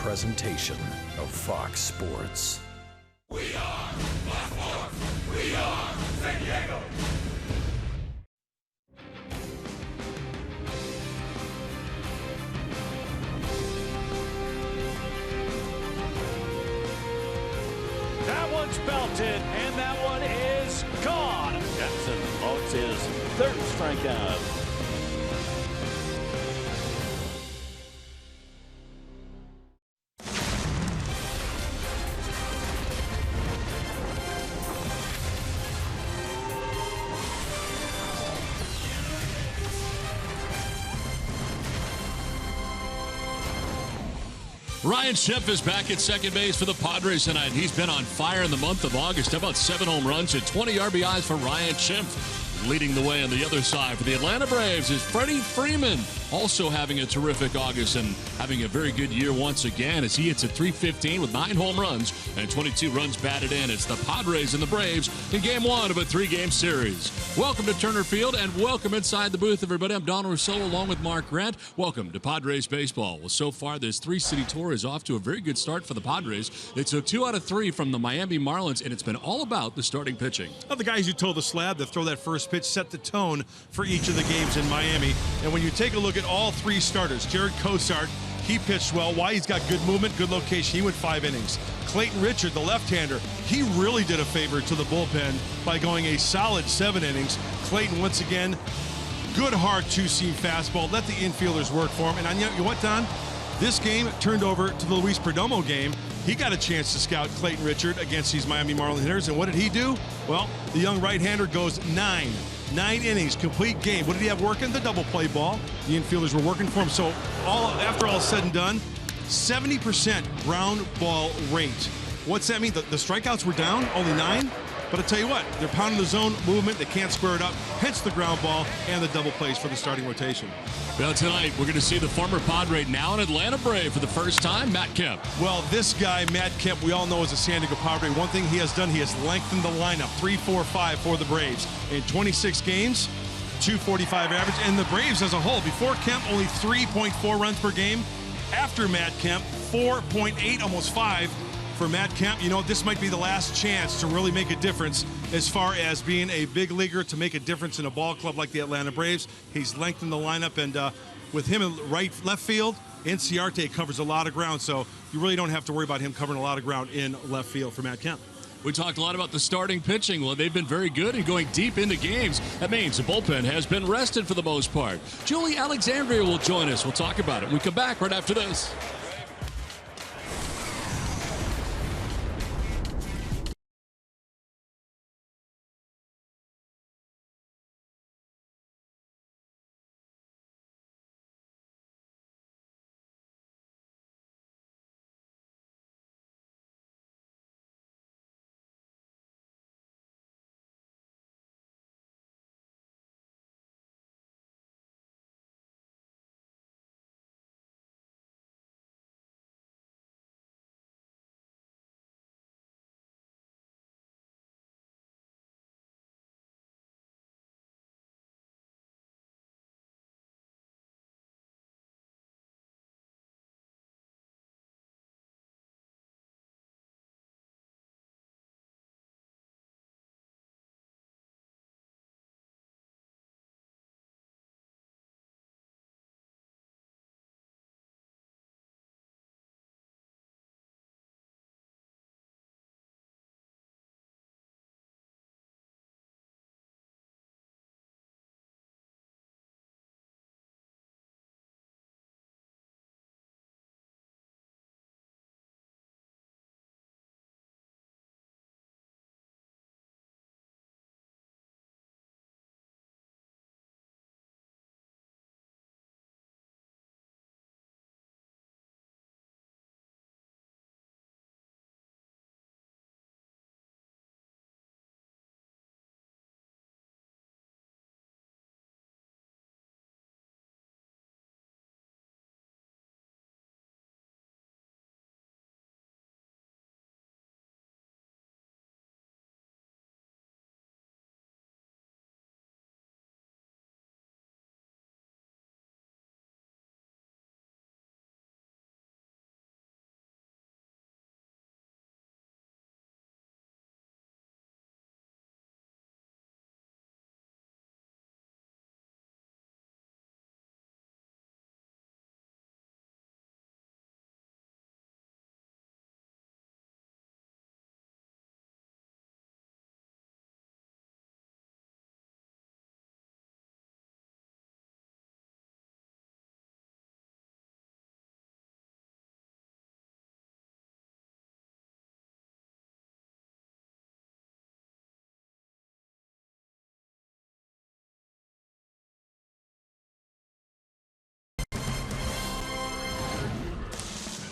presentation of Fox Sports. We are Fox Sports. We are San Diego. That one's belted, and that one is gone. Jackson loads his third strikeout. Ryan Schimpf is back at second base for the Padres tonight. He's been on fire in the month of August. How about 7 home runs and 20 RBIs for Ryan Schimpf? Leading the way on the other side for the Atlanta Braves is Freddie Freeman, also having a terrific August and having a very good year once again as he hits a .315 with 9 home runs and 22 runs batted in. It's the Padres and the Braves in Game 1 of a 3-game series. Welcome to Turner Field and welcome inside the booth, everybody. I'm Don Rosillo along with Mark Grant. Welcome to Padres Baseball. Well, so far this 3-city tour is off to a very good start for the Padres. They took 2 out of 3 from the Miami Marlins, and it's been all about the starting pitching. Well, the guys who told the slab to throw that first pitch set the tone for each of the games in Miami. And when you take a look at all 3 starters, Jared Cosart, he pitched well. Why? He's got good movement, good location. He went 5 innings. Clayton Richard, the left-hander, he really did a favor to the bullpen by going a solid 7 innings. Clayton, once again, good hard 2-seam fastball. Let the infielders work for him. And you know what, Don? This game turned over to the Luis Perdomo game. He got a chance to scout Clayton Richard against these Miami Marlins hitters. And what did he do? Well, the young right-hander goes 9 innings, complete game. What did he have working? The double play ball. The infielders were working for him. So after all is said and done, 70% ground ball rate. What's that mean? The strikeouts were down, only 9? But I tell you what, they're pounding the zone movement. They can't square it up. Hence the ground ball and the double plays for the starting rotation. Well, tonight we're going to see the former Padre, now an Atlanta Brave for the first time, Matt Kemp. Well, this guy, Matt Kemp, we all know is a San Diego Padre. One thing he has done, he has lengthened the lineup, 3-4-5 for the Braves. In 26 games, 245 average. And the Braves as a whole, before Kemp, only 3.4 runs per game. After Matt Kemp, 4.8, almost 5. For Matt Kemp, you know, this might be the last chance to really make a difference as far as being a big leaguer, to make a difference in a ball club like the Atlanta Braves. He's lengthened the lineup, and with him in left field, Inciarte covers a lot of ground, so you really don't have to worry about him covering a lot of ground in left field for Matt Kemp. We talked a lot about the starting pitching. Well, they've been very good and going deep into games. That means the bullpen has been rested for the most part. Julie Alexandria will join us. We'll talk about it when we come back right after this.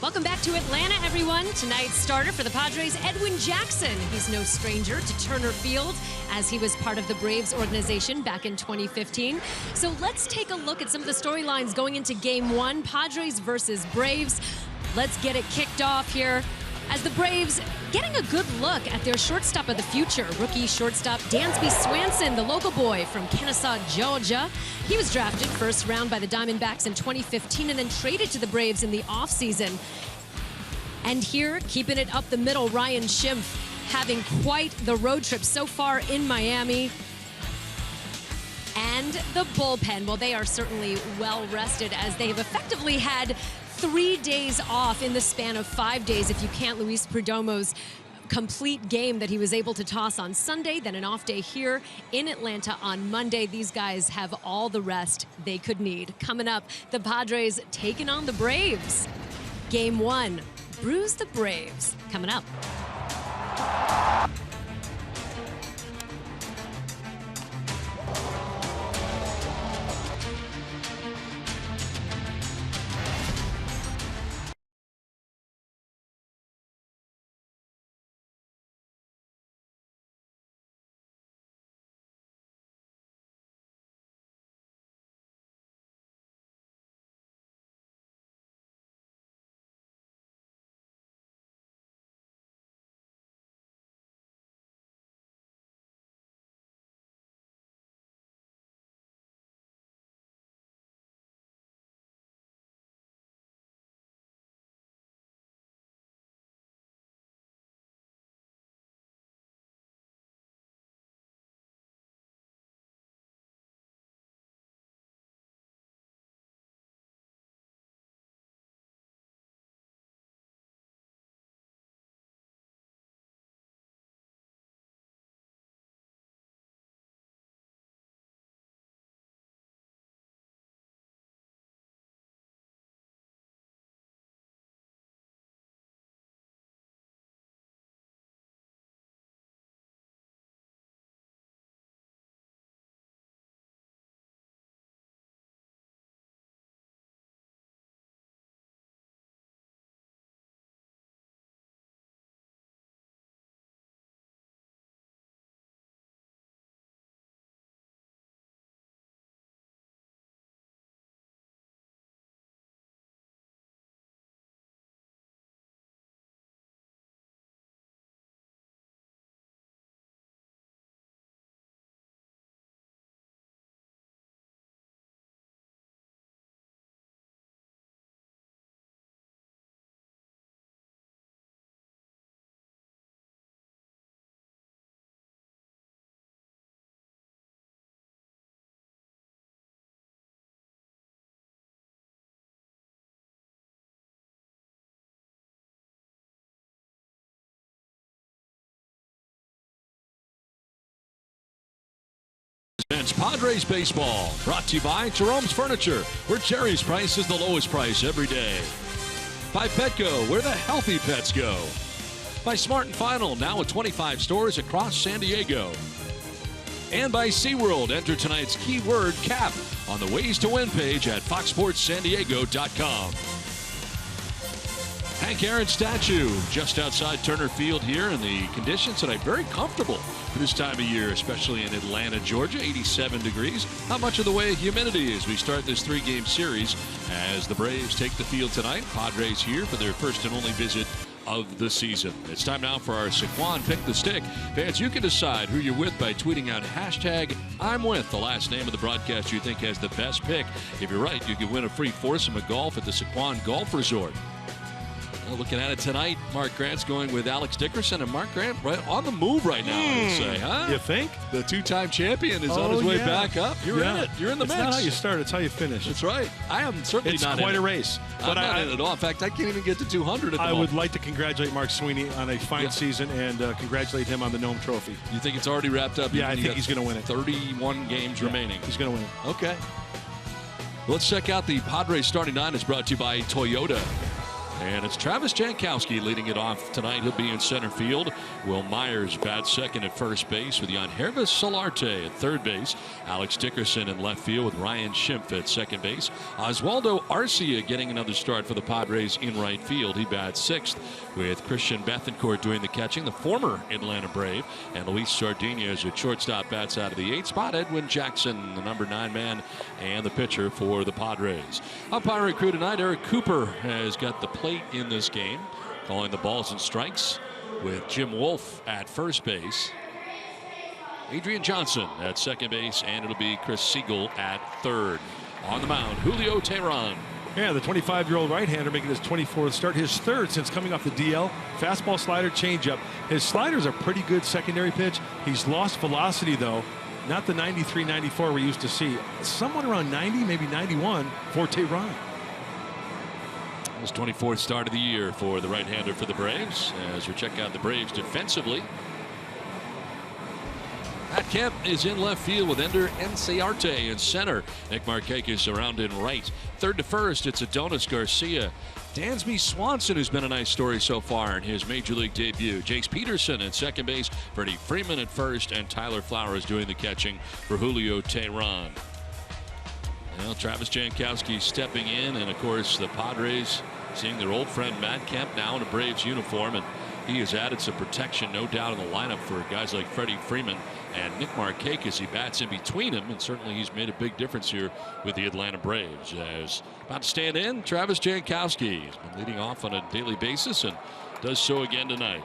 Welcome back to Atlanta, everyone. Tonight's starter for the Padres, Edwin Jackson. He's no stranger to Turner Field, as he was part of the Braves organization back in 2015. So let's take a look at some of the storylines going into Game 1, Padres versus Braves. Let's get it kicked off here, as the Braves getting a good look at their shortstop of the future. Rookie shortstop Dansby Swanson, the local boy from Kennesaw, Georgia. He was drafted first round by the Diamondbacks in 2015 and then traded to the Braves in the offseason. And here, keeping it up the middle, Ryan Schimpf having quite the road trip so far in Miami. And the bullpen, well, they are certainly well rested, as they have effectively had 3 days off in the span of 5 days, if you count Luis Perdomo's complete game that he was able to toss on Sunday, then an off day here in Atlanta on Monday. These guys have all the rest they could need. Coming up, the Padres taking on the Braves. Game 1, Brews the Braves, coming up. It's Padres baseball, brought to you by Jerome's Furniture, where Jerry's price is the lowest price every day. By Petco, where the healthy pets go. By Smart & Final, now at 25 stores across San Diego. And by SeaWorld, enter tonight's keyword CAP on the Ways to Win page at foxsportssandiego.com. Hank Aaron statue just outside Turner Field here, and the conditions tonight very comfortable for this time of year, especially in Atlanta, Georgia. 87 degrees. Not much of the way humidity as we start this 3-game series as the Braves take the field tonight. Padres here for their first and only visit of the season. It's time now for our Saquon Pick the Stick. Fans, you can decide who you're with by tweeting out hashtag I'm with, the last name of the broadcast you think has the best pick. If you're right, you can win a free foursome of golf at the Saquon Golf Resort. Looking at it tonight, Mark Grant's going with Alex Dickerson, and Mark Grant right on the move right now, I would say, huh? You think? The two-time champion is on his way back up. You're in it. You're in the mix. It's not how you start, it's how you finish. That's right. I am certainly it's not quite in a race. But I'm not in it at all. In fact, I can't even get to 200 at the moment. I would like to congratulate Mark Sweeney on a fine season and congratulate him on the Gnome Trophy. You think it's already wrapped up? Yeah, I think he's going to win it. 31 games remaining. He's going to win it. Okay. Let's check out the Padres starting nine. It's brought to you by Toyota. And it's Travis Jankowski leading it off tonight. He'll be in center field. Will Myers bats second at first base with Yangervis Solarte at third base. Alex Dickerson in left field with Ryan Schimpf at second base. Oswaldo Arcia getting another start for the Padres in right field. He bats sixth with Christian Bethancourt doing the catching, the former Atlanta Brave. And Luis Sardinez at shortstop bats out of the 8th spot. Edwin Jackson, the number 9 man and the pitcher for the Padres. Umpiring crew tonight, Eric Cooper has got the plate in this game, calling the balls and strikes with Jim Wolf at first base, Adrian Johnson at second base, and it'll be Chris Siegel at third. On the mound, Julio Teheran. Yeah, the 25-year-old right-hander making his 24th start, his third since coming off the DL. Fastball, slider, changeup. His slider's a pretty good secondary pitch. He's lost velocity, though. Not the 93, 94 we used to see. Somewhat around 90, maybe 91 for Teheran. His 24th start of the year for the right-hander for the Braves. As we check out the Braves defensively, Matt Kemp is in left field with Ender Enciarte in center. Nick Markakis around in right. Third to first, it's Adonis Garcia. Dansby Swanson, who's been a nice story so far in his major league debut. Jace Peterson at second base, Freddie Freeman at first, and Tyler Flowers doing the catching for Julio Teheran. Well, Travis Jankowski stepping in, and of course the Padres seeing their old friend Matt Kemp now in a Braves uniform, and he has added some protection, no doubt, in the lineup for guys like Freddie Freeman and Nick Markakis. He bats in between them, and certainly he's made a big difference here with the Atlanta Braves. As about to stand in, Travis Jankowski has been leading off on a daily basis and does so again tonight.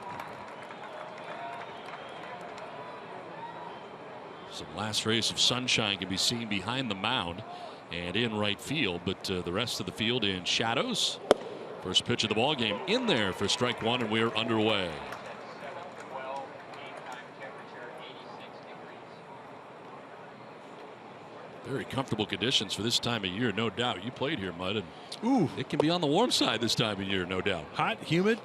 Some last rays of sunshine can be seen behind the mound and in right field, but the rest of the field in shadows. First pitch of the ball game in there for strike one, and we're underway. Very comfortable conditions for this time of year, no doubt. You played here, Mud, and it can be on the warm side this time of year, no doubt. Hot, humid.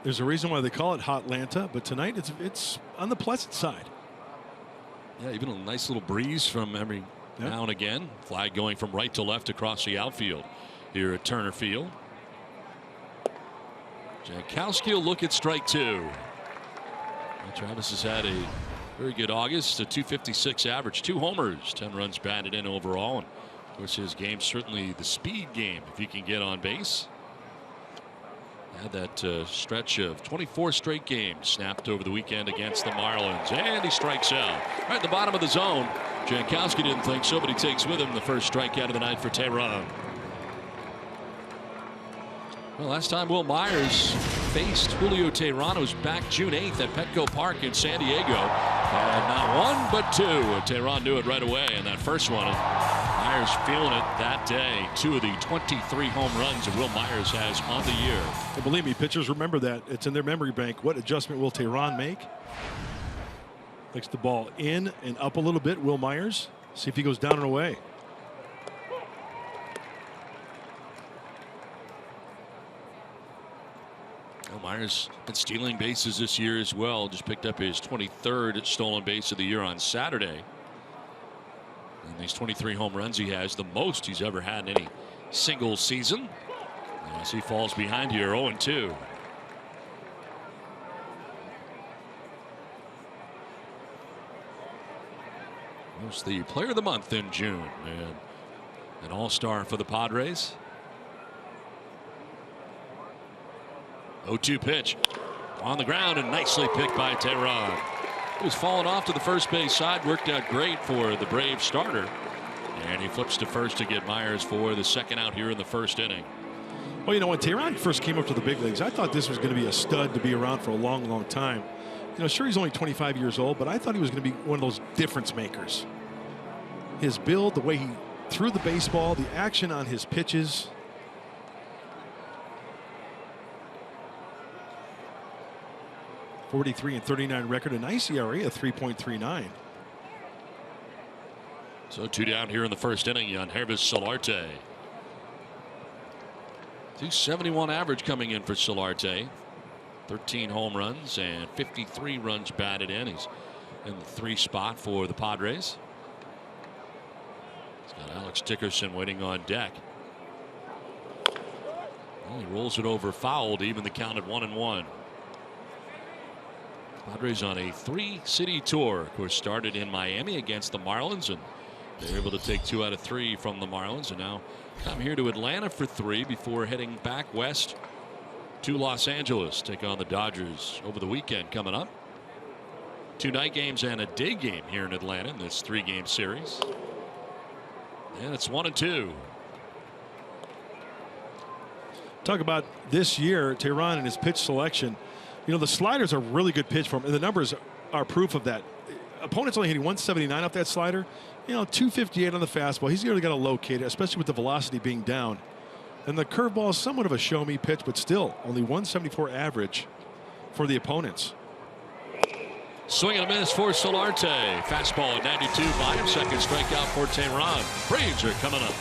There's a reason why they call it Hot Atlanta, but tonight it's on the pleasant side. Yeah, even a nice little breeze from every now and again. Flag going from right to left across the outfield here at Turner Field. Jankowski will look at strike two. Well, Travis has had a very good August, a .256 average, 2 homers, 10 runs batted in overall. And of course, his game certainly the speed game if he can get on base. Had that stretch of 24 straight games snapped over the weekend against the Marlins, and he strikes out right at the bottom of the zone. Jankowski didn't think so, but he takes with him the first strikeout of the night for Teheran. Well, last time Will Myers faced Julio Teheran was back June 8th at Petco Park in San Diego. And not one, but two. Teheran knew it right away in that first one. And Myers feeling it that day. 2 of the 23 home runs that Will Myers has on the year. And believe me, pitchers remember that. It's in their memory bank. What adjustment will Teheran make? Likes the ball in and up a little bit, Will Myers. See if he goes down and away. Well, Myers been stealing bases this year as well. Just picked up his 23rd stolen base of the year on Saturday. And these 23 home runs he has, the most he's ever had in any single season. As he falls behind here, 0-2. Was the player of the month in June, and an all-star for the Padres. 0-2 pitch on the ground and nicely picked by Teheran. He was falling off to the first base side, worked out great for the Braves starter, and he flips to first to get Myers for the second out here in the first inning. Well, you know, when Teheran first came up to the big leagues, I thought this was going to be a stud to be around for a long, long time. You know, sure, he's only 25 years old, but I thought he was going to be one of those difference makers. His build, the way he threw the baseball, the action on his pitches. .43-39 record, a nice ERA of 3.39. So 2 down here in the first inning. Yangervis Solarte. .271 average coming in for Solarte. 13 home runs and 53 runs batted in. He's in the 3 spot for the Padres. He's got Alex Dickerson waiting on deck. Well, he rolls it over foul to even the count at 1-1. Padres on a 3-city tour. Of course, started in Miami against the Marlins, and they were able to take 2 out of 3 from the Marlins, and now come here to Atlanta for 3 before heading back west to Los Angeles. Take on the Dodgers over the weekend coming up. 2 night games and a day game here in Atlanta in this 3-game series. And it's 1-2. Talk about this year, Tehran and his pitch selection. You know, the slider's a really good pitch for him, and the numbers are proof of that. Opponents only hitting 179 off that slider. You know, 258 on the fastball. He's really got to locate it, especially with the velocity being down. And the curveball is somewhat of a show-me pitch, but still only 174 average for the opponents. Swing and a miss for Solarte. Fastball at 92 by him. Second strikeout for Tehran. Braves are coming up.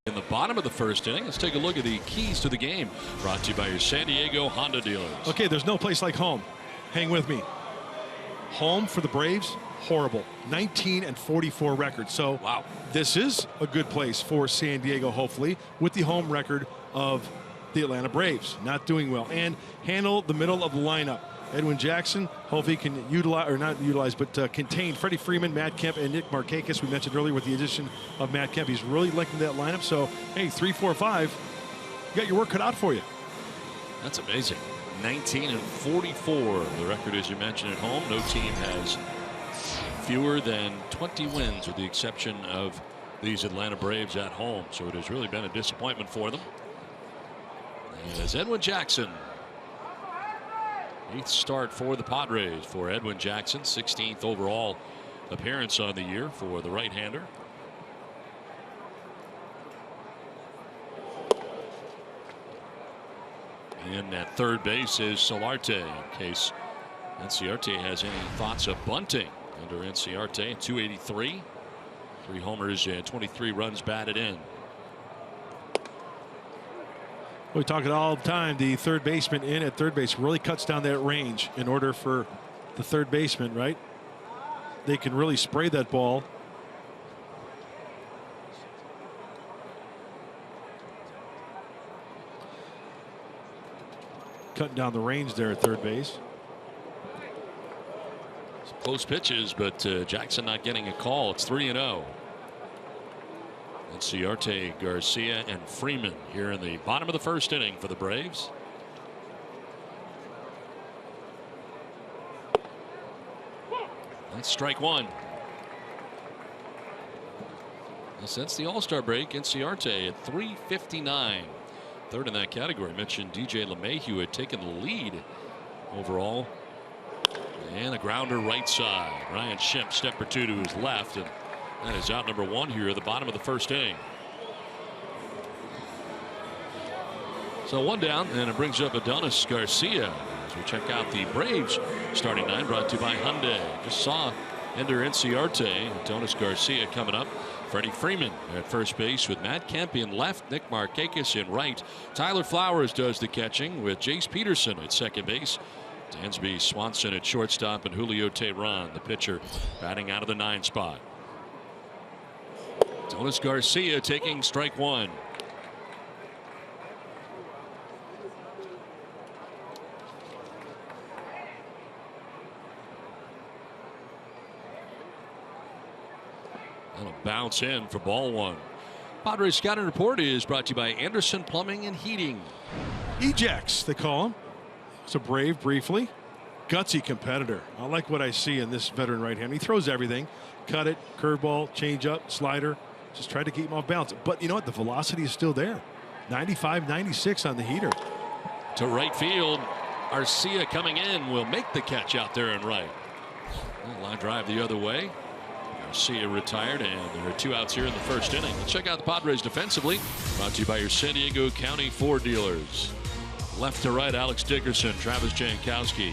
In the bottom of the first inning, let's take a look at the keys to the game. Brought to you by your San Diego Honda dealers. Okay, there's no place like home. Hang with me. Home for the Braves, horrible. 19-44 record. So wow, this is a good place for San Diego, hopefully, with the home record of the Atlanta Braves. Not doing well. And handle the middle of the lineup. Edwin Jackson, hopefully he can utilize, or not utilize, but contain Freddie Freeman, Matt Kemp, and Nick Markakis. We mentioned earlier with the addition of Matt Kemp. He's really liking that lineup. So, hey, 3, 4, 5, you got your work cut out for you. That's amazing. 19-44. The record, as you mentioned, at home. No team has fewer than 20 wins, with the exception of these Atlanta Braves at home. So it has really been a disappointment for them. And as Edwin Jackson, 8th start for the Padres for Edwin Jackson, 16th overall appearance on the year for the right-hander. And at third base is Solarte, in case Inciarte has any thoughts of bunting. Under Inciarte, 283, 3 homers and 23 runs batted in. We talk it all the time. The third baseman in at third base really cuts down that range in order for the third baseman, right? They can really spray that ball. Cutting down the range there at third base. Some close pitches, but Jackson not getting a call. It's 3-0. Inciarte, Garcia, and Freeman here in the bottom of the first inning for the Braves. That's strike one. Well, since the All-Star break, Inciarte at 359. Third in that category. Mentioned DJ LeMahieu had taken the lead overall. And a grounder right side. Ryan Schimpf step or two to his left, and that is out number 1 here at the bottom of the first inning. So 1 down, and it brings up Adonis Garcia as we check out the Braves starting 9, brought to you by Hyundai. Just saw Ender Inciarte, Adonis Garcia coming up. Freddie Freeman at first base with Matt Kemp in left, Nick Markakis in right. Tyler Flowers does the catching with Jace Peterson at second base. Dansby Swanson at shortstop and Julio Teheran, the pitcher, batting out of the 9 spot. Adonis Garcia taking strike 1. That'll bounce in for ball 1. Padres Scouting Report is brought to you by Anderson Plumbing and Heating. Ejax, they call him. So Brave briefly. Gutsy competitor. I like what I see in this veteran right-hander. He throws everything. Cut it, curveball, changeup, slider. Just try to keep him off balance. But you know what? The velocity is still there. 95, 96 on the heater. To right field. Arcia coming in will make the catch out there and right. Line drive the other way. Garcia retired, and there are 2 outs here in the first inning. Let's check out the Padres defensively. Brought to you by your San Diego County Ford dealers. Left to right, Alex Dickerson, Travis Jankowski,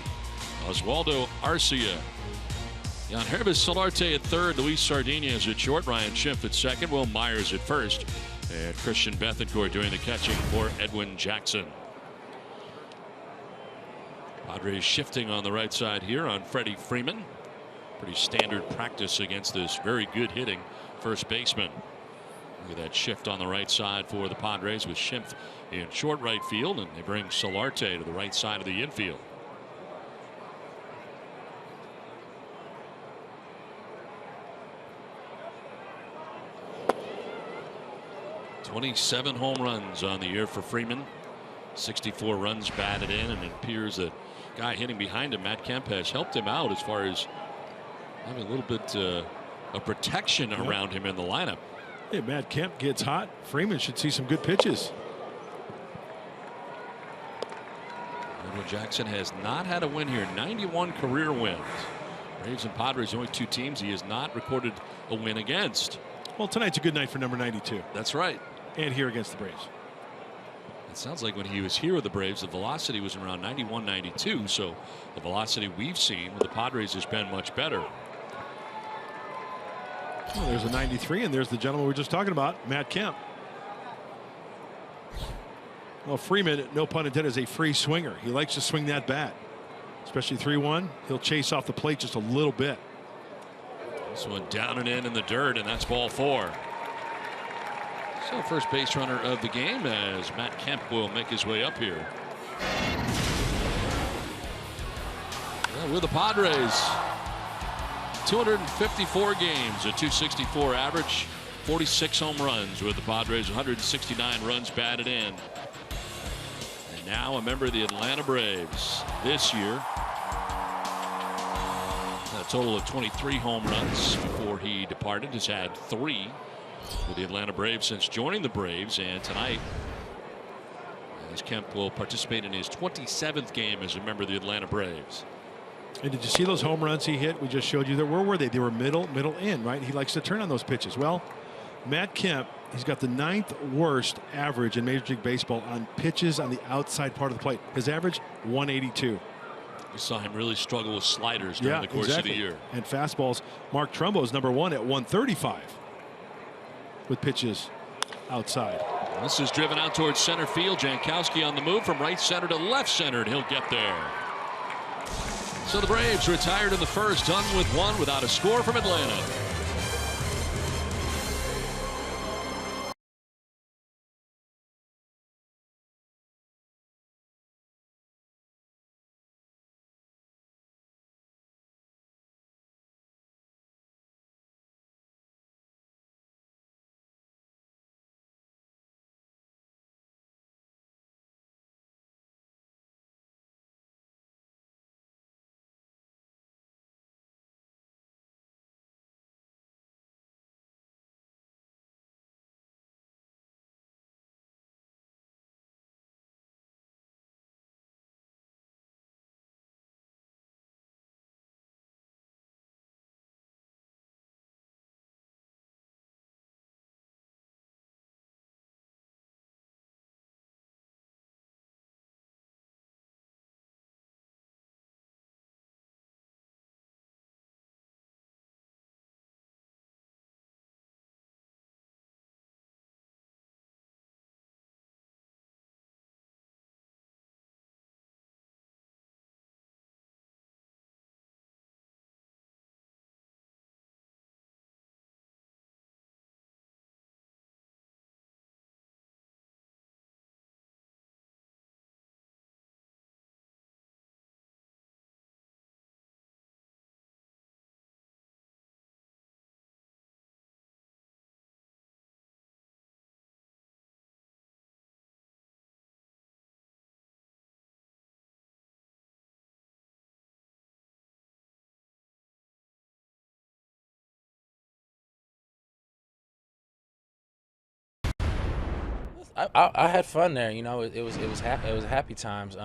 Oswaldo Arcia, Yangervis Solarte at third, Luis Sardinez at short, Ryan Schimpf at second, Will Myers at first, and Christian Bethancourt doing the catching for Edwin Jackson. Padres shifting on the right side here on Freddie Freeman. Pretty standard practice against this very good hitting first baseman. Look at that shift on the right side for the Padres with Schimpf in short right field, and they bring Solarte to the right side of the infield. "27 home runs on the year for Freeman. 64 runs batted in, and it appears that guy hitting behind him, Matt Kemp, has helped him out as far as having a little bit of protection around him in the lineup. Hey, Matt Kemp gets hot. Freeman should see some good pitches. Edwin Jackson has not had a win here. 91 career wins. Braves and Padres, the only 2 teams he has not recorded a win against. Well, tonight's a good night for number 92. That's right. And here against the Braves. It sounds like when he was here with the Braves, the velocity was around 91, 92. So the velocity we've seen with the Padres has been much better. Well, there's a 93, and there's the gentleman we were just talking about, Matt Kemp. Well, Freeman, no pun intended, is a free swinger. He likes to swing that bat, especially 3-1. He'll chase off the plate just a little bit. This one down and in the dirt, and that's ball 4. So first base runner of the game as Matt Kemp will make his way up here. Well, with the Padres, 254 games, a 264 average, 46 home runs with the Padres, 169 runs batted in. And now a member of the Atlanta Braves this year. A total of 23 home runs before he departed. Has had 3 with the Atlanta Braves since joining the Braves, and tonight as Kemp will participate in his 27th game as a member of the Atlanta Braves. And did you see those home runs he hit? We just showed you that. Where were they? They were middle in, right? He likes to turn on those pitches. Well, Matt Kemp, he's got the 9th worst average in Major League Baseball on pitches on the outside part of the plate. His average, 182. We saw him really struggle with sliders during the course of the year. And fastballs. Mark Trumbo is number 1 at 135 with pitches outside. This is driven out towards center field. Jankowski on the move from right center to left center, and he'll get there. So the Braves retired in the first, done with 1 without a score from Atlanta. I had fun there. You know, it was happy times.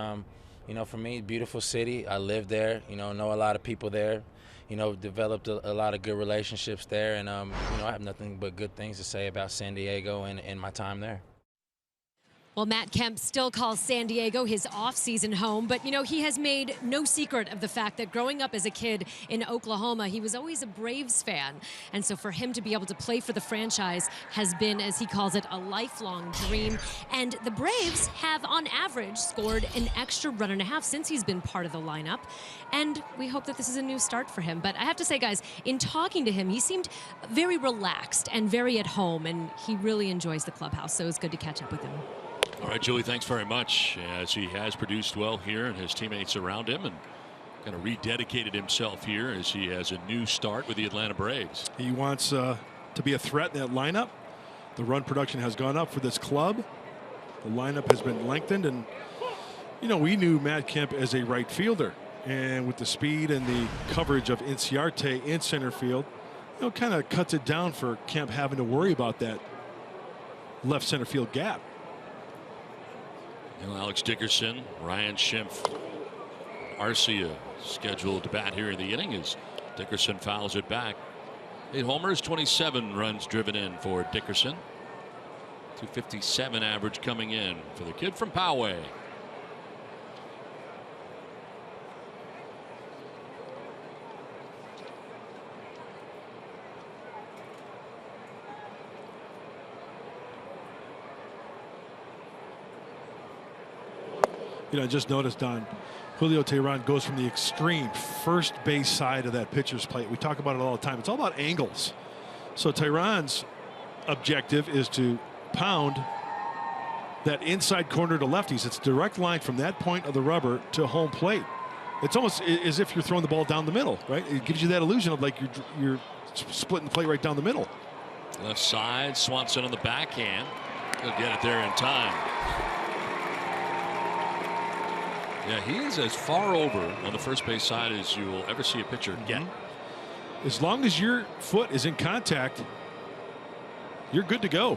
You know, for me, beautiful city. I lived there. You know a lot of people there. You know, developed a lot of good relationships there, and you know, I have nothing but good things to say about San Diego and my time there. Well, Matt Kemp still calls San Diego his off-season home, but, you know, he has made no secret of the fact that growing up as a kid in Oklahoma, he was always a Braves fan. And so for him to be able to play for the franchise has been, as he calls it, a lifelong dream. And the Braves have, on average, scored an extra run and a half since he's been part of the lineup. And we hope that this is a new start for him. But I have to say, guys, in talking to him, he seemed very relaxed and very at home, and he really enjoys the clubhouse. So it's good to catch up with him. All right, Julie, thanks very much, as he has produced well here and his teammates around him and kind of rededicated himself here as he has a new start with the Atlanta Braves. He wants to be a threat in that lineup. The run production has gone up for this club. The lineup has been lengthened, and you know, we knew Matt Kemp as a right fielder, and with the speed and the coverage of Inciarte in center field, you know, kind of cuts it down for Kemp having to worry about that left center field gap. You know, Alex Dickerson, Ryan Schimpf, Arcia scheduled to bat here in the inning as Dickerson fouls it back. 8 homers, 27 runs driven in for Dickerson. 257 average coming in for the kid from Poway. You know, I just noticed, Don, Julio Teheran goes from the extreme first base side of that pitcher's plate. We talk about it all the time. It's all about angles. So Teheran's objective is to pound that inside corner to lefties. It's a direct line from that point of the rubber to home plate. It's almost as if you're throwing the ball down the middle, right? It gives you that illusion of like you're splitting the plate right down the middle. Left side, Swanson on the backhand. He'll get it there in time. Yeah, he is as far over on the first base side as you will ever see a pitcher get. As long as your foot is in contact, you're good to go.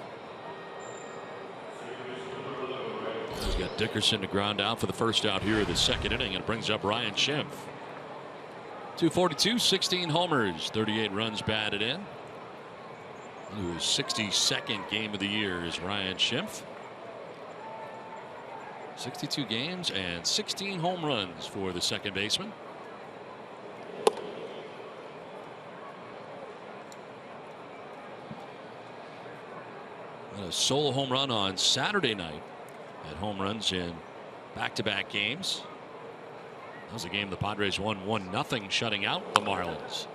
He's got Dickerson to ground out for the first out here of the second inning, and it brings up Ryan Schimpf. 242, 16 homers, 38 runs batted in. His 62nd game of the year is Ryan Schimpf. 62 games and 16 home runs for the second baseman. And a solo home run on Saturday night. Had home runs in back-to-back games. That was a game the Padres won 1-0, shutting out the Marlins.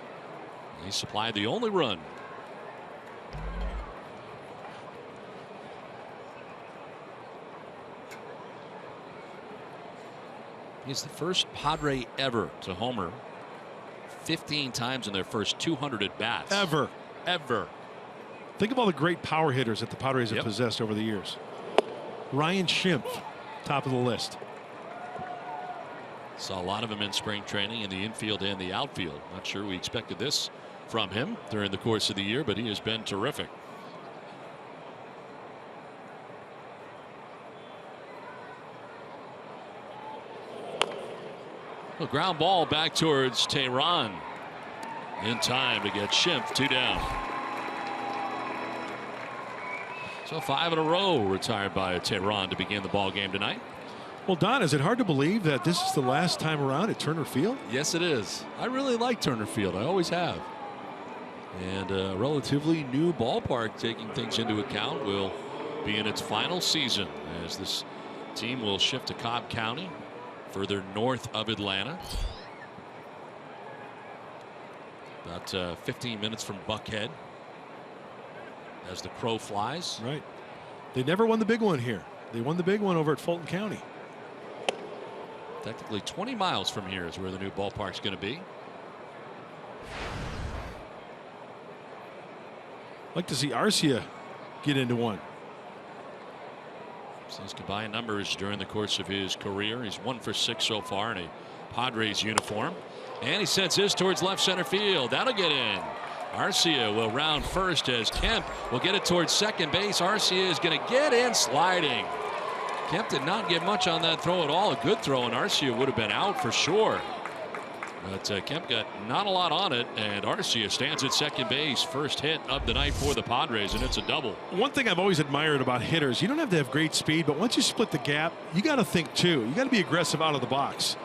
He supplied the only run. He's the first Padre ever to homer 15 times in their first 200 at bats. Ever. Think of all the great power hitters that the Padres have possessed over the years. Ryan Schimpf, top of the list. Saw a lot of him in spring training in the infield and the outfield. Not sure we expected this from him during the course of the year, but he has been terrific. A ground ball back towards Teheran. In time to get Schimpf 2 down. So 5 in a row retired by Teheran to begin the ball game tonight. Well, Don, is it hard to believe that this is the last time around at Turner Field? Yes, it is. I really like Turner Field. I always have. And a relatively new ballpark, taking things into account, will be in its final season as this team will shift to Cobb County, further north of Atlanta. About 15 minutes from Buckhead as the crow flies. Right. They never won the big one here. They won the big one over at Fulton County. Technically 20 miles from here is where the new ballpark's going to be. Like to see Arcia get into one. His combined numbers during the course of his career. He's 1 for 6 so far in a Padres uniform. And he sends his towards left center field. That'll get in. Arcia will round first as Kemp will get it towards second base. Arcia is going to get in sliding. Kemp did not get much on that throw at all. A good throw, and Arcia would have been out for sure. But Kemp got not a lot on it, and Arcia stands at second base. First hit of the night for the Padres, and it's a double. One thing I've always admired about hitters, you don't have to have great speed, but once you split the gap, you got to think too. You got to be aggressive out of the box.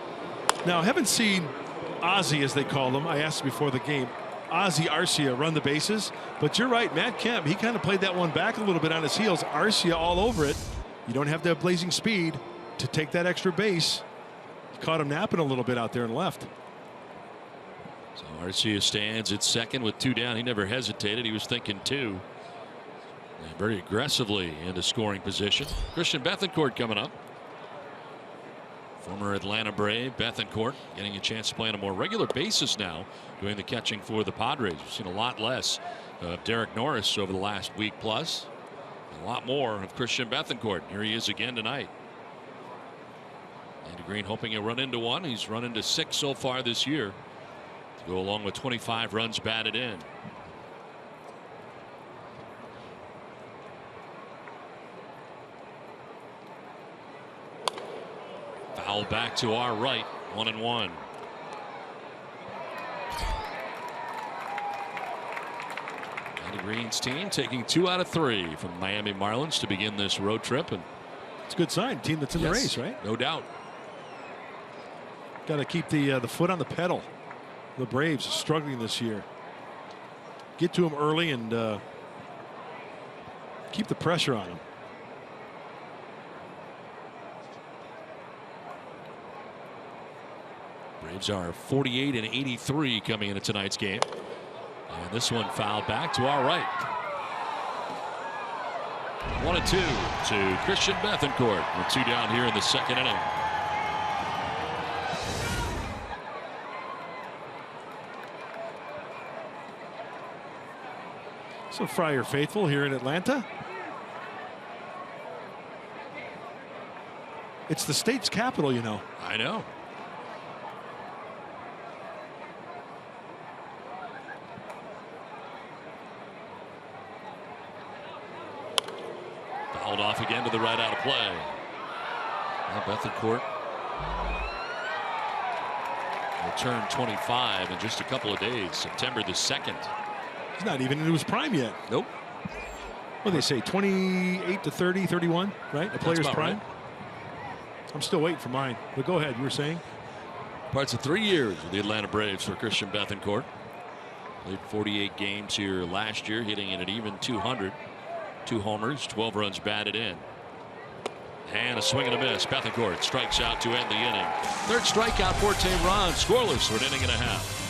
Now, I haven't seen Ozzie, as they call him. I asked before the game. Ozzie Arcia run the bases, but you're right, Matt Kemp, he kind of played that one back a little bit on his heels. Arcia all over it. You don't have to have blazing speed to take that extra base. Caught him napping a little bit out there and left. So Arcia stands at second with 2 down. He never hesitated. He was thinking 2. And very aggressively into scoring position. Christian Bethancourt coming up. Former Atlanta Brave Bethancourt getting a chance to play on a more regular basis now, doing the catching for the Padres. We've seen a lot less of Derek Norris over the last week plus. A lot more of Christian Bethancourt. Here he is again tonight. Andy Green hoping he'll run into one. He's run into 6 so far this year, to go along with 25 runs batted in. Foul back to our right, 1-1. Andy Green's team taking 2 out of 3 from Miami Marlins to begin this road trip, and it's a good sign. Team that's in the race, right? No doubt. Got to keep the foot on the pedal. The Braves are struggling this year. Get to them early and keep the pressure on them. Braves are 48 and 83 coming into tonight's game. And this one fouled back to our right. 1-2 to Christian Bethancourt with 2 down here in the second inning. So Friar faithful here in Atlanta. It's the state's capital, you know. I know. Fouled off again to the right, out of play. Now Bethancourt will turn 25 in just a couple of days, September the 2nd. He's not even into his prime yet. Nope. What do they say, 28 to 30, 31, right? A player's prime? Right. I'm still waiting for mine, but go ahead. You were saying? Parts of 3 years with the Atlanta Braves for Christian Bethancourt. Played 48 games here last year, hitting at an even 200. 2 homers, 12 runs batted in. And a swing and a miss. Bethancourt strikes out to end the inning. 3rd strikeout, 14 runs, scoreless for an inning and a half.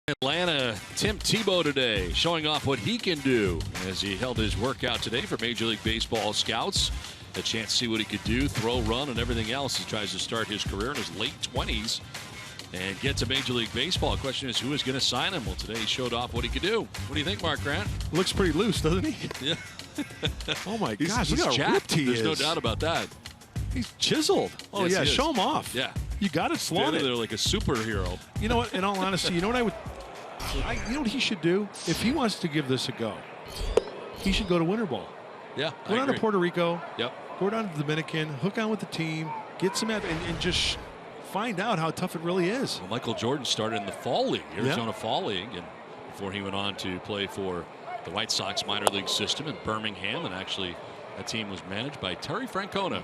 Atlanta, Tim Tebow today showing off what he can do as he held his workout today for Major League Baseball scouts. A chance to see what he could do, throw, run, and everything else. He tries to start his career in his late 20s and get to Major League Baseball. The question is, who is going to sign him? Well, today he showed off what he could do. What do you think, Mark Grant? Looks pretty loose, doesn't he? Yeah. Oh, my gosh. He's look how ripped he There's is. no doubt about that. He's chiseled. Oh, Yes, yeah. he is. Show him off. Yeah. You got it. Flaunt it. They're like a superhero. You know what? In all honesty, you know what I would... you know what he should do? If he wants to give this a go, he should go to winter ball. Yeah, Go down to Puerto Rico. Yep. Go down to the Dominican. Hook on with the team. Get some and just find out how tough it really is. Well, Michael Jordan started in the Fall League, Arizona Fall League, and before he went on to play for the White Sox minor league system in Birmingham, and actually that team was managed by Terry Francona.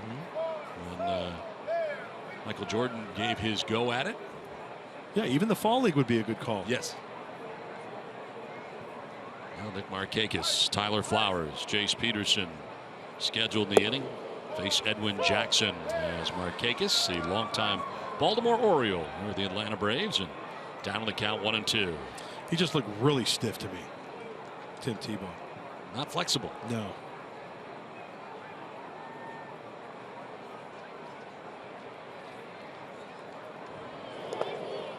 And Michael Jordan gave his go at it. Yeah, even the Fall League would be a good call. Yes. Well, Nick Markakis, Tyler Flowers, Jace Peterson scheduled in the inning. Face Edwin Jackson as Markakis, the longtime Baltimore Oriole, or the Atlanta Braves, and down on the count 1-2. He just looked really stiff to me, Tim Tebow. Not flexible. No.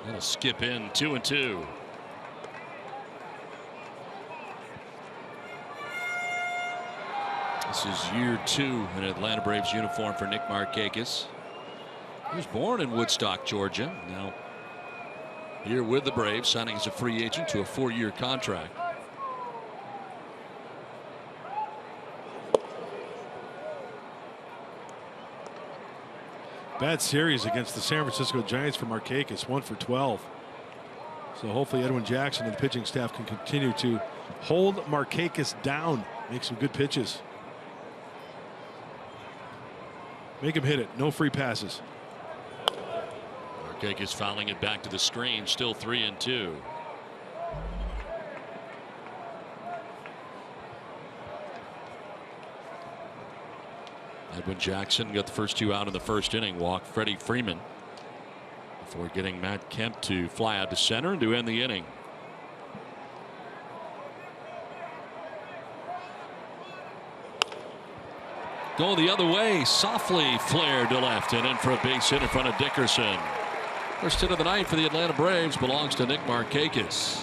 That'll skip in 2-2. This is year 2 in Atlanta Braves uniform for Nick Markakis. He was born in Woodstock, Georgia. Now here with the Braves, signing as a free agent to a 4-year contract. Bad series against the San Francisco Giants for Markakis, 1 for 12. So hopefully Edwin Jackson and the pitching staff can continue to hold Markakis down, make some good pitches. Make him hit it. No free passes. Markakis fouling it back to the screen. Still 3-2. Edwin Jackson got the first 2 out in the first inning. Walked Freddie Freeman before getting Matt Kemp to fly out to center and to end the inning. Going the other way, softly flared to left and in for a base hit in front of Dickerson. First hit of the night for the Atlanta Braves belongs to Nick Markakis.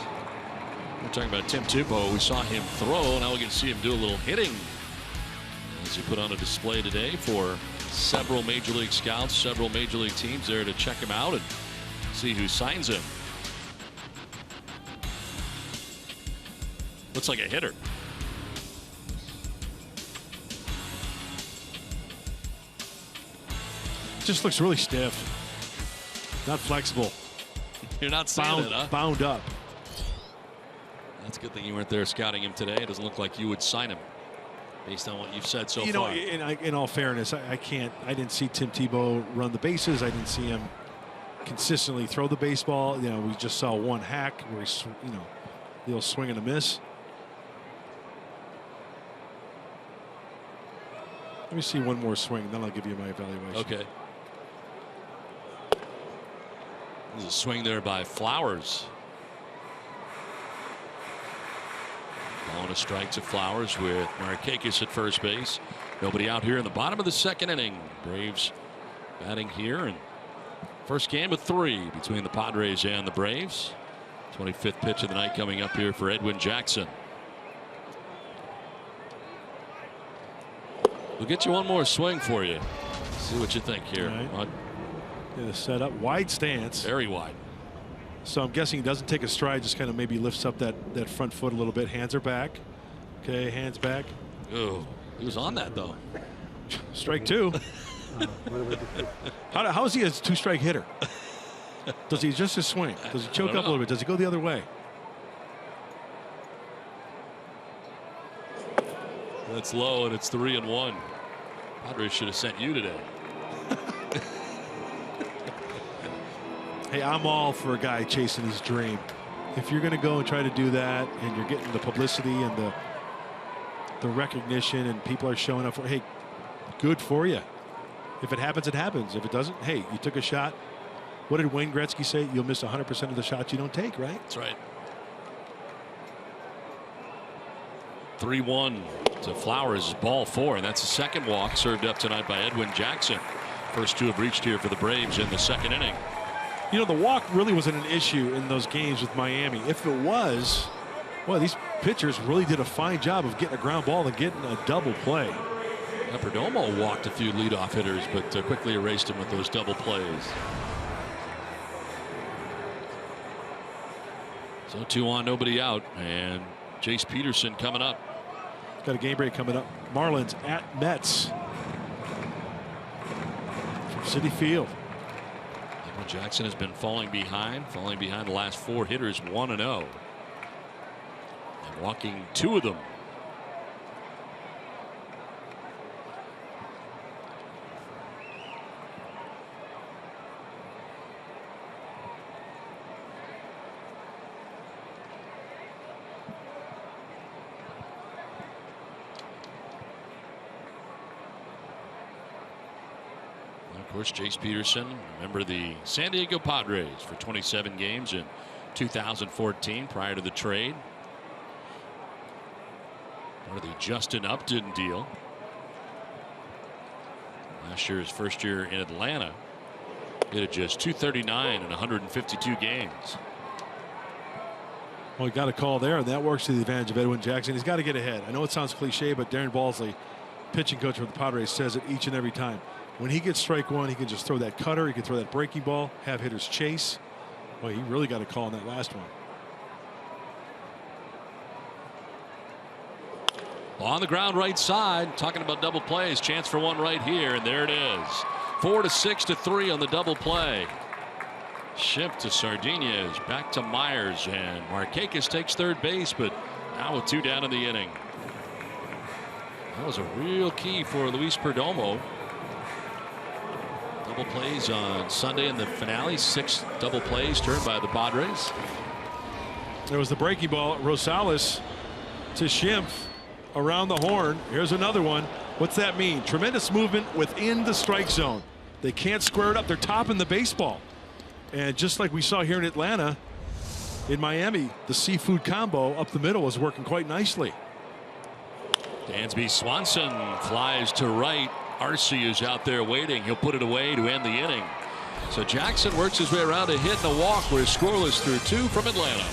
We're talking about Tim Tebow. We saw him throw. Now we can see him do a little hitting as he put on a display today for several Major League scouts, several Major League teams there to check him out and see who signs him. Looks like a hitter. Just looks really stiff. Not flexible. You're not seeing it, huh? Bound up. That's a good thing you weren't there scouting him today. It doesn't look like you would sign him based on what you've said so far. You know, in all fairness, I didn't see Tim Tebow run the bases. I didn't see him consistently throw the baseball. You know, we just saw one hack where he, you know, the old swing and a miss. Let me see one more swing, then I'll give you my evaluation. Okay. There's a swing there by Flowers. On a strike to Flowers with Markakis at first base. Nobody out here in the bottom of the second inning. Braves batting here, and first game of 3 between the Padres and the Braves. 25th pitch of the night coming up here for Edwin Jackson. We'll get you one more swing for you. See what you think here. Right. The setup, wide stance. Very wide. So I'm guessing he doesn't take a stride, just kind of maybe lifts up that front foot a little bit. Hands are back. Okay, hands back. Oh, he was on that though. Strike 2. How is he a 2-strike hitter? Does he just swing? Does he choke up a little bit? Does he go the other way? That's low, and it's 3-1. Padres should have sent you today. Hey, I'm all for a guy chasing his dream. If you're going to go and try to do that, and you're getting the publicity and the recognition, and people are showing up for, hey, good for you. If it happens, it happens. If it doesn't, hey, you took a shot. What did Wayne Gretzky say? You'll miss 100% of the shots you don't take, right? That's right. 3-1 to Flowers, ball 4, and that's the second walk served up tonight by Edwin Jackson. First 2 have reached here for the Braves in the second inning. You know, the walk really wasn't an issue in those games with Miami. If it was, well, these pitchers really did a fine job of getting a ground ball and getting a double play. Perdomo walked a few leadoff hitters, but quickly erased him with those double plays. So 2 on, nobody out, and Jace Peterson coming up. Got a game break coming up. Marlins at Mets from Citi Field. Edwin Jackson has been falling behind the last 4 hitters, 1-0, and walking 2 of them. Of course, Jace Peterson, member of the San Diego Padres for 27 games in 2014 prior to the trade. Part of the Justin Upton deal. Last year, his first year in Atlanta, hit at just .239 in 152 games. Well, he got a call there, and that works to the advantage of Edwin Jackson. He's got to get ahead. I know it sounds cliche, but Darren Balsley, pitching coach for the Padres, says it each and every time. When he gets strike 1, he can just throw that cutter. He can throw that breaking ball, have hitters chase. Well, he really got a call on that last one. On the ground right side, talking about double plays, chance for one right here, and there it is. 4-6-3 on the double play. Shift to Sardinez, back to Myers, and Markakis takes third base, but now with 2 down in the inning. That was a real key for Luis Perdomo. Double plays on Sunday in the finale. 6 double plays turned by the Padres. There was the breaking ball. Rosales to Schimpf around the horn. Here's another one. What's that mean? Tremendous movement within the strike zone. They can't square it up. They're topping the baseball. And just like we saw here in Atlanta, in Miami, the seafood combo up the middle was working quite nicely. Dansby Swanson flies to right. Arce is out there waiting. He'll put it away to end the inning. So Jackson works his way around a hit and a walk. We're scoreless through 2 from Atlanta.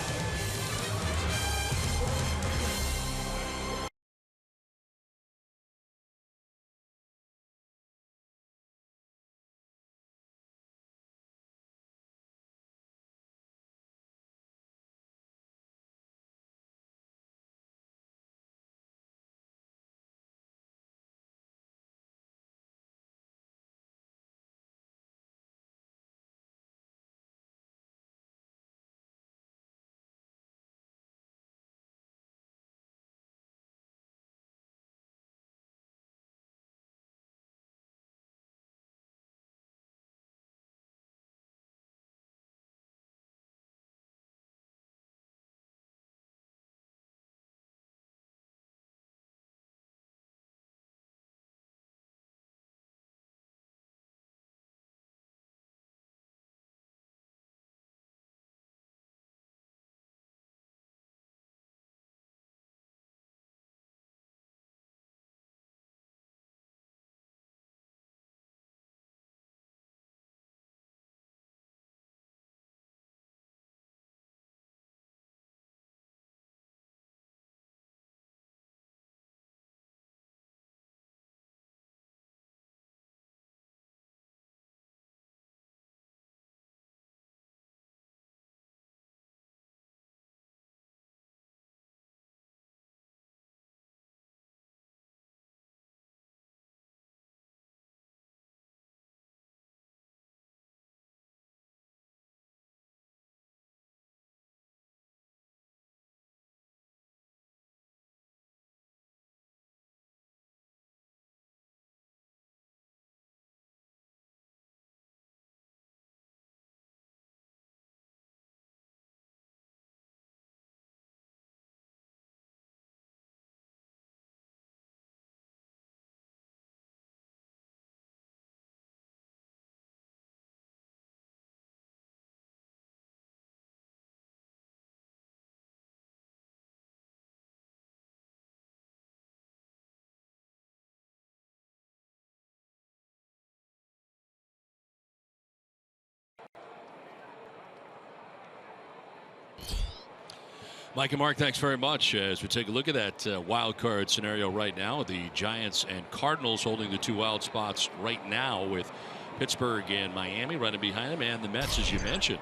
Mike and Mark, thanks very much. As we take a look at that wild card scenario right now, the Giants and Cardinals holding the 2 wild spots right now, with Pittsburgh and Miami running behind them, and the Mets, as you mentioned,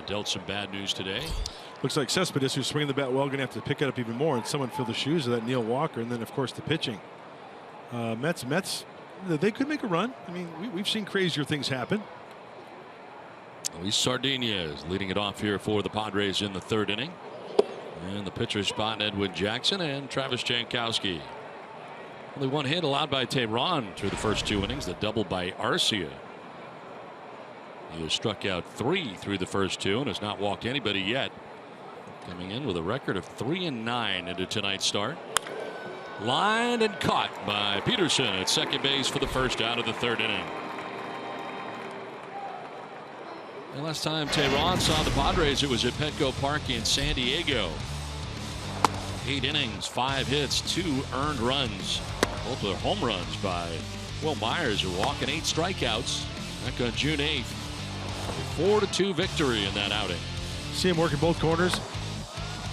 dealt some bad news today. Looks like Cespedes, who's swinging the bat well, going to have to pick it up even more, and someone fill the shoes of that Neil Walker, and then of course the pitching. Mets, they could make a run. I mean, we've seen crazier things happen. Luis Sardinha is leading it off here for the Padres in the 3rd inning. And the pitcher spot, Edwin Jackson and Travis Jankowski. Only 1 hit allowed by Tehran through the first 2 innings. The double by Arcia. He has struck out 3 through the first 2 and has not walked anybody yet. Coming in with a record of 3-9 into tonight's start. Lined and caught by Peterson at second base for the first out of the 3rd inning. And last time Tehran saw the Padres, it was at Petco Park in San Diego. 8 innings, 5 hits, 2 earned runs. Both were home runs by Will Myers, who walking 8 strikeouts back on June 8th. A 4-2 victory in that outing. See him working both corners.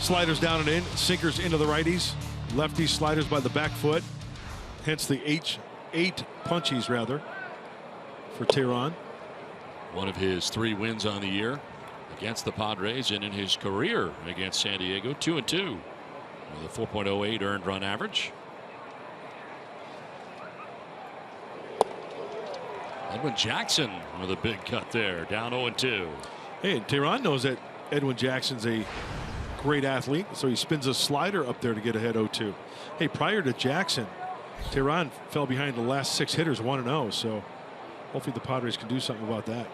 Sliders down and in, sinkers into the righties. Lefty sliders by the back foot. Hence the 8 punchies rather for Tehran. One of his 3 wins on the year against the Padres, and in his career against San Diego, 2-2 with a 4.08 earned run average. Edwin Jackson with a big cut there, down 0-2. Hey, Tehran knows that Edwin Jackson's a great athlete, so he spins a slider up there to get ahead 0-2. Hey, prior to Jackson, Tehran fell behind the last 6 hitters 1-0, so hopefully the Padres can do something about that.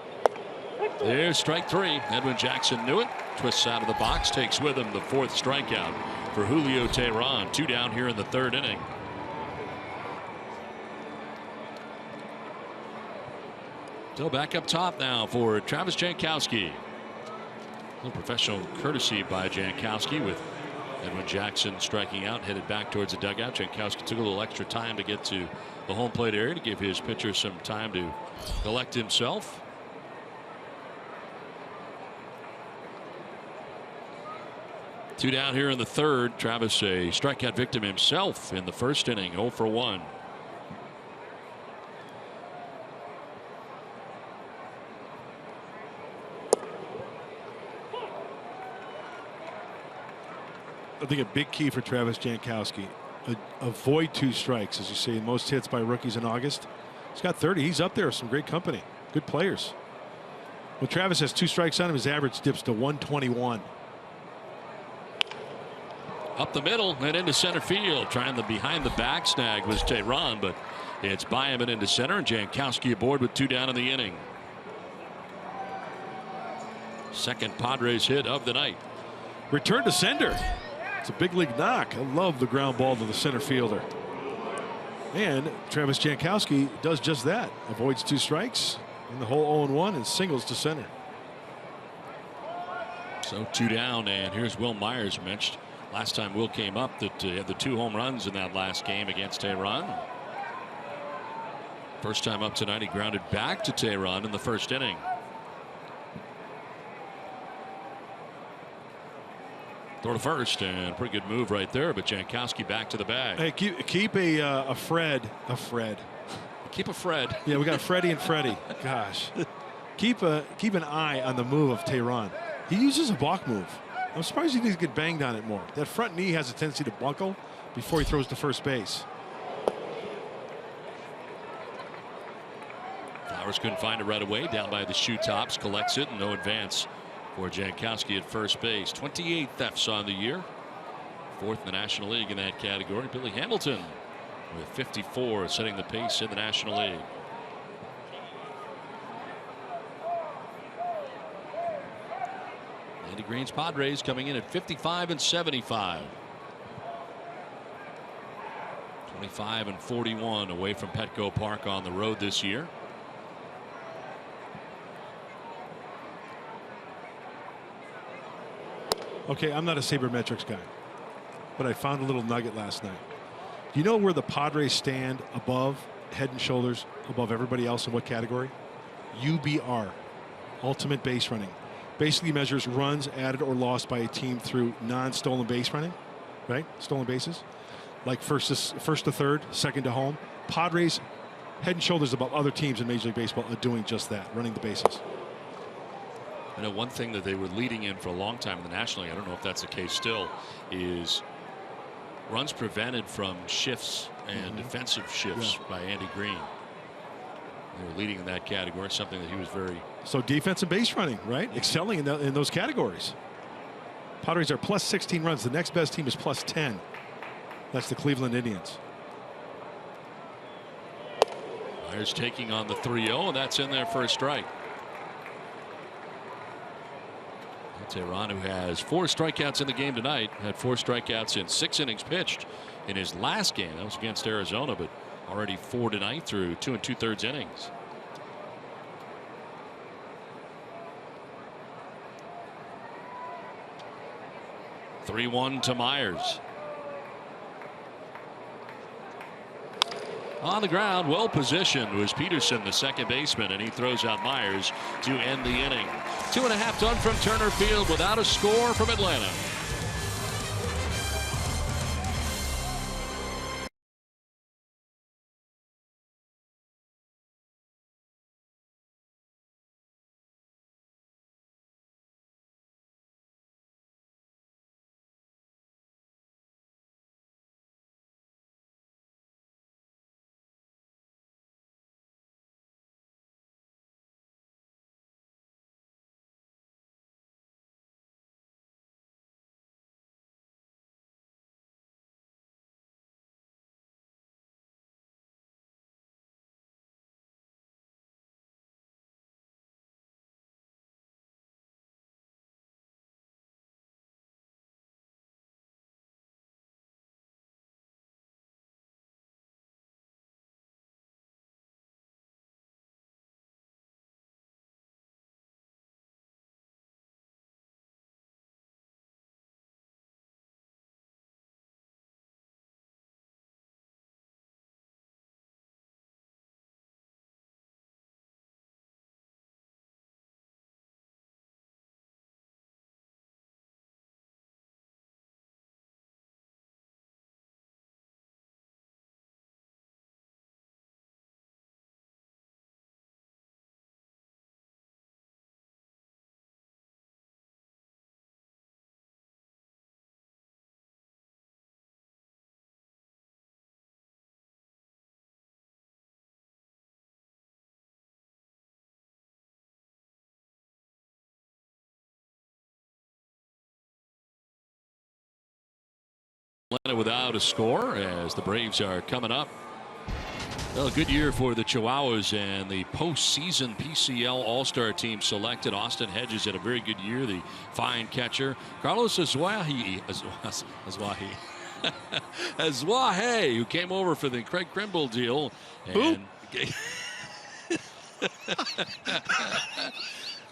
There's strike 3. Edwin Jackson knew it. Twists out of the box, takes with him the 4th strikeout for Julio Tehran. 2 down here in the 3rd inning. So back up top now for Travis Jankowski. A little professional courtesy by Jankowski, with Edwin Jackson striking out, headed back towards the dugout. Jankowski took a little extra time to get to the home plate area to give his pitcher some time to collect himself. Two down here in the 3rd. Travis, a strikeout victim himself in the 1st inning, 0 for 1. I think a big key for Travis Jankowski, avoid 2 strikes, as you say, most hits by rookies in August. He's got 30. He's up there with some great company, good players. When Travis has 2 strikes on him, his average dips to 121. Up the middle and into center field. Trying the behind the back snag was Tehran, but it's by him and into center, and Jankowski aboard with 2 down in the inning. Second Padres hit of the night. Return to sender. It's a big league knock. I love the ground ball to the center fielder. And Travis Jankowski does just that. Avoids 2 strikes in the hole 0-1 and singles to center. So 2 down, and here's Will Myers. Mentioned last time Will came up that he had the 2 home runs in that last game against Tehran. First time up tonight, he grounded back to Tehran in the 1st inning. Throw to first, and pretty good move right there, but Jankowski back to the bag. Hey, keep a Fred. Keep a Fred. Yeah, we got Freddie and Freddie. Gosh, keep an eye on the move of Tehran. He uses a balk move. I'm surprised he doesn't get banged on it more. That front knee has a tendency to buckle before he throws to first base. Flowers couldn't find it right away. Down by the shoe tops, collects it, and no advance for Jankowski at first base. 28 thefts on the year. 4th in the National League in that category. Billy Hamilton with 54, setting the pace in the National League. Andy Green's Padres coming in at 55 and 75. 25 and 41 away from Petco Park on the road this year. Okay, I'm not a sabermetrics guy, but I found a little nugget last night. Do you know where the Padres stand above, head and shoulders above everybody else in what category? UBR, ultimate base running. basically measures runs added or lost by a team through non-stolen base running, right? Stolen bases, like first to third, second to home. Padres head and shoulders above other teams in Major League Baseball are doing just that, running the bases. I know one thing that they were leading in for a long time in the National League, I don't know if that's the case still, is runs prevented from shifts and defensive shifts by Andy Green. They were leading in that category, something that he was very... So defensive base running, right? Excelling in those categories. Padres are plus 16 runs. The next best team is plus 10. That's the Cleveland Indians. Myers taking on the 3-0, and that's in there for a strike. Tehran, who has 4 strikeouts in the game tonight, had 4 strikeouts in 6 innings pitched in his last game. That was against Arizona, but already 4 tonight through 2 2/3 innings. (3-1) to Myers. On the ground, well positioned, was Peterson, the second baseman, and he throws out Myers to end the inning. 2.5 done from Turner Field without a score from Atlanta. Atlanta without a score as the Braves are coming up. Well, a good year for the Chihuahuas, and the postseason PCL All-Star team selected. Austin Hedges had a very good year, the fine catcher. Carlos Azuaje, who came over for the Craig Kimbrel deal. And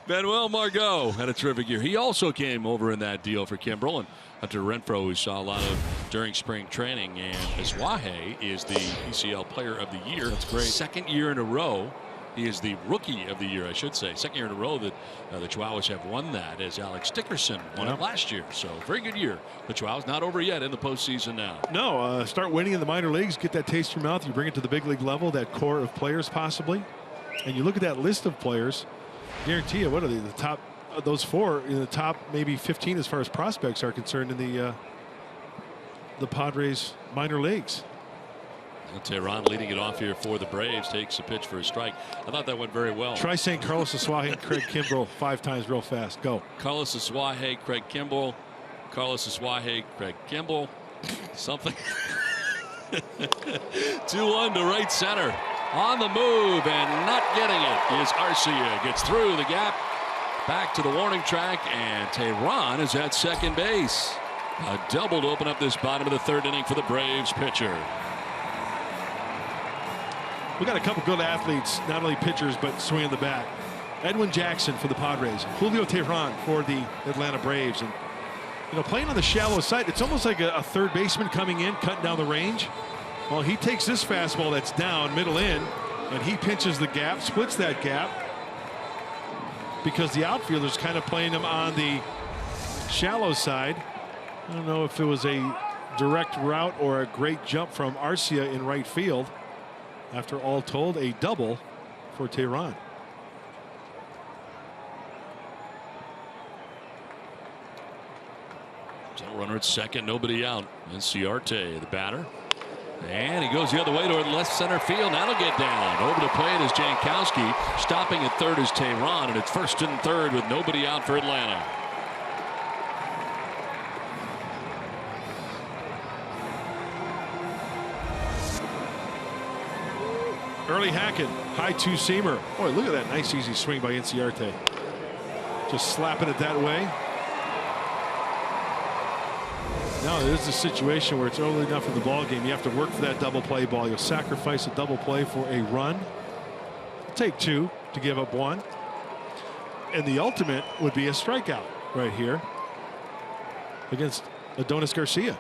Manuel Margot had a terrific year. He also came over in that deal for Kimbrel, and Hunter Renfroe, we saw a lot of during spring training, and Azuaje is the PCL Player of the Year. That's great. Second year in a row. He is the Rookie of the Year, I should say. Second year in a row that the Chihuahuas have won that, as Alex Dickerson won it last year. So very good year. The Chihuahuas not over yet in the postseason now. No, start winning in the minor leagues, get that taste in your mouth. You bring it to the big league level, that core of players possibly. And you look at that list of players, guarantee you, what are they, the top, those 4 in the top maybe 15 as far as prospects are concerned in the Padres minor leagues. Tehran leading it off here for the Braves, takes a pitch for a strike. I thought that went very well. Try saying Carlos Azuaje and Craig Kimbrel 5 times real fast. Go. Carlos Azuaje, Craig Kimbrel. Carlos Azuaje, Craig Kimbrel. Something. 2-1 to right center. On the move and not getting it is Arcia. Gets through the gap. Back to the warning track, and Tehran is at second base. A double to open up this bottom of the 3rd inning for the Braves pitcher. We got a couple good athletes, not only pitchers, but swinging the bat. Edwin Jackson for the Padres, Julio Tehran for the Atlanta Braves. And, you know, playing on the shallow side, it's almost like a third baseman coming in, cutting down the range. Well, he takes this fastball that's down, middle in, and he pinches the gap, splits that gap. because the outfielder's kind of playing him on the shallow side. I don't know if it was a direct route or a great jump from Arcia in right field. After all told, a double for Tehran. So runner at second, nobody out. Inciarte, the batter. And he goes the other way toward left center field. Now he'll get down. Over to plate is Jankowski. Stopping at third is Tehran, and it's first and third with nobody out for Atlanta. Early Hackett, high two-seamer. Boy, look at that nice easy swing by Inciarte. Just slapping it that way. Now it is a situation where it's early enough in the ball game. You have to work for that double play ball. You'll sacrifice a double play for a run. Take two to give up one. And the ultimate would be a strikeout right here against Adonis Garcia.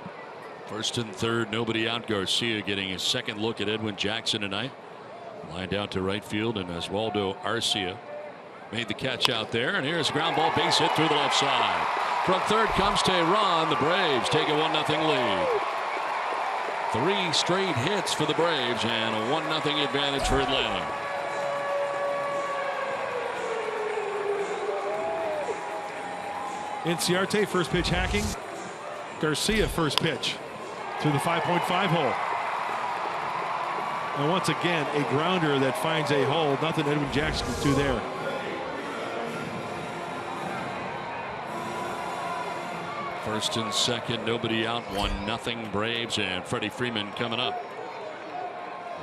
First and third, nobody out. Garcia getting his second look at Edwin Jackson tonight. Lined out to right field, and Oswaldo Arcia made the catch out there. And here's a ground ball base hit through the left side. From third comes Tehran. The Braves take a 1-0 lead. 3 straight hits for the Braves and a 1-0 advantage for Atlanta. Inciarte first pitch hacking. Garcia first pitch through the 5.5 hole. And once again, a grounder that finds a hole. Nothing Edwin Jackson can do there. First and second, nobody out. 1-0 Braves, and Freddie Freeman coming up.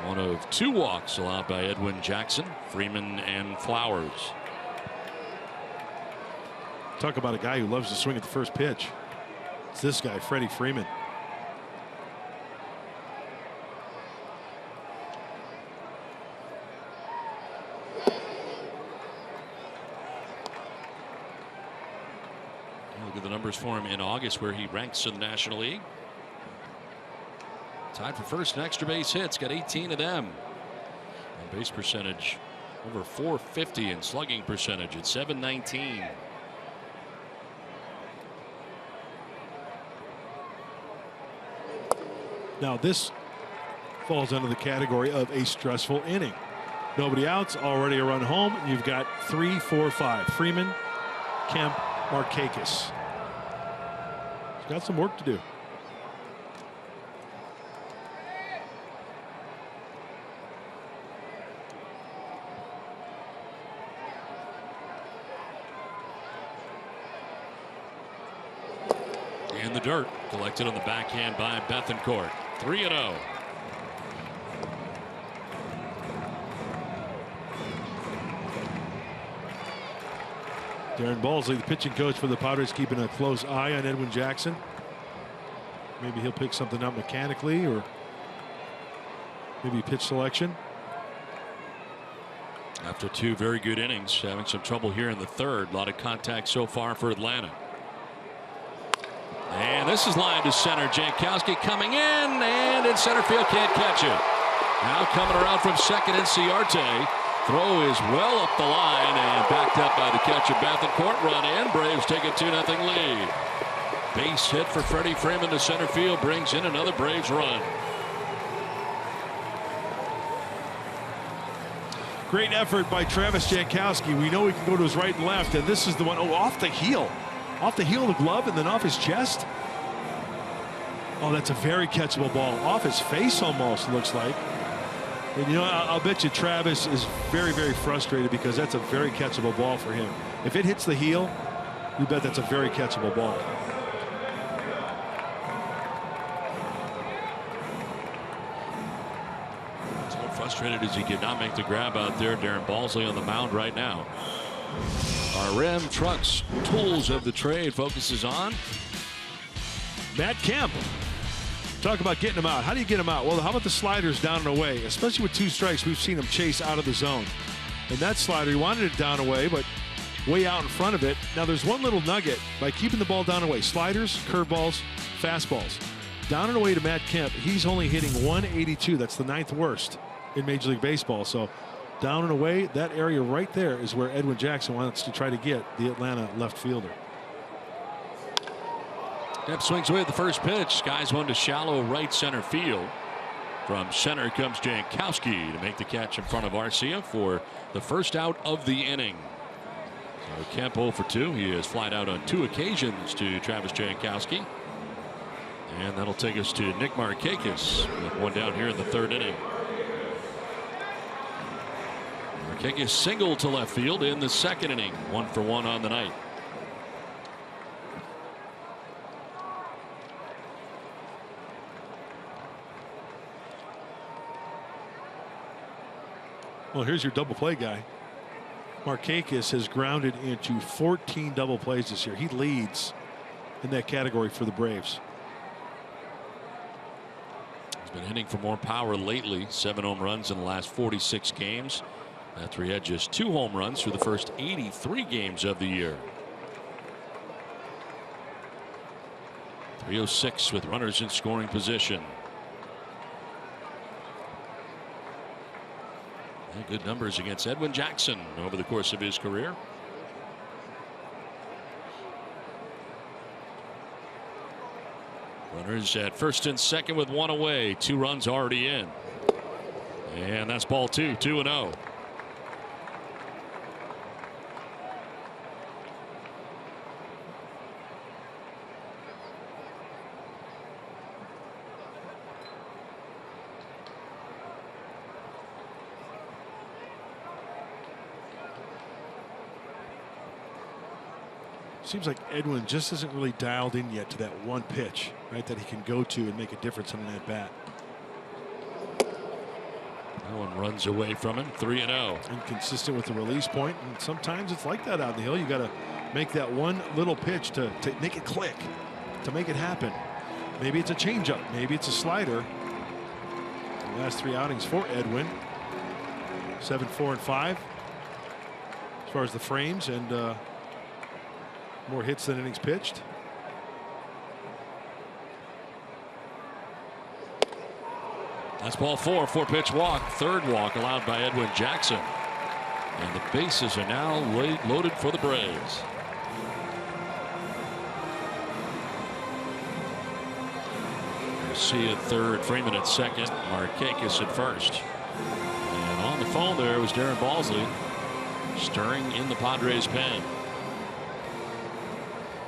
One of 2 walks allowed by Edwin Jackson, Freeman and Flowers. Talk about a guy who loves to swing at the first pitch. It's this guy, Freddie Freeman. Look at the numbers for him in August, where he ranks in the National League. Tied for first in extra base hits, got 18 of them. On base percentage over 450, and slugging percentage at 719. Now this falls under the category of a stressful inning. Nobody outs, already a run home. You've got 3, 4, 5. Freeman, Kemp, Markakis. He's got some work to do. In the dirt, collected on the backhand by Bethancourt. 3-0. Darren Balsley, the pitching coach for the Padres, keeping a close eye on Edwin Jackson. Maybe he'll pick something up mechanically, or maybe pitch selection. After 2 very good innings, having some trouble here in the third. A lot of contact so far for Atlanta. And this is lined to center. Jankowski coming in, and in center field, can't catch it. Now coming around from second, Inciarte. Throw is well up the line and backed up by the catcher. Bethancourt, run in. Braves take a 2-0 lead. Base hit for Freddie Freeman to center field, brings in another Braves run. Great effort by Travis Jankowski. We know he can go to his right and left, and this is the one. Oh, off the heel. Off the heel of the glove and then off his chest. Oh, that's a very catchable ball. Off his face almost, looks like. And you know, I'll bet you Travis is very, very frustrated, because that's a very catchable ball for him. If it hits the heel, you bet that's a very catchable ball. So frustrated as he could not make the grab out there. Darren Balsley on the mound right now. Our Ram Trucks tools of the trade focuses on Matt Kemp. Talk about getting him out. How do you get him out? Well, how about the sliders down and away? Especially with 2 strikes, we've seen him chase out of the zone. And that slider, he wanted it down away, but way out in front of it. Now, there's one little nugget by keeping the ball down and away. Sliders, curveballs, fastballs. Down and away to Matt Kemp. He's only hitting 182. That's the 9th worst in Major League Baseball. So down and away, that area right there is where Edwin Jackson wants to try to get the Atlanta left fielder. Depp swings away at the first pitch. Skies one to shallow right center field. From center comes Jankowski to make the catch in front of Arcia for the first out of the inning. So Kemp 0 for 2. He has flied out on 2 occasions to Travis Jankowski. And that'll take us to Nick Markakis with one down here in the 3rd inning. Markakis single to left field in the 2nd inning. 1 for 1 on the night. Well, here's your double play guy. Markakis has grounded into 14 double plays this year. He leads in that category for the Braves. He's been hitting for more power lately. 7 home runs in the last 46 games. After he had just 2 home runs through the first 83 games of the year. 306 with runners in scoring position. Good numbers against Edwin Jackson over the course of his career. Runners at first and second with 1 away. 2 runs already in. And that's ball 2, 2-0. Seems like Edwin just isn't really dialed in yet to that one pitch, right, that he can go to and make a difference on that bat. That one runs away from him. 3-0. Inconsistent with the release point, and sometimes it's like that out on the hill. You got to make that one little pitch to make it click, to make it happen. Maybe it's a changeup, maybe it's a slider. The last 3 outings for Edwin. 7, 4, and 5 as far as the frames, and more hits than innings pitched. That's ball 4. 4-pitch walk. 3rd walk allowed by Edwin Jackson. And the bases are now loaded for the Braves. Garcia at 3rd. Freeman at 2nd. Markakis at 1st. And on the phone there was Darren Balsley, stirring in the Padres pen.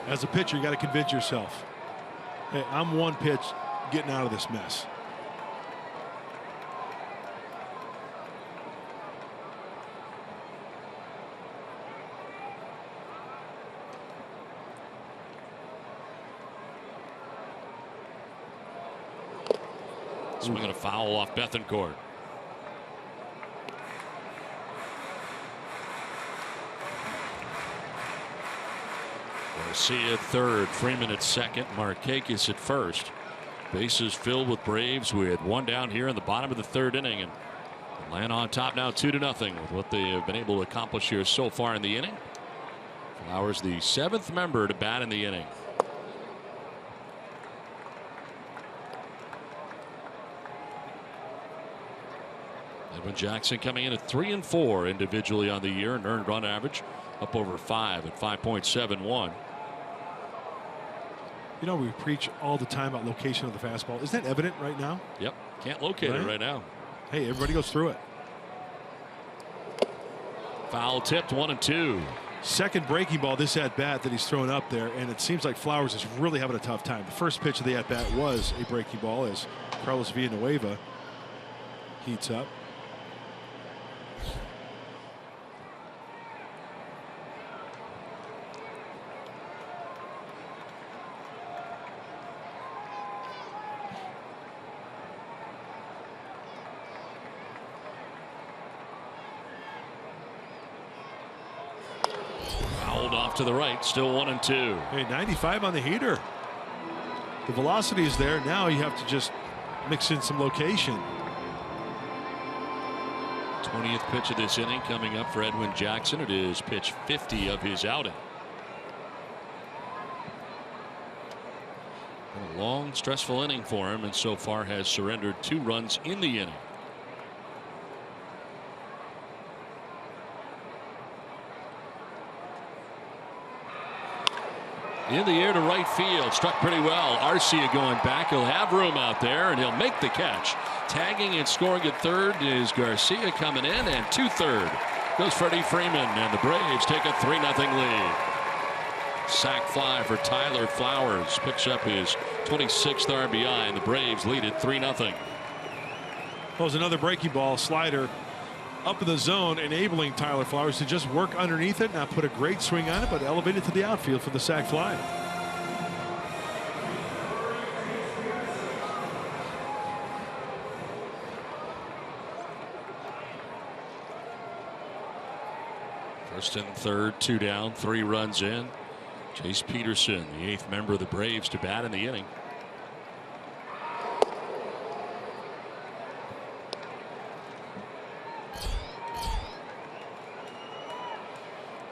As a pitcher, you got to convince yourself, hey, I'm 1 pitch getting out of this mess. Swinging a foul off Bethancourt. Garcia at 3rd, Freeman at 2nd, Markakis at 1st. Bases filled with Braves. We had 1 down here in the bottom of the 3rd inning, and Atlanta on top now 2-0 with what they have been able to accomplish here so far in the inning. Flowers the 7th member to bat in the inning. Edwin Jackson coming in at 3 and 4 individually on the year, and earned run average up over 5 at 5.71. You know, we preach all the time about location of the fastball. Isn't that evident right now? Yep, can't locate it right now. Hey, everybody goes through it. Foul tipped, 1-2. Second breaking ball this at bat that he's thrown up there, and it seems like Flowers is really having a tough time. The first pitch of the at bat was a breaking ball as Carlos Villanueva heats up. Off to the right, still 1-2. Hey, 95 on the heater. The velocity is there. Now you have to just mix in some location. 20th pitch of this inning coming up for Edwin Jackson. It is pitch 50 of his outing. A long, stressful inning for him, and so far has surrendered 2 runs in the inning. In the air to right field. Struck pretty well. Arcia going back. He'll have room out there, and he'll make the catch. Tagging and scoring at third is Garcia coming in, and to third goes Freddie Freeman, and the Braves take a 3-0 lead. Sac fly for Tyler Flowers. Picks up his 26th RBI, and the Braves lead it 3-0. Well, there's another breaking ball slider up in the zone, enabling Tyler Flowers to just work underneath it. Not put a great swing on it, but elevate it to the outfield for the sac fly. First and third, 2 down, 3 runs in. Chase Peterson, the 8th member of the Braves, to bat in the inning.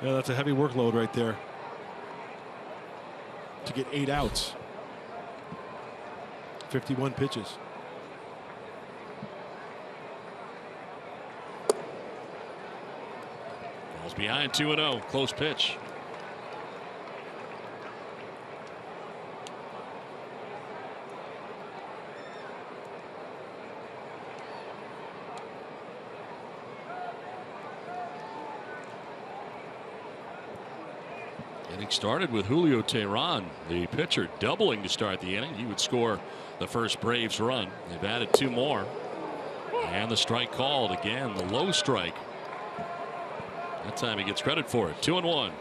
Yeah, that's a heavy workload right there to get 8 outs. 51 pitches. Falls behind 2-0. Close pitch. Inning started with Julio Teheran, the pitcher, doubling to start the inning. He would score the first Braves run. They've added 2 more. And the strike called again, the low strike. That time he gets credit for it. 2-1.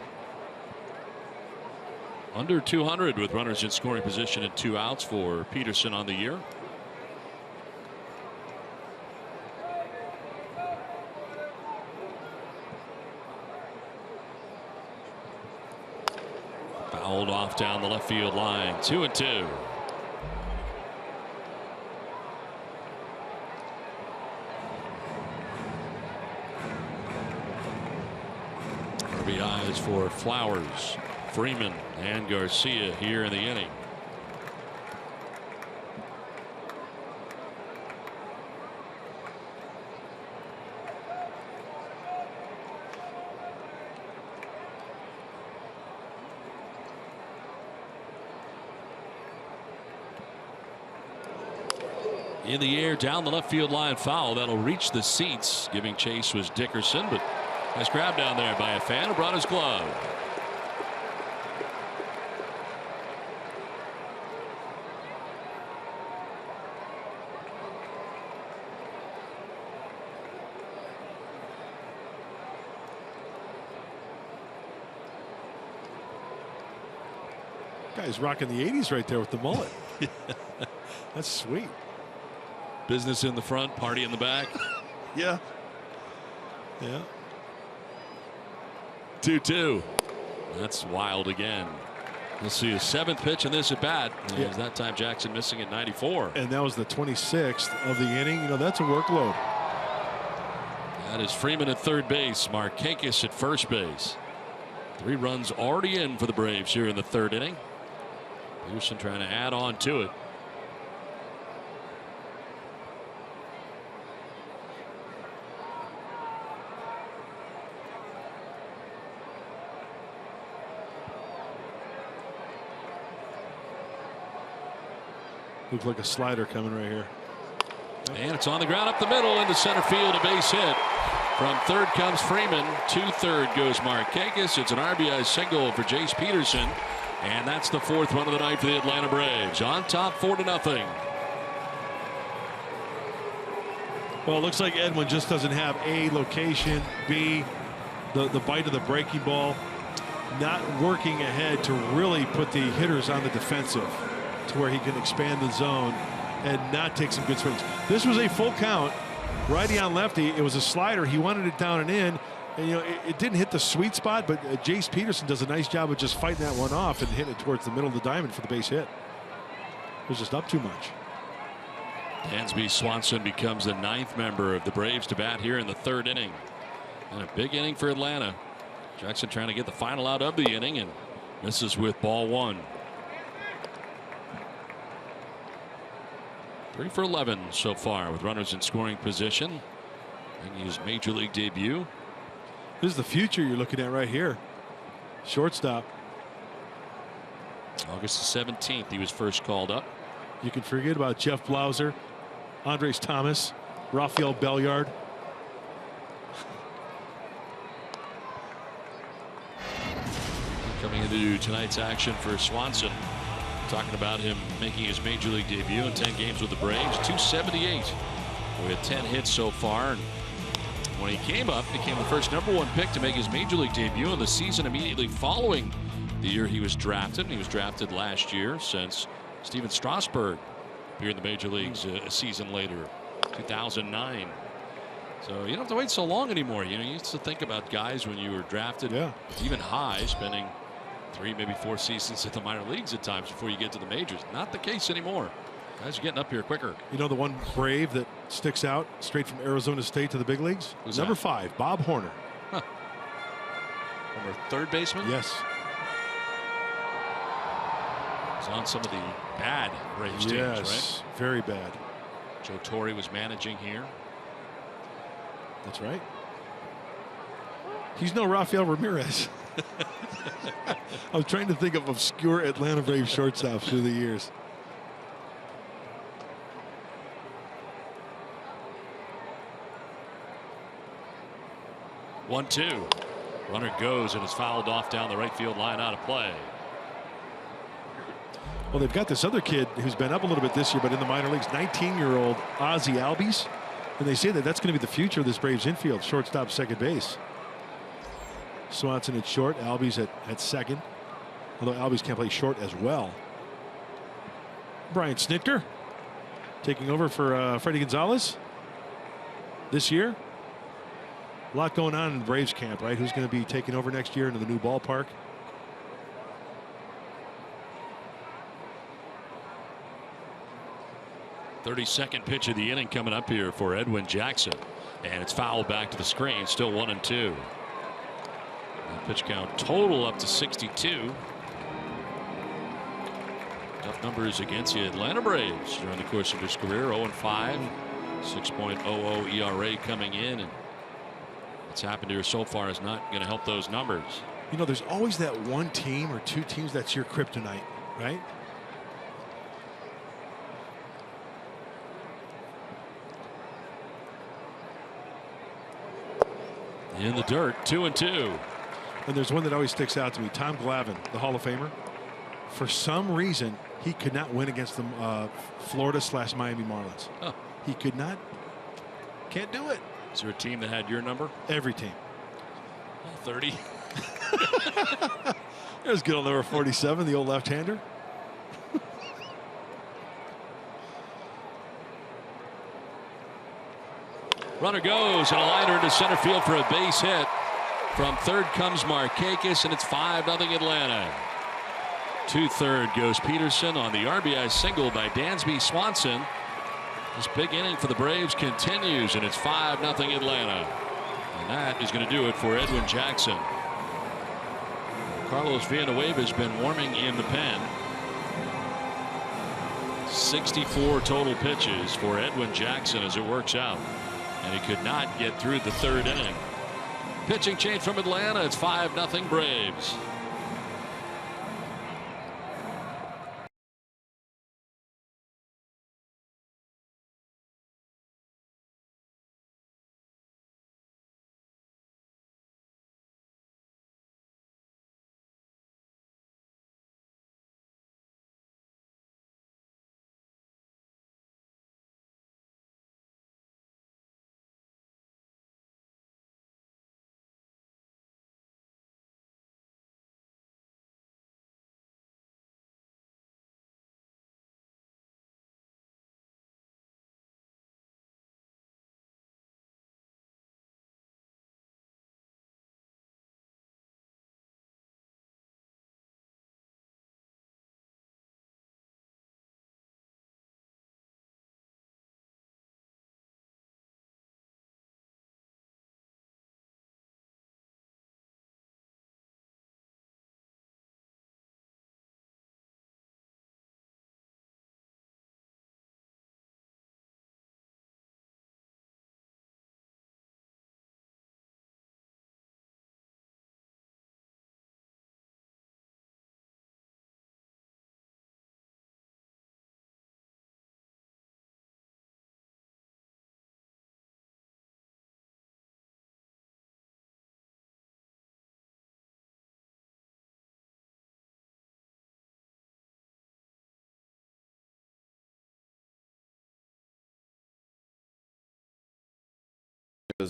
Under 200 with runners in scoring position and 2 outs for Peterson on the year. Fouled off down the left field line. 2-2. RBIs for Flowers, Freeman, and Garcia here in the inning. In the air down the left field line, foul that'll reach the seats. Giving chase was Dickerson, but nice grab down there by a fan who brought his glove. Guy's rocking the 80s right there with the mullet. That's sweet. Business in the front, party in the back. Yeah. Yeah. 2-2. That's wild again. We'll see his 7th pitch in this at bat. Yeah. That time Jackson missing at 94. And that was the 26th of the inning. You know, that's a workload. That is Freeman at third base. Markakis at first base. 3 runs already in for the Braves here in the 3rd inning. Peterson trying to add on to it. Looks like a slider coming right here. And it's on the ground up the middle into center field, a base hit. From third comes Freeman. To third goes Markakis. It's an RBI single for Jace Peterson. And that's the 4th run of the night for the Atlanta Braves. On top 4-0. Well, it looks like Edwin just doesn't have A, location, B, the bite of the breaking ball. Not working ahead to really put the hitters on the defensive to where he can expand the zone and not take some good swings. This was a full count, righty on lefty. It was a slider. He wanted it down and in, and you know it didn't hit the sweet spot, but Jace Peterson does a nice job of just fighting that one off and hitting it towards the middle of the diamond for the base hit. It was just up too much. Dansby Swanson becomes the 9th member of the Braves to bat here in the 3rd inning. And a big inning for Atlanta. Jackson trying to get the final out of the inning and misses with ball 1. 3 for 11 so far with runners in scoring position. Making his major league debut. This is the future you're looking at right here. Shortstop. August the 17th, he was first called up. You can forget about Jeff Blauser, Andres Thomas, Rafael Belliard. Coming into tonight's action for Swanson, talking about him making his major league debut in 10 games with the Braves. 278 with 10 hits so far. And when he came up, became the first #1 pick to make his major league debut in the season immediately following the year he was drafted. And he was drafted last year, since Steven Strasburg appeared in the major leagues a season later, 2009. So you don't have to wait so long anymore. You know, you used to think about guys when you were drafted, even high, spending 3, maybe 4 seasons at the minor leagues at times before you get to the majors. Not the case anymore. Guys are getting up here quicker. You know the one Brave that sticks out straight from Arizona State to the big leagues? Who's number that? 5, Bob Horner. Huh. Former third baseman? Yes. He's on some of the bad Braves teams, right? Very bad. Joe Torre was managing here. That's right. He's no Rafael Ramirez. I was trying to think of obscure Atlanta Braves shortstops through the years. One, two. Runner goes and is fouled off down the right field line, out of play. Well, they've got this other kid who's been up a little bit this year, but in the minor leagues, 19-year-old Ozzie Albies. And they say that that's going to be the future of this Braves infield, shortstop, second base. Swanson at short, Albies at second. Although Albies can't play short as well. Brian Snitker taking over for Freddie Gonzalez this year. A lot going on in the Braves camp, right? Who's going to be taking over next year into the new ballpark? .32nd pitch of the inning coming up here for Edwin Jackson, and it's fouled back to the screen. Still 1-2. Pitch count total up to 62. Tough numbers against the Atlanta Braves during the course of his career. 0-5, 6.00 ERA coming in, and what's happened here so far is not going to help those numbers. You know, there's always that one team or two teams that's your kryptonite, right? In the dirt, 2-2. And there's one that always sticks out to me, Tom Glavine, the Hall of Famer. For some reason, he could not win against the Florida/Miami Marlins. Oh. He could not. Can't do it. Is there a team that had your number? Every team. 30. There's good old number 47, the old left-hander. Runner goes, and a liner into center field for a base hit. From third comes Markakis, and it's 5-0 Atlanta. To third goes Peterson on the RBI single by Dansby Swanson. This big inning for the Braves continues, and it's 5-0 Atlanta. And that is going to do it for Edwin Jackson. Carlos Villanueva has been warming in the pen. 64 total pitches for Edwin Jackson as it works out. And he could not get through the third inning. Pitching change from Atlanta. It's 5-0 Braves.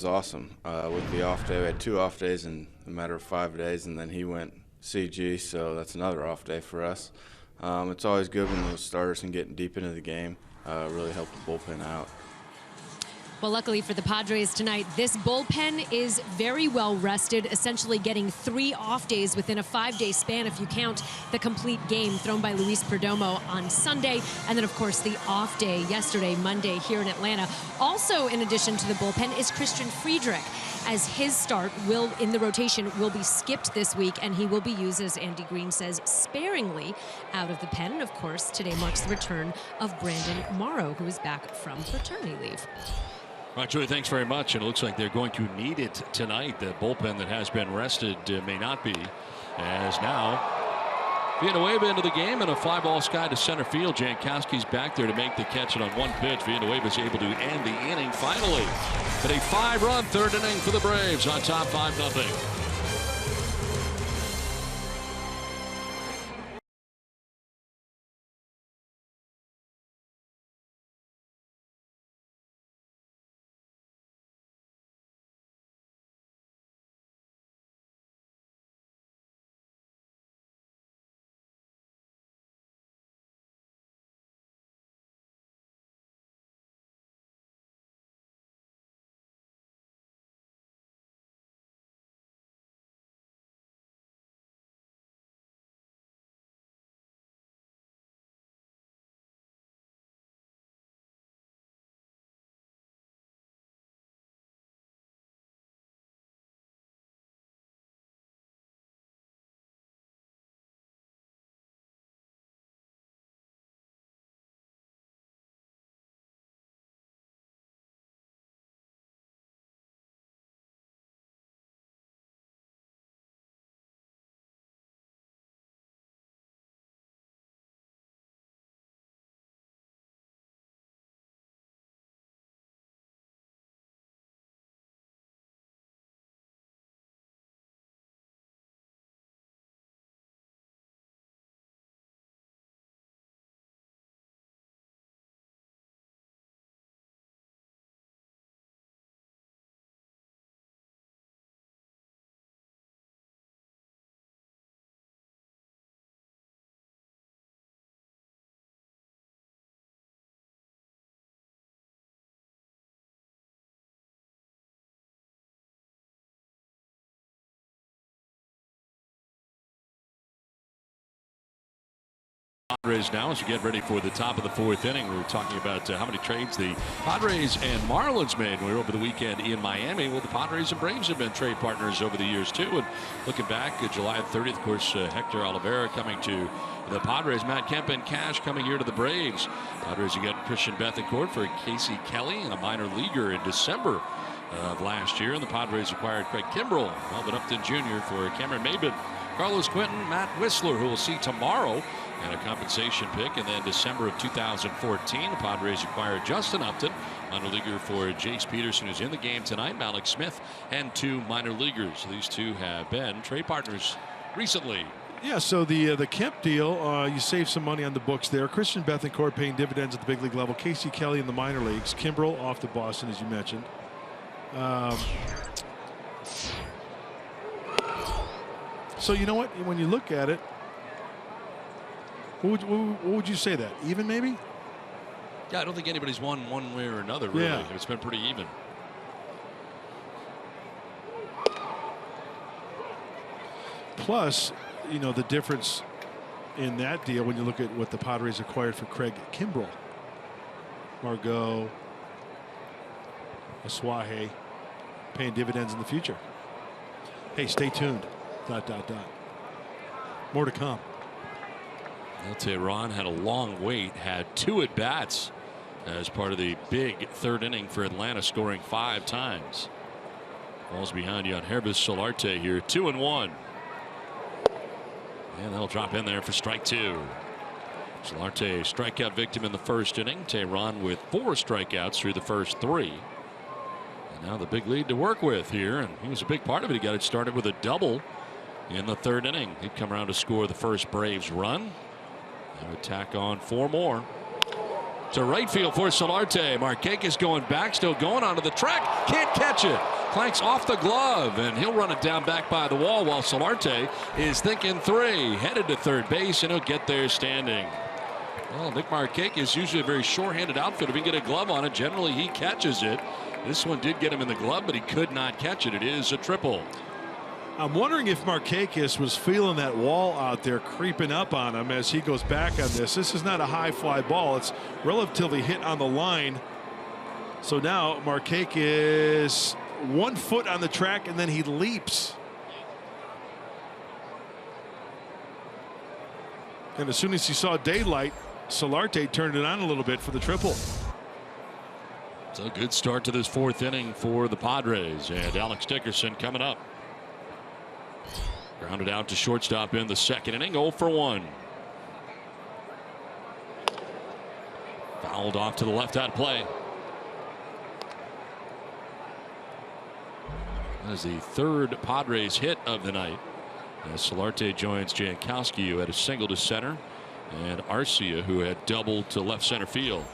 was awesome. With the off day, we had 2 off days in a matter of 5 days, and then he went CG, so that's another off day for us. It's always good when those starters can get deep into the game. Really help the bullpen out. Well, luckily for the Padres tonight, this bullpen is very well rested, essentially getting 3 off days within a 5-day span if you count the complete game thrown by Luis Perdomo on Sunday, and then, of course, the off day yesterday, Monday, here in Atlanta. Also, in addition to the bullpen, is Christian Friedrich, as his start in the rotation will be skipped this week, and he will be used, as Andy Green says, sparingly out of the pen. And, of course, today marks the return of Brandon Morrow, who is back from paternity leave. All right, Joey, thanks very much. And it looks like they're going to need it tonight. The bullpen that has been rested may not be, as now Villanueva into the game, and a fly ball sky to center field. Jankowski's back there to make the catch, and on one pitch, Villanueva's able to end the inning finally. But a 5-run third inning for the Braves on top 5-0. Padres now as you get ready for the top of the 4th inning. We were talking about how many trades the Padres and Marlins made when we were over the weekend in Miami. Well, the Padres and Braves have been trade partners over the years too. And looking back, July 30th, of course, Hector Olivera coming to the Padres. Matt Kemp and Cash coming here to the Braves. Padres, you got Christian Bethancourt for Casey Kelly, a minor leaguer, in December of last year. And the Padres acquired Craig Kimbrell, Melvin Upton Jr. for Cameron Maybin, Carlos Quentin, Matt Whistler, who we'll see tomorrow, and a compensation pick. And then December of 2014, the Padres acquired Justin Upton, minor leaguer, for Jace Peterson, who's in the game tonight, Malik Smith, and 2 minor leaguers. These 2 have been trade partners recently. Yeah, so the Kemp deal, you save some money on the books there. Christian Bethancourt paying dividends at the big league level. Casey Kelly in the minor leagues. Kimbrell off to Boston, as you mentioned. So you know what? When you look at it, what would you say that? Even maybe? Yeah, I don't think anybody's won one way or another, really. Yeah. It's been pretty even. Plus, you know, the difference in that deal when you look at what the Padres acquired for Craig Kimbrell. Margot, Asuaje, paying dividends in the future. Hey, stay tuned. ... More to come. I'll tell you, Ron had a long wait, had 2 at-bats as part of the big 3rd inning for Atlanta, scoring 5 times. Falls behind you on Hervis Solarte here, 2-1. And they'll drop in there for strike 2. Solarte, strikeout victim in the 1st inning. Tehran with 4 strikeouts through the first 3. And now the big lead to work with here, and he was a big part of it. He got it started with a double in the 3rd inning. He'd come around to score the first Braves run. They would tack on 4 more. To right field for Solarte. Markakis going back, still going onto the track. Can't catch it. Clanks off the glove, and he'll run it down back by the wall while Solarte is thinking 3. Headed to third base, and he'll get there standing. Well, Nick Markakis is usually a very sure-handed outfielder. If he can get a glove on it, generally he catches it. This one did get him in the glove, but he could not catch it. It is a triple. I'm wondering if Markakis was feeling that wall out there creeping up on him as he goes back on this. This is not a high fly ball. It's relatively hit on the line. So now Markakis 1 foot on the track, and then he leaps. And as soon as he saw daylight, Solarte turned it on a little bit for the triple. It's a good start to this 4th inning for the Padres, and Alex Dickerson coming up. Grounded out to shortstop in the 2nd inning, 0 for 1. Fouled off to the left out play. That is the 3rd Padres hit of the night. As Solarte joins Jankowski, who had a single to center, and Arcia, who had doubled to left center field.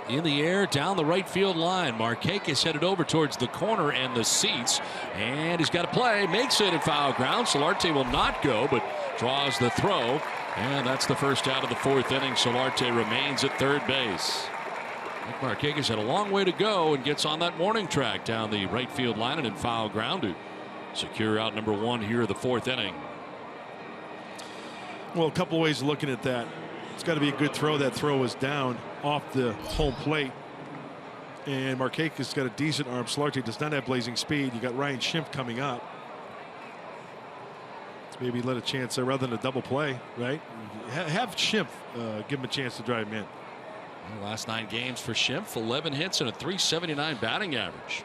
In the air down the right field line. Markakis headed over towards the corner and the seats, and he's got a play, makes it at foul ground. Solarte will not go, but draws the throw, and that's the first out of the 4th inning. Solarte remains at third base. Nick Markakis had a long way to go and gets on that warning track down the right field line and in foul ground to secure out number 1 here of the 4th inning. Well, a couple of ways of looking at that. It's got to be a good throw. That throw was down off the home plate, and Markakis got a decent arm. Solarte does not have blazing speed. You got Ryan Schimpf coming up. Maybe let a chance there rather than a double play, right? Have Schimpf give him a chance to drive him in. The last 9 games for Schimpf, 11 hits and a .379 batting average.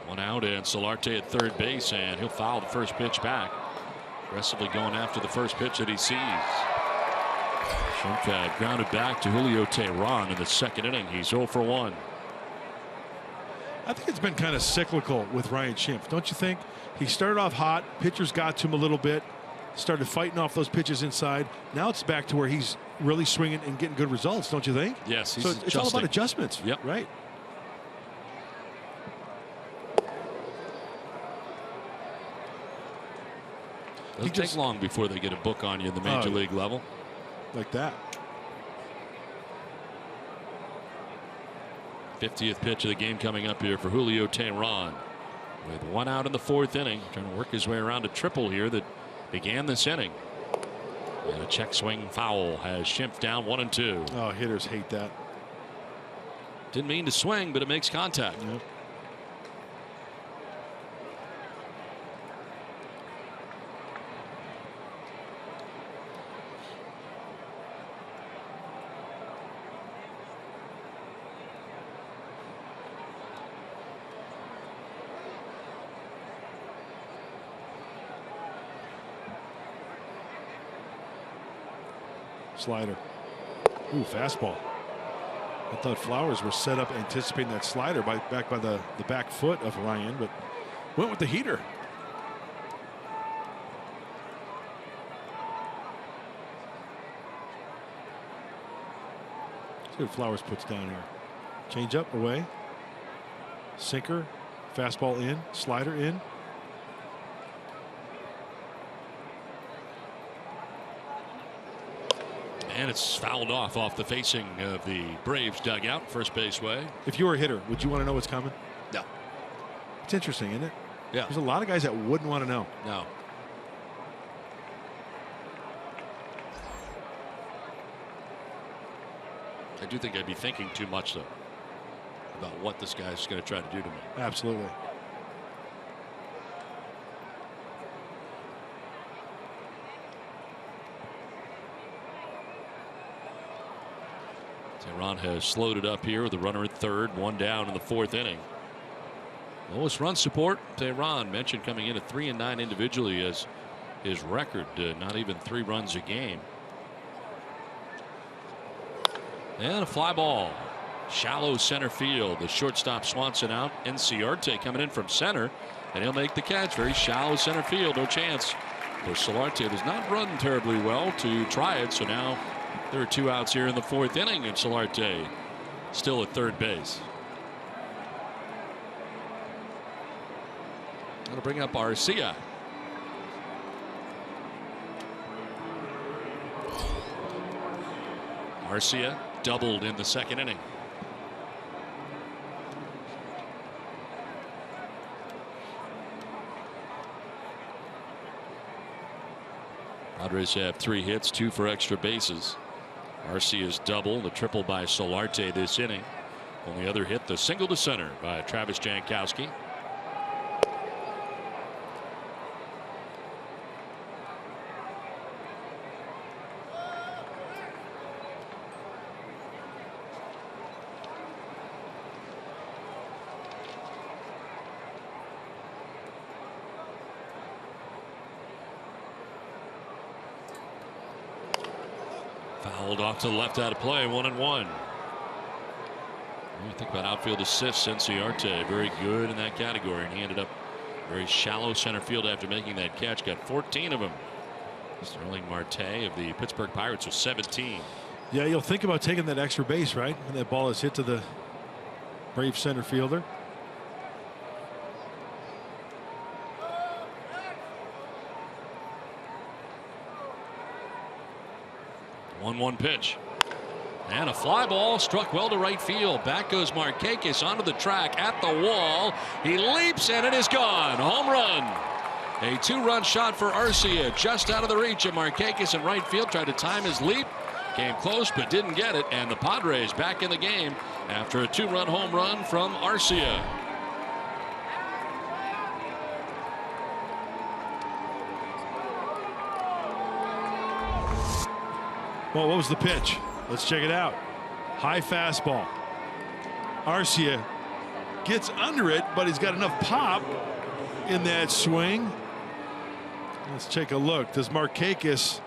1 out, and Solarte at third base, and he'll foul the first pitch back. Aggressively going after the first pitch that he sees. Schimpf had grounded back to Julio Teheran in the 2nd inning. He's 0 for 1. I think it's been kind of cyclical with Ryan Schimpf, don't you think? He started off hot, pitchers got to him a little bit, started fighting off those pitches inside. Now it's back to where he's really swinging and getting good results, don't you think? Yes, he's so it's all about adjustments. Yep. Right. Doesn't take long before they get a book on you in the major league level. Like that. 50th pitch of the game coming up here for Julio Teheran. With 1 out in the 4th inning, trying to work his way around a triple here that began this inning. And a check swing foul has Schimpf down 1-2. Oh, hitters hate that. Didn't mean to swing, but it makes contact. Yep. Slider. Ooh, fastball. I thought Flowers were set up anticipating that slider back by the back foot of Ryan, but went with the heater. See what Flowers puts down here. Change up away. Sinker. Fastball in. Slider in. And it's fouled off the facing of the Braves dugout, first base way. If you were a hitter, would you want to know what's coming? No. It's interesting, isn't it? Yeah. There's a lot of guys that wouldn't want to know. No. I do think I'd be thinking too much, though, about what this guy's going to try to do to me. Absolutely. Teheran has slowed it up here with a runner at third, 1 down in the 4th inning. Lowest run support, Teheran mentioned coming in at 3 and 9 individually as his record, not even 3 runs a game. And a fly ball. Shallow center field. The shortstop Swanson out. Enciarte coming in from center. and he'll make the catch. Very shallow center field, no chance. Of course, Solarte does not run terribly well to try it, so now there are 2 outs here in the 4th inning, and Solarte still at third base. Going to bring up Arcia. Arcia doubled in the 2nd inning. Padres have 3 hits, 2 for extra bases. Arcia's double, the triple by Solarte this inning. Only other hit, the single to center by Travis Jankowski. Fouled off to the left out of play, 1-1. When you think about outfield assists, Cincinnati very good in that category, and he ended up very shallow center field after making that catch. Got 14 of them. Sterling Marte of the Pittsburgh Pirates with 17. Yeah, you'll think about taking that extra base, right, when that ball is hit to the Brave center fielder. One pitch. And a fly ball struck well to right field. Back goes Markakis onto the track at the wall. He leaps and it is gone. Home run. A 2-run shot for Arcia just out of the reach of Markakis in right field. Tried to time his leap. Came close but didn't get it. And the Padres back in the game after a 2-run home run from Arcia. Well, what was the pitch? Let's check it out. High fastball. Arcia gets under it, but he's got enough pop in that swing. Let's take a look. Does Markakis,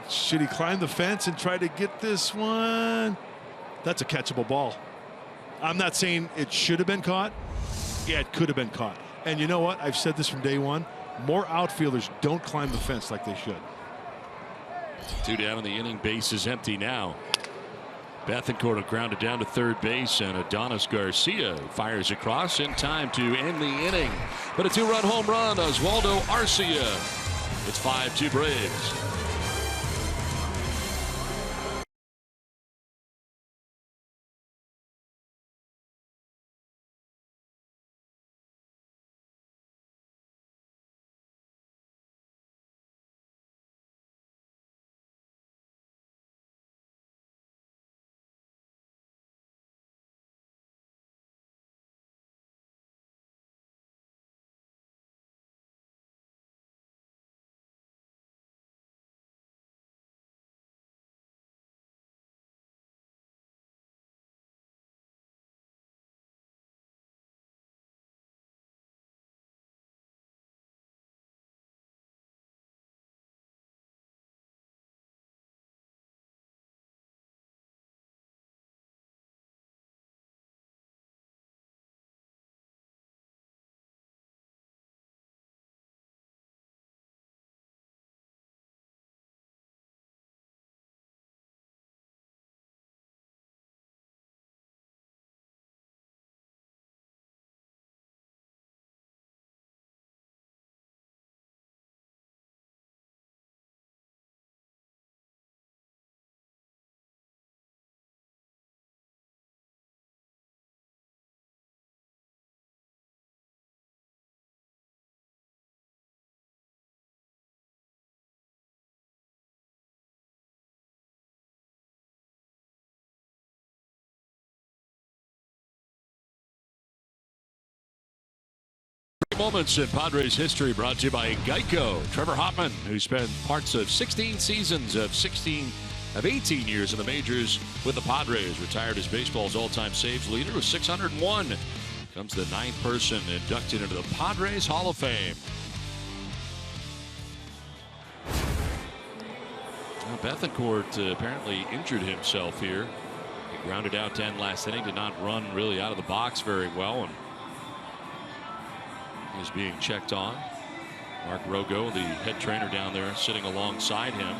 should he climb the fence and try to get this one? That's a catchable ball. I'm not saying it should have been caught. Yeah, it could have been caught. And you know what? I've said this from day one. More outfielders don't climb the fence like they should. 2 down in the inning. Base is empty now. Bethancourt will ground it down to third base, and Adonis Garcia fires across in time to end the inning. But a 2-run home run, Oswaldo Arcia. It's 5-2 Braves. Moments in Padres history brought to you by Geico. Trevor Hoffman, who spent parts of 16 seasons of 18 years in the majors with the Padres, retired as baseball's all-time saves leader with 601. Becomes the 9th person inducted into the Padres Hall of Fame. Now, Bethancourt apparently injured himself here. He grounded out to end last inning, did not run really out of the box very well, and is being checked on. Mark Rogo, the head trainer down there, sitting alongside him.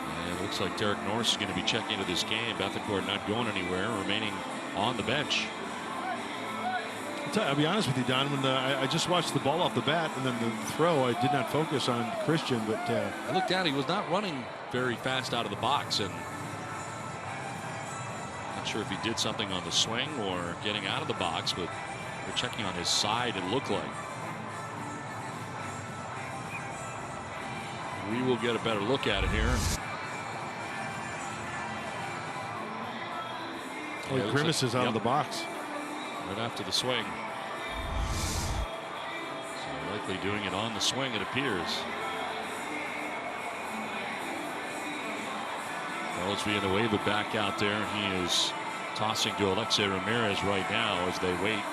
And it looks like Derek Norris is going to be checking into this game. Bethancourt not going anywhere, remaining on the bench. I'll be honest with you, Don. When I just watched the ball off the bat and then the throw, I did not focus on Christian. But I looked down; he was not running very fast out of the box, and not sure if he did something on the swing or getting out of the box. But we're checking on his side. It looked like. We will get a better look at it here. Oh, Grimace is out of the box. Right after the swing. So likely doing it on the swing, it appears. Carlos Villanueva back out there. He is tossing to Alexei Ramirez right now as they wait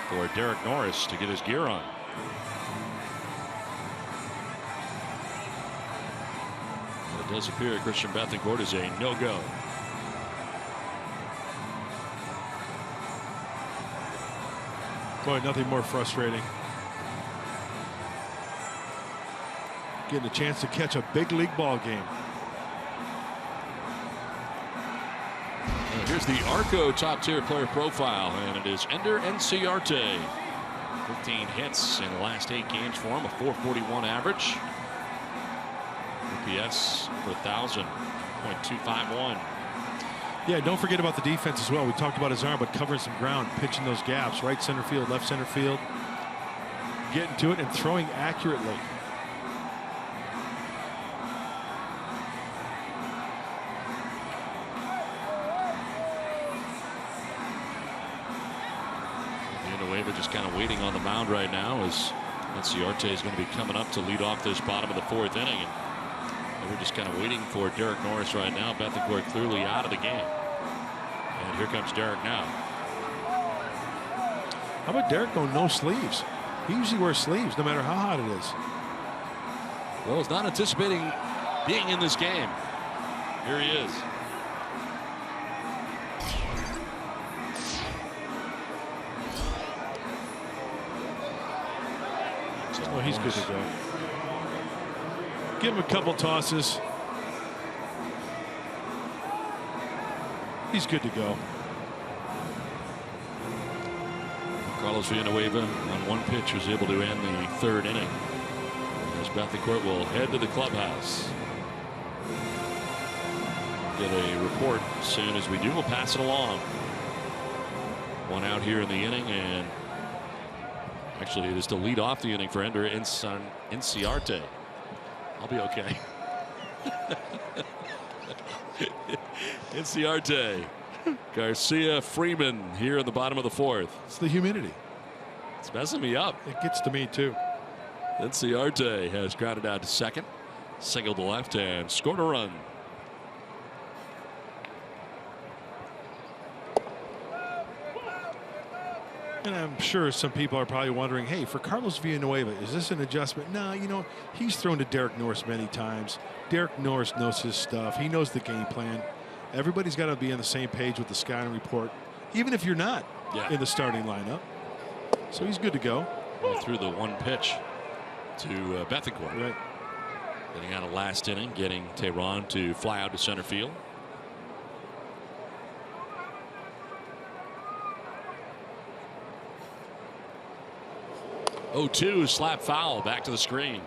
for Derek Norris to get his gear on. It does appear Christian Bethancourt is a no-go. Boy, nothing more frustrating. Getting a chance to catch a big league ball game. Here's the Arco top tier player profile, and it is Ender Inciarte. 15 hits in the last 8 games for him, a .441 average. OPS per 1,000, .251. Yeah, don't forget about the defense as well. We talked about his arm, but covering some ground, pitching those gaps, right center field, left center field, getting to it and throwing accurately. Villanueva just kind of waiting on the mound right now as Inciarte is going to be coming up to lead off this bottom of the 4th inning. And we're just kind of waiting for Derek Norris right now. Bethancourt clearly out of the game. And here comes Derek now. How about Derek going no sleeves? He usually wears sleeves no matter how hot it is. Well, he's not anticipating being in this game. Here he is. Oh, he's good to go. Give him a couple tosses. He's good to go. Carlos Villanueva on one pitch was able to end the 3rd inning. As Bethancourt will head to the clubhouse. Get a report as soon as we do. We'll pass it along. One out here in the inning, and actually it is to lead off the inning for Ender Inciarte. I'll be okay. Inciarte, Garcia, Freeman here in the bottom of the 4th. It's the humidity. It's messing me up. It gets to me too. Inciarte has grounded out to second, singled to left, and scored a run. And I'm sure some people are probably wondering, hey, for Carlos Villanueva, is this an adjustment? No, you know, he's thrown to Derek Norris many times. Derek Norris knows his stuff. He knows the game plan. Everybody's got to be on the same page with the scouting report, even if you're not in the starting lineup. So he's good to go. Through the one pitch to Bethancourt. Right. Getting out of last inning, getting Tehran to fly out to center field. Oh, 2 slap foul back to the screen.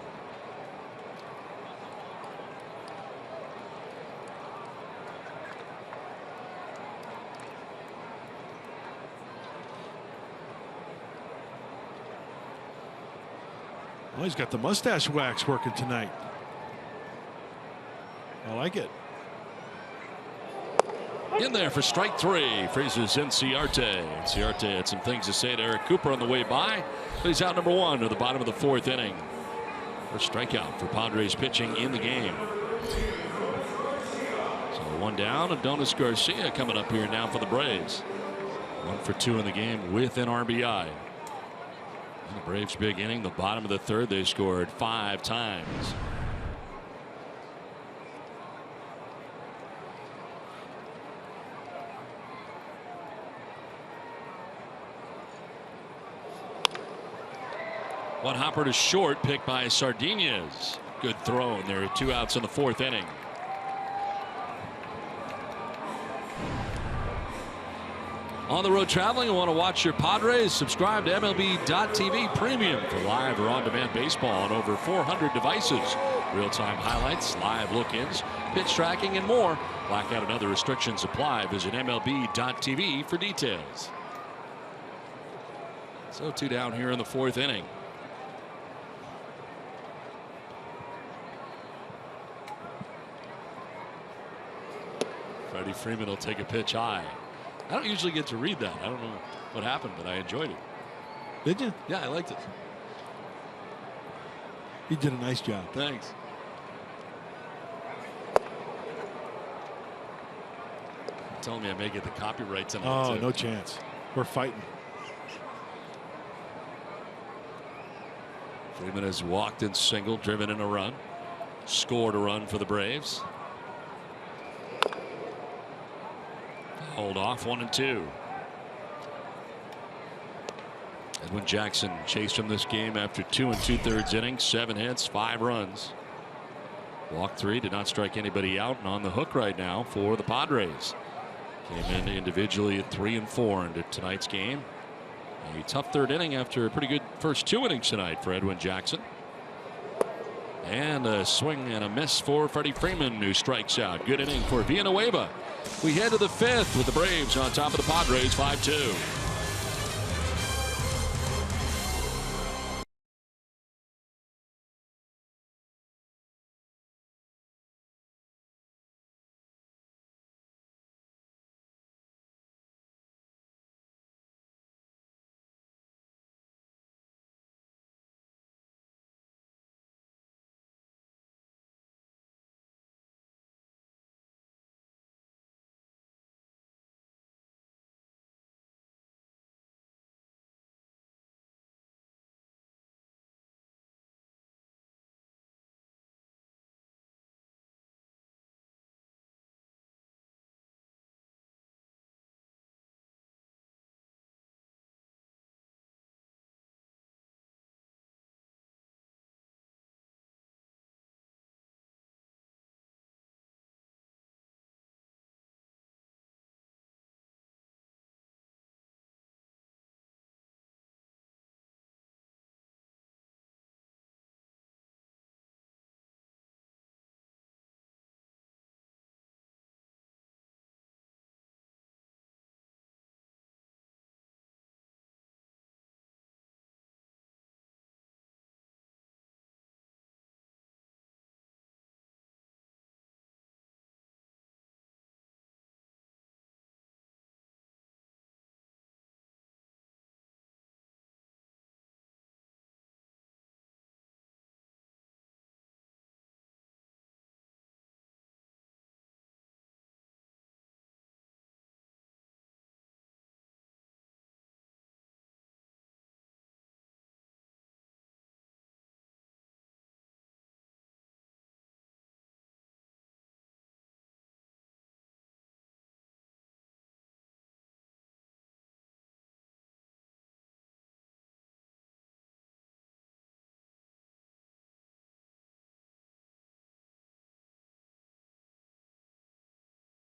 Well, he's got the mustache wax working tonight. I like it. In there for strike 3. Freezes Inciarte. Inciarte had some things to say to Eric Cooper on the way by. But he's out number 1 at the bottom of the 4th inning. First strikeout for Padres pitching in the game. So 1 down. Adonis Garcia coming up here now for the Braves. 1 for 2 in the game with an RBI. And the Braves big inning. The bottom of the 3rd. They scored 5 times. One hopper to short, picked by Sardinez. Good throw, and there are 2 outs in the 4th inning. On the road traveling and want to watch your Padres? Subscribe to MLB.TV Premium for live or on-demand baseball on over 400 devices. Real-time highlights, live look-ins, pitch tracking, and more. Blackout and other restrictions apply. Visit MLB.TV for details. So 2 down here in the 4th inning. Freddie Freeman will take a pitch high. I don't usually get to read that. I don't know what happened, but I enjoyed it. Did you? Yeah, I liked it. You did a nice job. Thanks. Telling me I may get the copyright tonight. Oh, no chance. We're fighting. Freeman has walked and singled, driven in a run, scored a run for the Braves. Hold off 1-2. Edwin Jackson chased from this game after 2 2/3 innings, 7 hits, 5 runs. Walked 3, did not strike anybody out, and on the hook right now for the Padres. Came in individually at 3 and 4 into tonight's game. A tough 3rd inning after a pretty good first 2 innings tonight for Edwin Jackson. And a swing and a miss for Freddie Freeman, who strikes out. Good inning for Villanueva. We head to the 5th with the Braves on top of the Padres 5-2.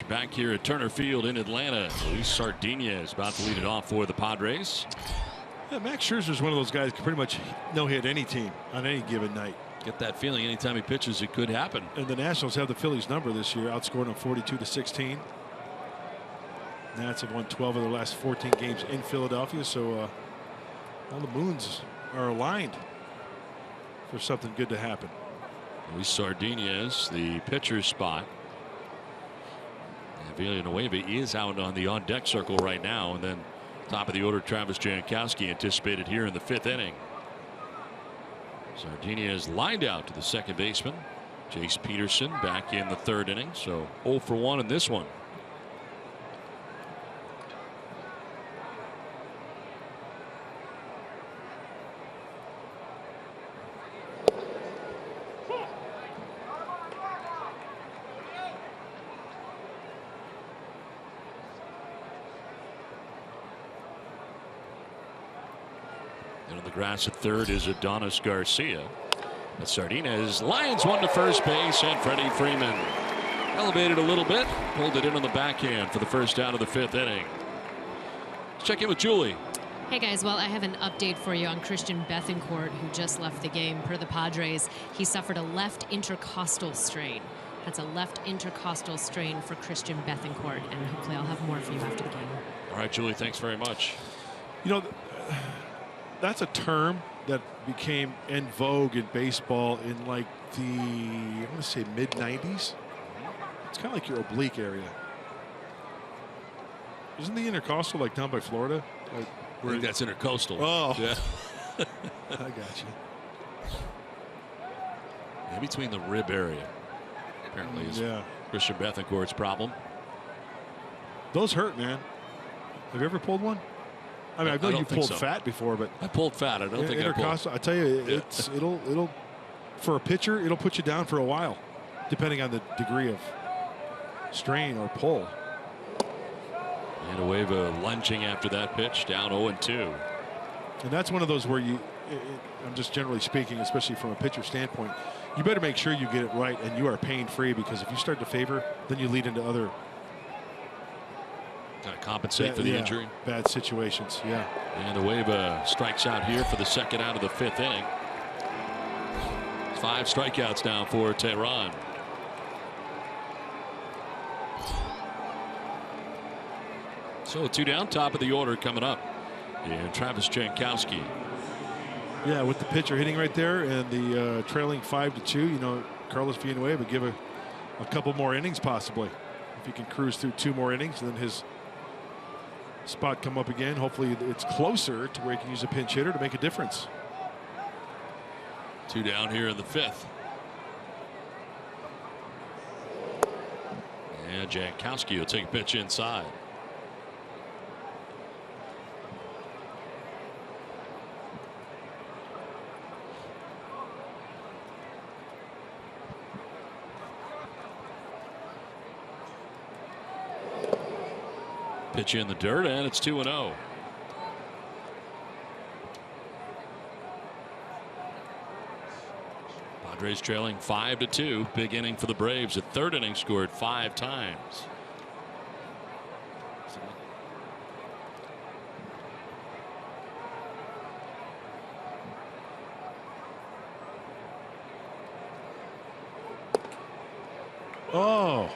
Back here at Turner Field in Atlanta, Luis Sardinez is about to lead it off for the Padres. Yeah, Max Scherzer's one of those guys who can pretty much no-hit any team on any given night. Get that feeling anytime he pitches, it could happen. And the Nationals have the Phillies number this year, outscoring them 42-16. Nats have won 12 of their last 14 games in Philadelphia, so all the moons are aligned for something good to happen. Luis Sardinez, the pitcher's spot. And Villanueva is out on the on-deck circle right now, and then top of the order, Travis Jankowski anticipated here in the 5th inning. Sardinez lined out to the second baseman. Jace Peterson back in the 3rd inning, so 0 for 1 in this one. grass at third is Adonis Garcia. That's Sardinez. Lions 1 to first base, and Freddie Freeman elevated a little bit, pulled it in on the backhand for the first out of the 5th inning. Let's check in with Julie. Hey guys, well, I have an update for you on Christian Bethancourt, who just left the game. Per the Padres, he suffered a left intercostal strain. That's a left intercostal strain for Christian Bethancourt, and hopefully I'll have more for you after the game. All right, Julie, thanks very much. You know, that's a term that became en vogue in baseball in like the, I want to say mid-90s. It's kind of like your oblique area. Isn't the intercostal like down by Florida? Like, I think that's intercostal. Oh. Yeah. I got you. Yeah, between the rib area, apparently, is Christian Bethancourt's problem. Those hurt, man. Have you ever pulled one? I mean, I know you pulled fat before, but I pulled fat. I don't think intercostal. I tell you, it'll for a pitcher, it'll put you down for a while, depending on the degree of strain or pull. And Villanueva lunging after that pitch, down 0-2. And that's one of those where I'm just generally speaking, especially from a pitcher standpoint, you better make sure you get it right and you are pain free, because if you start to favor, then you lead into other kind of compensate for the injury. Bad situations, yeah. And Villanueva strikes out here for the second out of the 5th inning. 5 strikeouts now for Tehran. So 2 down, top of the order coming up. And Travis Jankowski. Yeah, with the pitcher hitting right there and the trailing 5-2, you know, Carlos Villanueva give a couple more innings possibly. If he can cruise through 2 more innings, and then his spot come up again. Hopefully it's closer to where he can use a pinch hitter to make a difference. 2 down here in the 5th. And Jankowski will take a pitch inside. Pitch in the dirt, and it's 2-0. Padres trailing 5-2. Big inning for the Braves. The 3rd inning scored 5 times. Oh.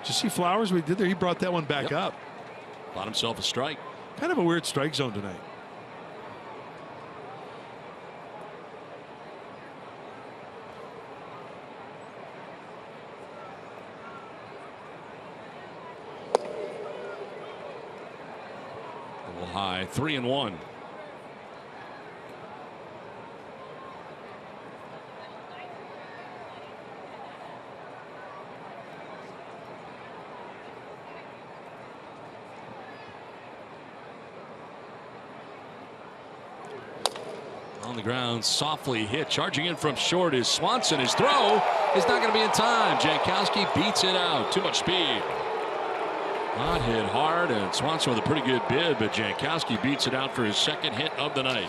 Did you see Flowers? We did there. He brought that one back up. Got himself a strike. Kind of a weird strike zone tonight. A little high. 3-1. On the ground, softly hit, charging in from short is Swanson. His throw is not going to be in time. Jankowski beats it out. Too much speed. Not hit hard, and Swanson with a pretty good bid, but Jankowski beats it out for his 2nd hit of the night.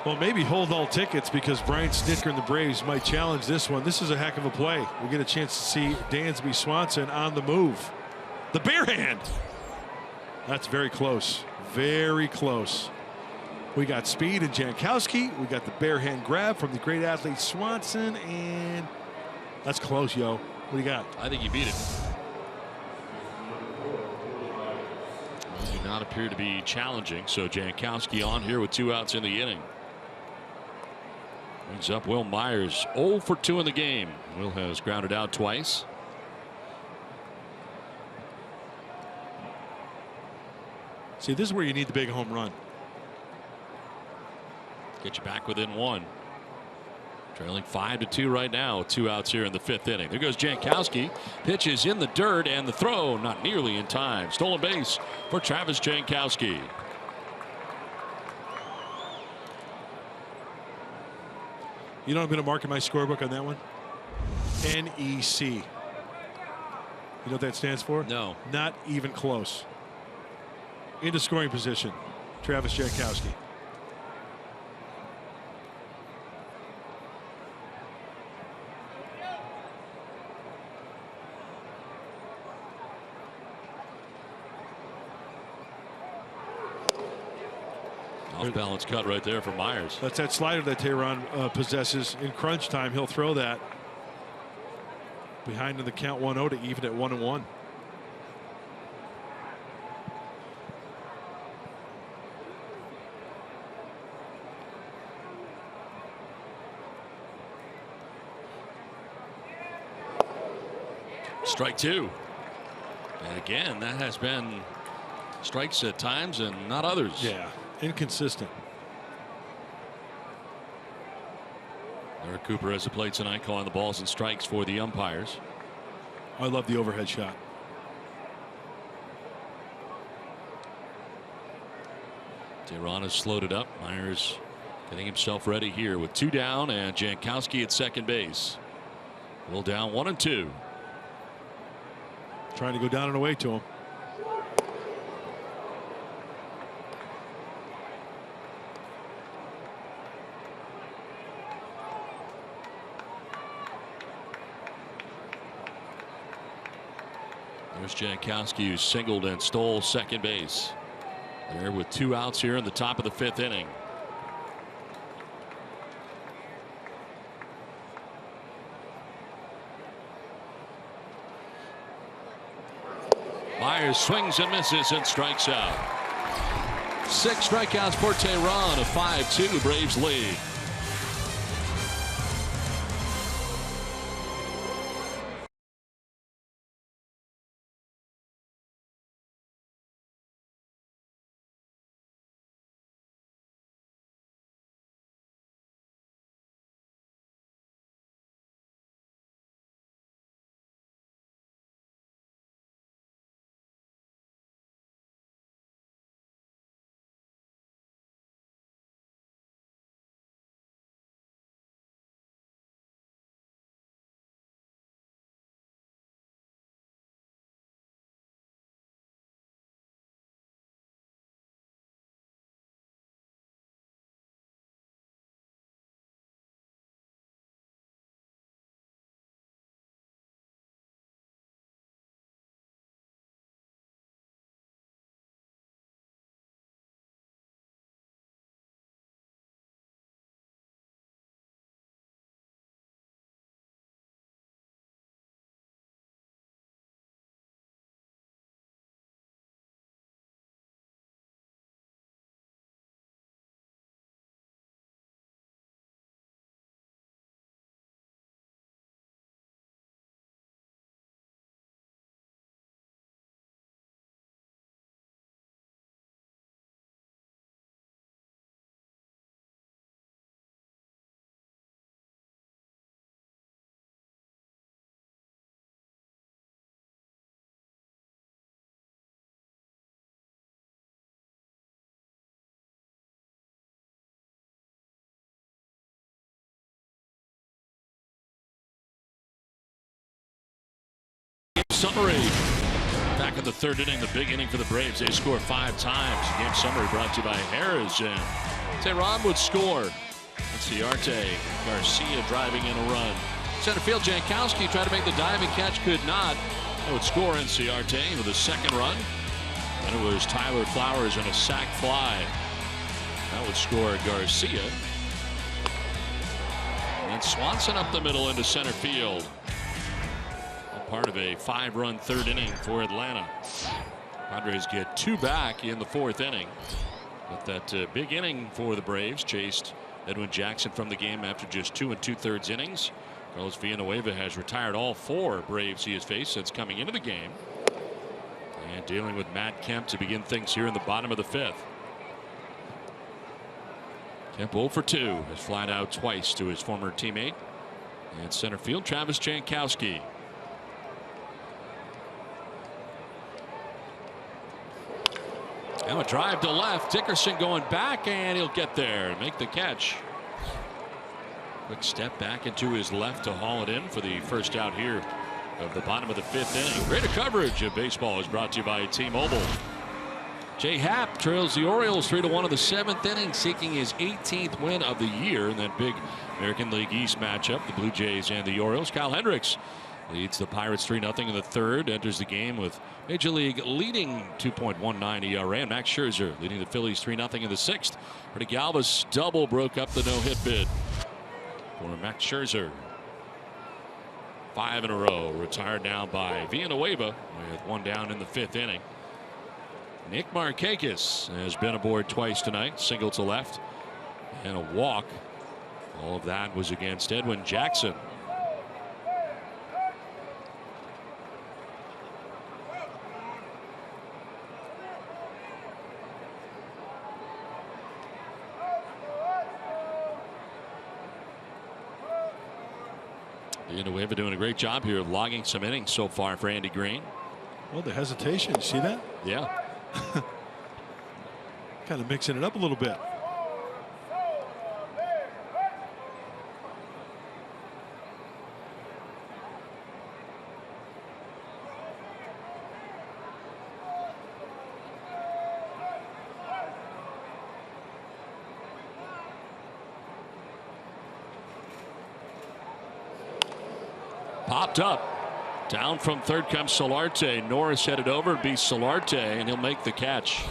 Well, maybe hold all tickets, because Brian Snitker and the Braves might challenge this one. This is a heck of a play. We get a chance to see Dansby Swanson on the move. The bare hand. That's very close. Very close. We got speed in Jankowski. We got the bare hand grab from the great athlete Swanson, and that's close, yo. What do you got? I think you beat it. Well, do not appear to be challenging, so Jankowski on here with 2 outs in the inning. Brings up Will Myers, 0 for 2 in the game. Will has grounded out twice. See, this is where you need the big home run. Get you back within 1. Trailing 5-2 right now. 2 outs here in the 5th inning. There goes Jankowski. Pitch is in the dirt, and the throw not nearly in time. Stolen base for Travis Jankowski. You know what I'm going to mark in my scorebook on that one? NEC. You know what that stands for? No. Not even close. Into scoring position, Travis Jankowski. Off balance cut right there for Myers. That's that slider that Tehran possesses. In crunch time, he'll throw that. Behind in the count 1-0 to even at 1-1. Strike two. And again, that has been strikes at times and not others. Yeah, inconsistent. Eric Cooper has the plate tonight, calling the balls and strikes for the umpires. I love the overhead shot. Tehran has slowed it up. Myers getting himself ready here with 2 down and Jankowski at second base. Will down 1-2. Trying to go down and away to him. There's Jankowski, who singled and stole second base. There with 2 outs here in the top of the 5th inning. Myers swings and misses and strikes out. 6 strikeouts for Tehran, a 5-2 Braves lead. Summary. Back in the 3rd inning, the big inning for the Braves. They score 5 times. Game summary brought to you by Harris. And Tehran would score. Ciarte, Garcia driving in a run. Center field, Jankowski tried to make the diving catch, could not. That would score Ciarte with a 2nd run. And it was Tyler Flowers and a sac fly. That would score Garcia. And Swanson up the middle into center field. Part of a 5-run 3rd inning for Atlanta. Padres get 2 back in the 4th inning. But that big inning for the Braves chased Edwin Jackson from the game after just 2 2/3 innings. Carlos Villanueva has retired all 4 Braves he has faced since coming into the game. And dealing with Matt Kemp to begin things here in the bottom of the 5th. Kemp 0 for 2 has flied out twice to his former teammate. And center field, Travis Jankowski. Now a drive to left. Dickerson going back, and he'll get there and make the catch. Quick step back into his left to haul it in for the first out here of the bottom of the 5th inning. Greater coverage of baseball is brought to you by T-Mobile. Jay Happ trails the Orioles 3-1 in the 7th inning, seeking his 18th win of the year in that big American League East matchup, the Blue Jays and the Orioles. Kyle Hendricks Leads the Pirates 3-0 in the third. Enters the game with Major League leading 2.19 ERA. And Max Scherzer leading the Phillies 3-0 in the sixth. Freddie Galvis double broke up the no-hit bid for Max Scherzer. 5 in a row. Retired now by Villanueva with one down in the fifth inning. Nick Markakis has been aboard twice tonight. Single to left and a walk. All of that was against Edwin Jackson. Villanueva doing a great job here of logging some innings so far for Andy Green. Well, the hesitation, see that? Yeah. Kind of mixing it up a little bit. Popped up. Down from third comes Solarte. Norris headed over. It'll be Solarte, and he'll make the catch.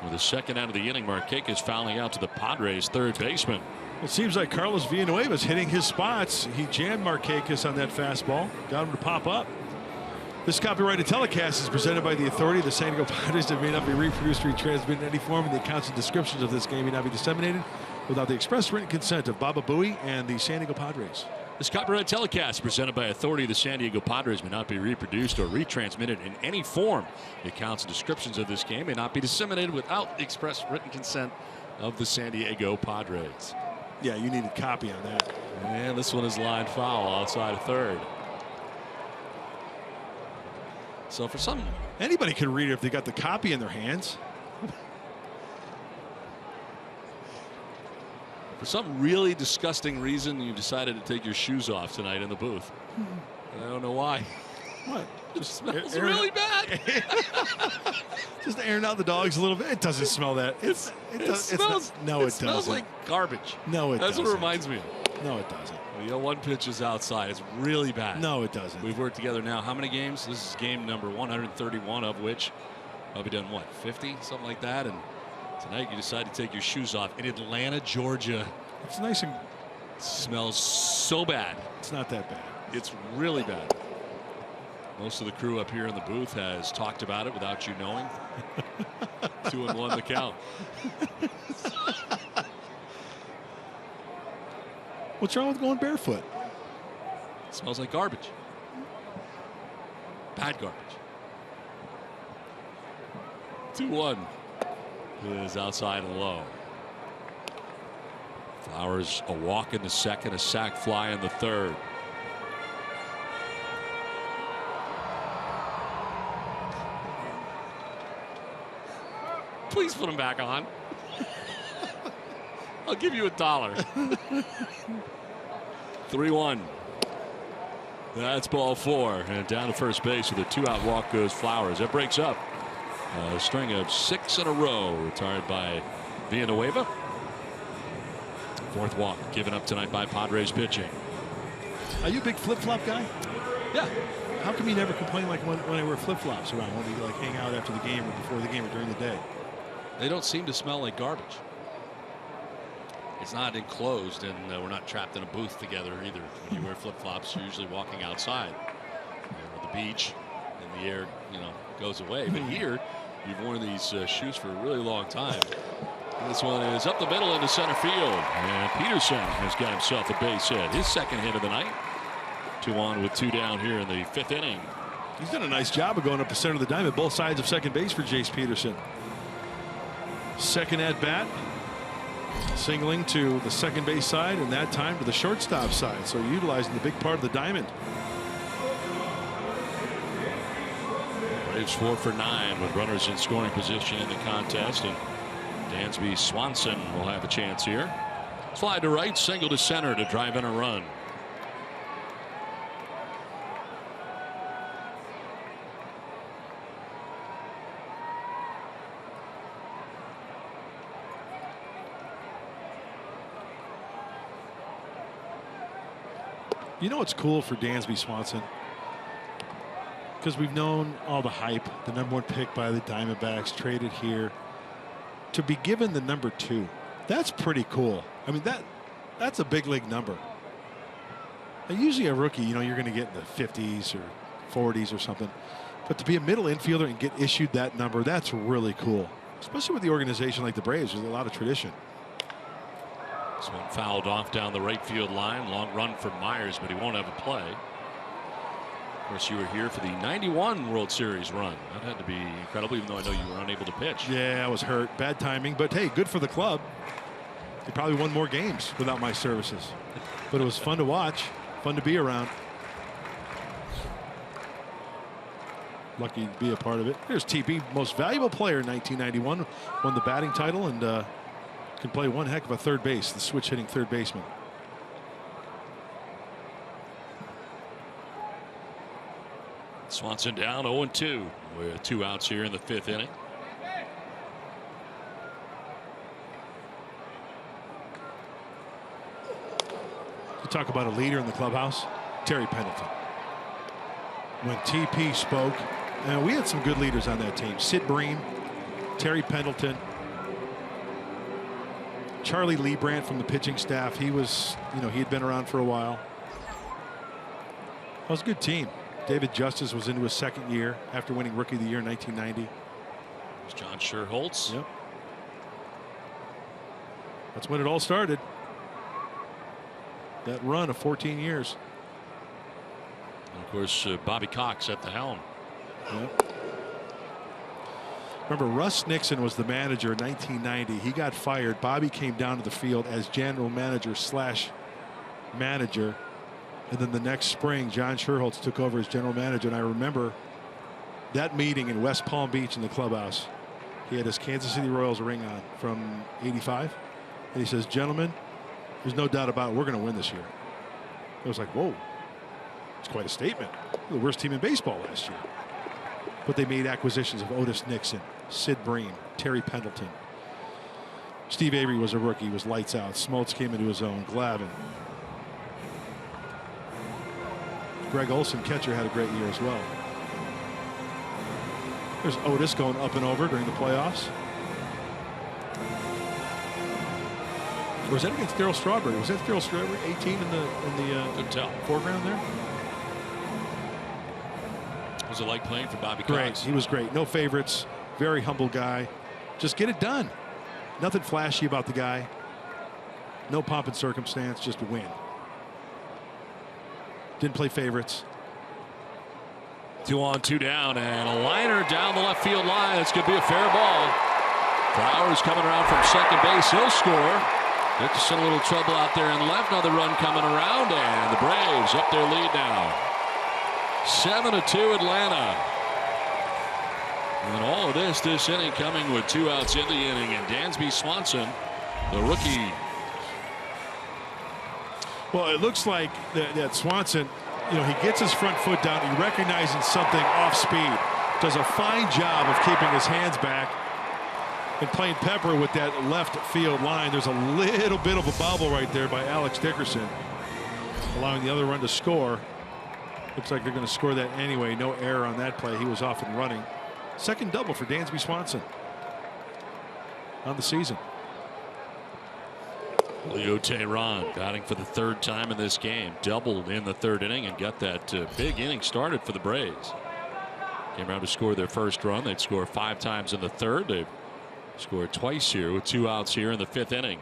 With the second out of the inning, Markakis fouling out to the Padres third baseman. It seems like Carlos Villanueva is hitting his spots. He jammed Markakis on that fastball. Got him to pop up. This copyrighted telecast is presented by the authority of the San Diego Padres that may not be reproduced or retransmitted in any form, and the accounts and descriptions of this game may not be disseminated without the express written consent of Baba Booey and the San Diego Padres. This copyrighted telecast presented by authority of the San Diego Padres may not be reproduced or retransmitted in any form. The accounts and descriptions of this game may not be disseminated without the express written consent of the San Diego Padres. Yeah, you need a copy on that. And this one is line foul outside of third. So for some, anybody can read it if they got the copy in their hands. For some really disgusting reason, you decided to take your shoes off tonight in the booth. I don't know why. What? It smells really bad. Just airing out the dogs a little bit. It doesn't smell that. It smells. No, it doesn't. It smells like garbage. No, it doesn't. That's what it reminds me of. No, it doesn't. You know, one pitch is outside. It's really bad. No, it doesn't. We've worked together now. How many games? This is game number 131 of which I'll be done what, 50, something like that. And tonight you decide to take your shoes off in Atlanta, Georgia. It's nice and smells so bad. It's not that bad. It's really bad. Most of the crew up here in the booth has talked about it without you knowing. 2-1 the count. What's wrong with going barefoot? It smells like garbage. Bad garbage. 2-1. It is outside and low. Flowers a walk in the second, a sac fly in the third. Please put them back on. I'll give you $1. 3-1. That's ball four. And down to first base with a 2-out walk goes Flowers. That breaks up a string of 6 in a row retired by Villanueva. Fourth walk given up tonight by Padres pitching. Are you a big flip-flop guy? Yeah. How come you never complain like when I wear flip-flops around when you like hang out after the game or before the game or during the day? They don't seem to smell like garbage. It's not enclosed, and we're not trapped in a booth together either. When you wear flip-flops, you're usually walking outside or the beach, and the air, goes away. But here, you've worn these shoes for a really long time. This one is up the middle into center field, and Peterson has got himself a base hit, his second hit of the night. 2 on with 2 down here in the fifth inning. He's done a nice job of going up the center of the diamond, both sides of second base for Jace Peterson. Second at bat, singling to the second base side, and that time to the shortstop side. So utilizing the big part of the diamond. Braves 4 for 9 with runners in scoring position in the contest, and Dansby Swanson will have a chance here. Slide to right, single to center to drive in a run. You know what's cool for Dansby Swanson? because we've known all the hype, the #1 pick by the Diamondbacks, traded here, to be given the #2. That's pretty cool. I mean, that's a big league number. And usually a rookie, you know, you're going to get in the 50s or 40s or something. But to be a middle infielder and get issued that number, that's really cool. Especially with the organization like the Braves, there's a lot of tradition. This one fouled off down the right field line. Long run for Myers, but he won't have a play. Of course, you were here for the '91 World Series run. That had to be incredible, even though I know you were unable to pitch. Yeah, I was hurt. Bad timing. But, hey, good for the club. They probably won more games without my services. But it was fun to watch, fun to be around. Lucky to be a part of it. Here's TP, most valuable player in 1991. Won the batting title and can play one heck of a third base, the switch hitting third baseman. Swanson down 0-2 with 2 outs here in the 5th inning. You talk about a leader in the clubhouse, Terry Pendleton. When TP spoke, and we had some good leaders on that team. Sid Bream, Terry Pendleton, Charlie Leibrandt from the pitching staff. He was, you know, he had been around for a while. That was a good team. David Justice was into his 2nd year after winning Rookie of the Year in 1990. It's John Scherholz. Yep. That's when it all started. That run of 14 years. And of course, Bobby Cox at the helm. Yep. Remember, Russ Nixon was the manager in 1990. He got fired. Bobby came down to the field as general manager / manager. And then the next spring, John Scherholz took over as general manager. And I remember that meeting in West Palm Beach in the clubhouse. He had his Kansas City Royals ring on from '85. And he says, gentlemen, there's no doubt about it, we're going to win this year. I was like, whoa, it's quite a statement. We're the worst team in baseball last year. But they made acquisitions of Otis Nixon, Sid Bream, Terry Pendleton. Steve Avery was a rookie, was lights out. Smoltz came into his own. Glavine. Greg Olson, catcher, had a great year as well. There's Otis going up and over during the playoffs. Or was that against Darryl Strawberry? Was that Darryl Strawberry 18 in the foreground there? What was it like playing for Bobby Great. Cox? He was great. No favorites. Very humble guy. Just get it done. Nothing flashy about the guy. No pomp and circumstance. Just a win. Didn't play favorites. 2 on, 2 down, and a liner down the left field line. It's going to be a fair ball. Flowers coming around from second base. He'll score. Gets in a little trouble out there in left. Another run coming around, and the Braves up their lead now. 7-2 Atlanta. And all of this inning coming with 2 outs in the inning, and Dansby Swanson, the rookie. Well, it looks like that Swanson, you know, he gets his front foot down. He recognizes something off speed. Does a fine job of keeping his hands back and playing pepper with that left field line. There's a little bit of a bobble right there by Alex Dickerson, allowing the other run to score. Looks like they're going to score that anyway. No error on that play. He was off and running. Second double for Dansby Swanson on the season. Leo Tehran batting for the 3rd time in this game. Doubled in the 3rd inning and got that big inning started for the Braves. Came around to score their first run. They'd score 5 times in the 3rd. They've scored twice here with 2 outs here in the 5th inning.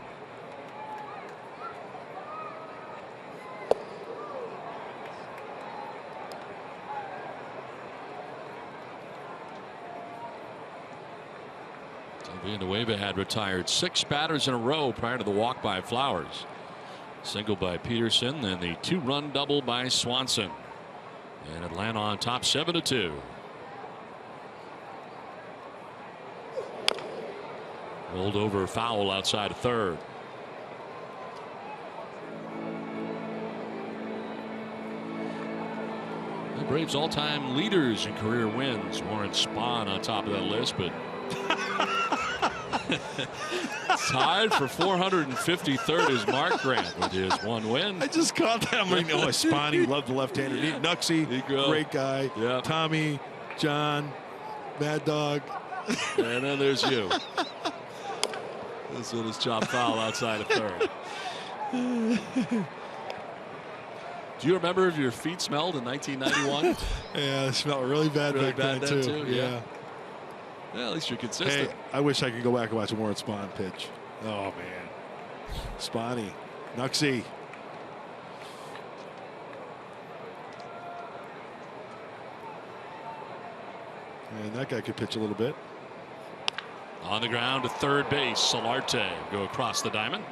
Villanueva had retired 6 batters in a row prior to the walk by Flowers. Single by Peterson, then the 2-run double by Swanson. And Atlanta on top 7-2. Rolled over foul outside of 3rd. The Braves all-time leaders in career wins. Warren Spahn on top of that list, but Tied for 453rd is Mark Grant with his 1 win. I just caught that. I'm like, oh, Spani, loved the left-hander. Nuxie, great guy. Yep. Tommy, John, Mad Dog. And then there's you. This one is chopped foul outside of third. Do you remember if your feet smelled in 1991? Yeah, they smelled really bad Really back bad then, too. Yeah. Well, at least you're consistent. Hey, I wish I could go back and watch a Warren Spahn pitch. Oh, man. Spahny. Nuxie. And that guy could pitch a little bit. On the ground to third base, Solarte go across the diamond.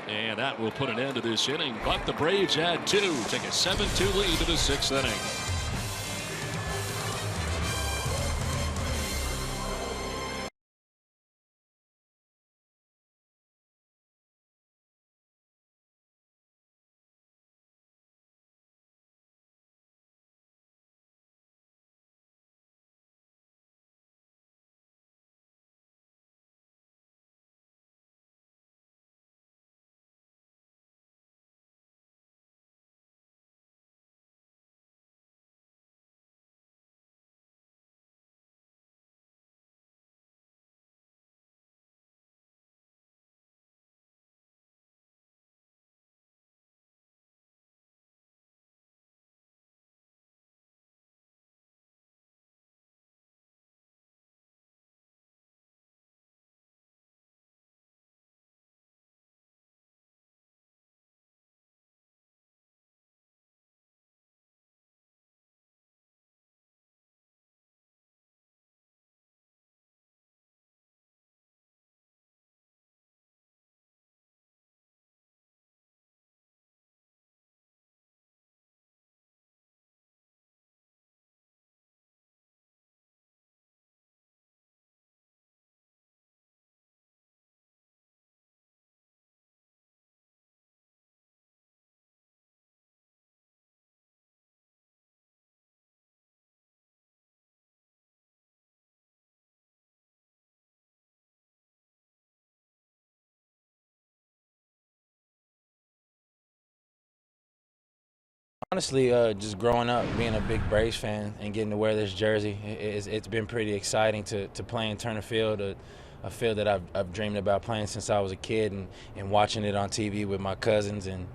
And that will put an end to this inning. But the Braves add 2, take a 7-2 lead to the 6th inning. Honestly, just growing up, being a big Braves fan and getting to wear this jersey, it's been pretty exciting to play in Turner Field, a field that I've dreamed about playing since I was a kid, and watching it on TV with my cousins, and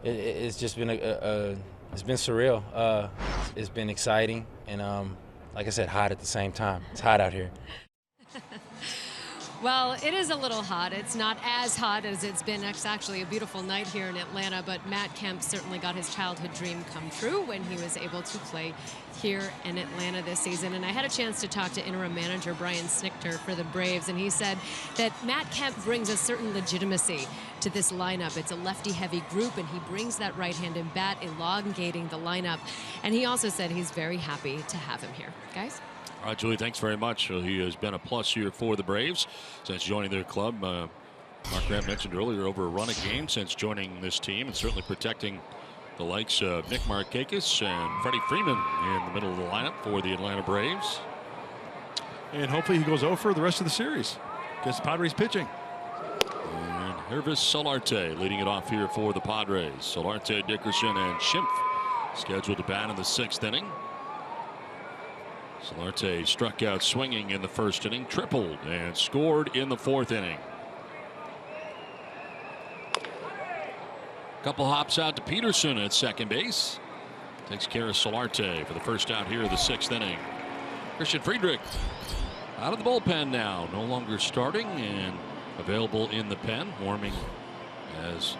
it's just been it's been surreal. It's been exciting, and like I said, hot at the same time. It's hot out here. Well, it is a little hot. It's not as hot as it's been. It's actually a beautiful night here in Atlanta, but Matt Kemp certainly got his childhood dream come true when he was able to play here in Atlanta this season. And I had a chance to talk to interim manager Brian Snichter for the Braves, and he said that Matt Kemp brings a certain legitimacy to this lineup. It's a lefty-heavy group, and he brings that right-handed bat, elongating the lineup. And he also said he's very happy to have him here. Guys? All right, Julie, thanks very much. He has been a plus here for the Braves since joining their club. Mark Grant mentioned earlier, over a run of games since joining this team, and certainly protecting the likes of Nick Markakis and Freddie Freeman in the middle of the lineup for the Atlanta Braves. And hopefully he goes over the rest of the series against the Padres pitching. And Hervis Solarte leading it off here for the Padres. Solarte, Dickerson, and Schimpf scheduled to bat in the 6th inning. Solarte struck out swinging in the 1st inning, tripled, and scored in the 4th inning. Couple hops out to Peterson at second base. Takes care of Solarte for the first out here of the 6th inning. Christian Friedrich out of the bullpen now, no longer starting and available in the pen, warming as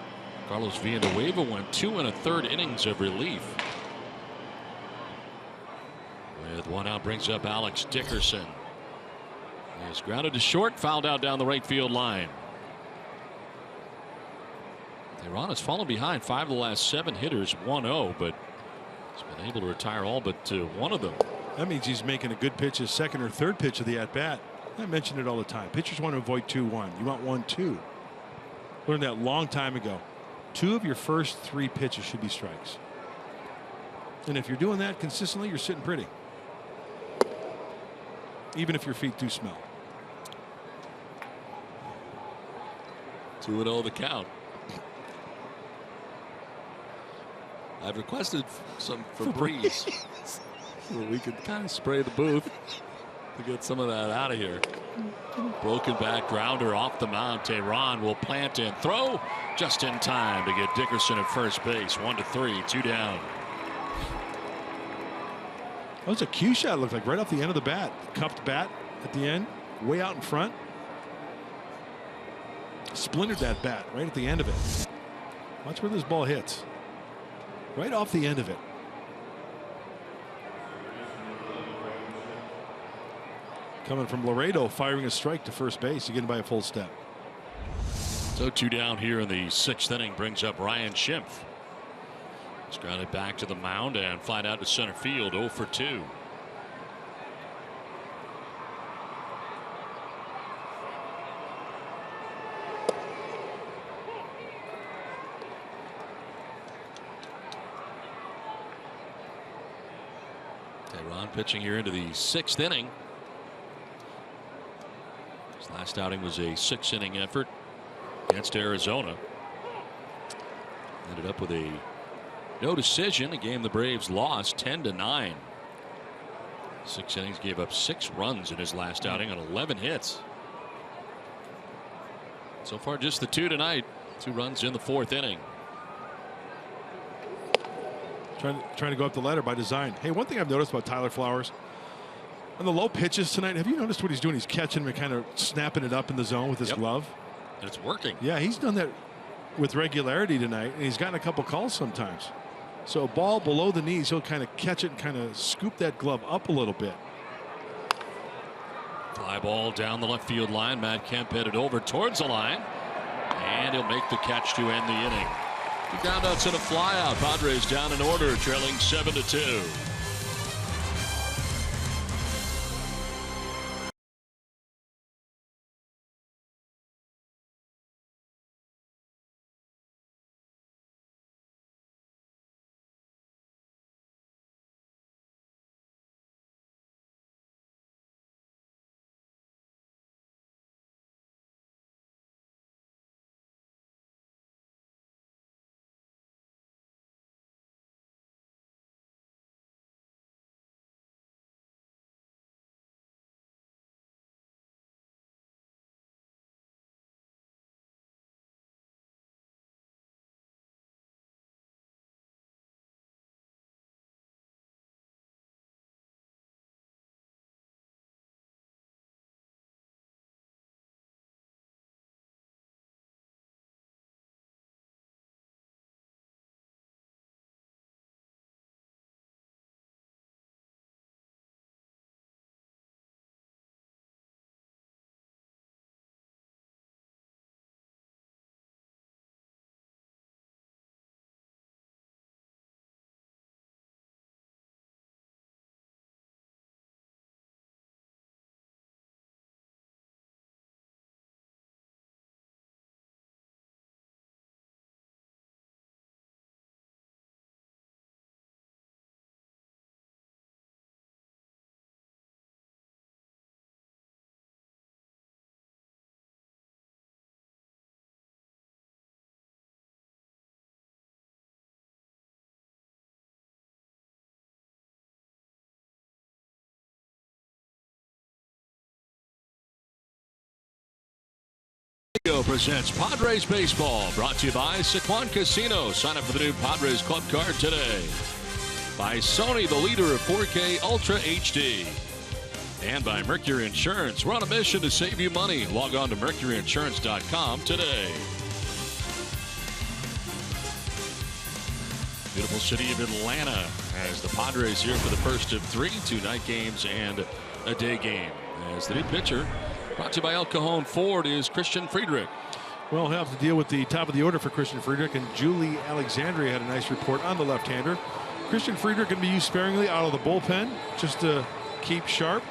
Carlos Villanueva went 2 1/3 innings of relief. With 1 out, brings up Alex Dickerson. He is grounded to short, fouled out down the right field line. Tehran has fallen behind 5 of the last 7 hitters, 1-0, but he's been able to retire all but 1 of them. That means he's making a good pitch, his 2nd or 3rd pitch of the at-bat. I mention it all the time. Pitchers want to avoid 2-1. You want 1-2. Learned that a long time ago. 2 of your first 3 pitches should be strikes. And if you're doing that consistently, you're sitting pretty. Even if your feet do smell. 2-0 the count. I've requested some Febreze so we can kind of spray the booth to get some of that out of here. Broken back grounder off the mound. Tehran will plant and throw just in time to get Dickerson at first base. 1-3, 2 down. That was a cue shot, it looked like, right off the end of the bat. Cupped bat at the end, way out in front. Splintered that bat right at the end of it. Watch where this ball hits. Right off the end of it. Coming from Laredo, firing a strike to first base, again by a full step. So 2 down here in the 6th inning brings up Ryan Schimpf. He's grounded back to the mound and flied out to center field. 0 for 2. Tehran pitching here into the 6th inning. His last outing was a 6-inning effort against Arizona. Ended up with a no decision, a game the Braves lost 10-9. 6 innings, gave up 6 runs in his last outing on 11 hits. So far just the 2 tonight. 2 runs in the 4th inning. Trying to go up the ladder by design. Hey, one thing I've noticed about Tyler Flowers, on the low pitches tonight, have you noticed what he's doing? He's catching them and kind of snapping it up in the zone with his glove. And it's working. Yeah, he's done that with regularity tonight, and he's gotten a couple calls sometimes. So a ball below the knees, he'll kind of catch it and kind of scoop that glove up a little bit. Fly ball down the left field line. Matt Kemp headed over towards the line, and he'll make the catch to end the inning. 2 groundouts and a fly out. Padres down in order, trailing 7-2. Presents Padres Baseball, brought to you by Sequan Casino. Sign up for the new Padres Club Card today. By Sony, the leader of 4K Ultra HD. And by Mercury Insurance. We're on a mission to save you money. Log on to mercuryinsurance.com today. Beautiful city of Atlanta has the Padres here for the first of 3, 2 night games and a day game. As the new pitcher, brought to you by El Cajon Ford, is Christian Friedrich. Well, he'll have to deal with the top of the order for Christian Friedrich, and Julie Alexandria had a nice report on the left-hander. Christian Friedrich can be used sparingly out of the bullpen just to keep sharp.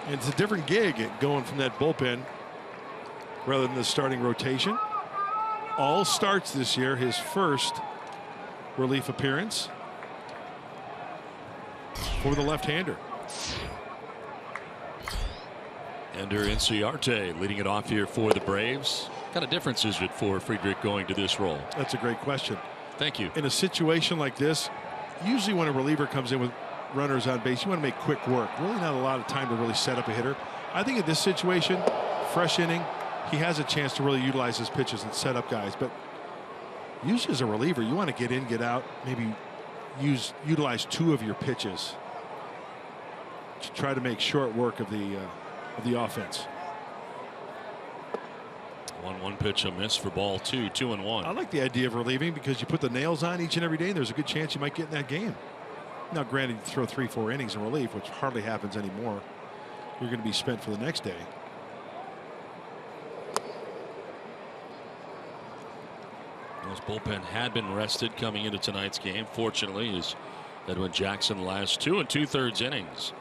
And it's a different gig going from that bullpen rather than the starting rotation. All starts this year, his first relief appearance for the left-hander. Ender Inciarte leading it off here for the Braves. What kind of difference is it for Friedrich going to this role? That's a great question. Thank you. In a situation like this, usually when a reliever comes in with runners on base, you want to make quick work. Really not a lot of time to really set up a hitter. I think in this situation, fresh inning, he has a chance to really utilize his pitches and set up guys. But usually as a reliever, you want to get in, get out, maybe utilize 2 of your pitches to try to make short work of the offense. 1-1 pitch, a miss for ball 2, 2-1. I like the idea of relieving because you put the nails on each and every day, and there's a good chance you might get in that game. Now, granted, you throw 3-4 innings in relief, which hardly happens anymore. You're going to be spent for the next day. His bullpen had been rested coming into tonight's game. Fortunately, as Edwin Jackson last 2 2/3 innings.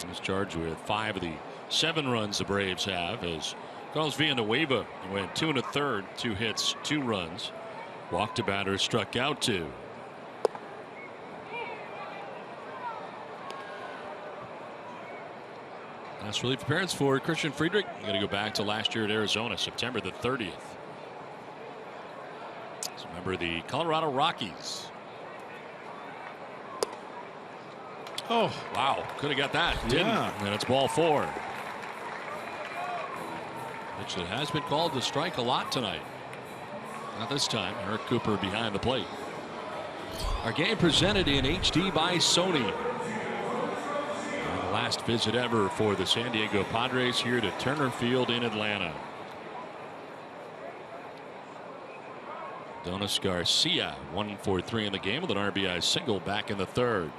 He's charged with 5 of the 7 runs the Braves have, as Carlos Villanueva went 2 1/3, 2 hits, 2 runs. Walked a batter, struck out 2. Last relief appearance for Christian Friedrich. I'm going to go back to last year at Arizona, September the 30th. So remember the Colorado Rockies. Oh, wow. Could have got that. Didn't. Yeah. And it's ball 4. Pitch that has been called to strike a lot tonight. Not this time. Eric Cooper behind the plate. Our game presented in HD by Sony. And the last visit ever for the San Diego Padres here to Turner Field in Atlanta. Donis Garcia 1 for 3 in the game with an RBI single back in the 3rd.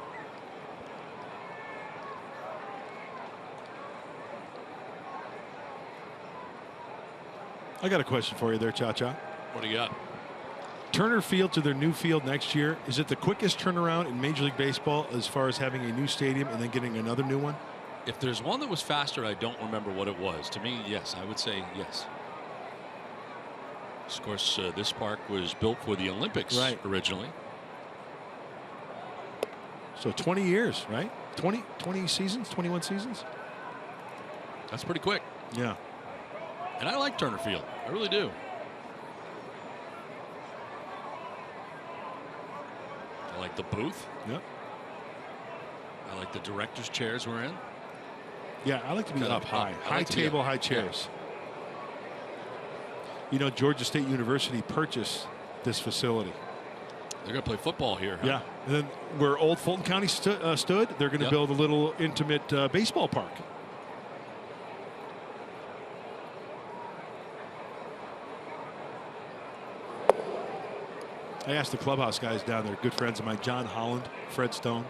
I got a question for you there, Cha-Cha. What do you got? Turner Field to their new field next year. Is it the quickest turnaround in Major League Baseball as far as having a new stadium and then getting another new one? If there's one that was faster, I don't remember what it was. To me, yes, I would say yes. Of course, this park was built for the Olympics originally. So 20 years, right? 20 seasons, 21 seasons. That's pretty quick. Yeah. And I like Turner Field. I really do. I like the booth. Yep. I like the director's chairs we're in. Yeah, I like to be Kinda up high. I High like to be table, up. high chairs. You know, Georgia State University purchased this facility. They're going to play football here. Huh? Yeah. And then where old Fulton County stood, they're going to build a little intimate baseball park. I asked the clubhouse guys down there, good friends of mine, John Holland, Fred Stone.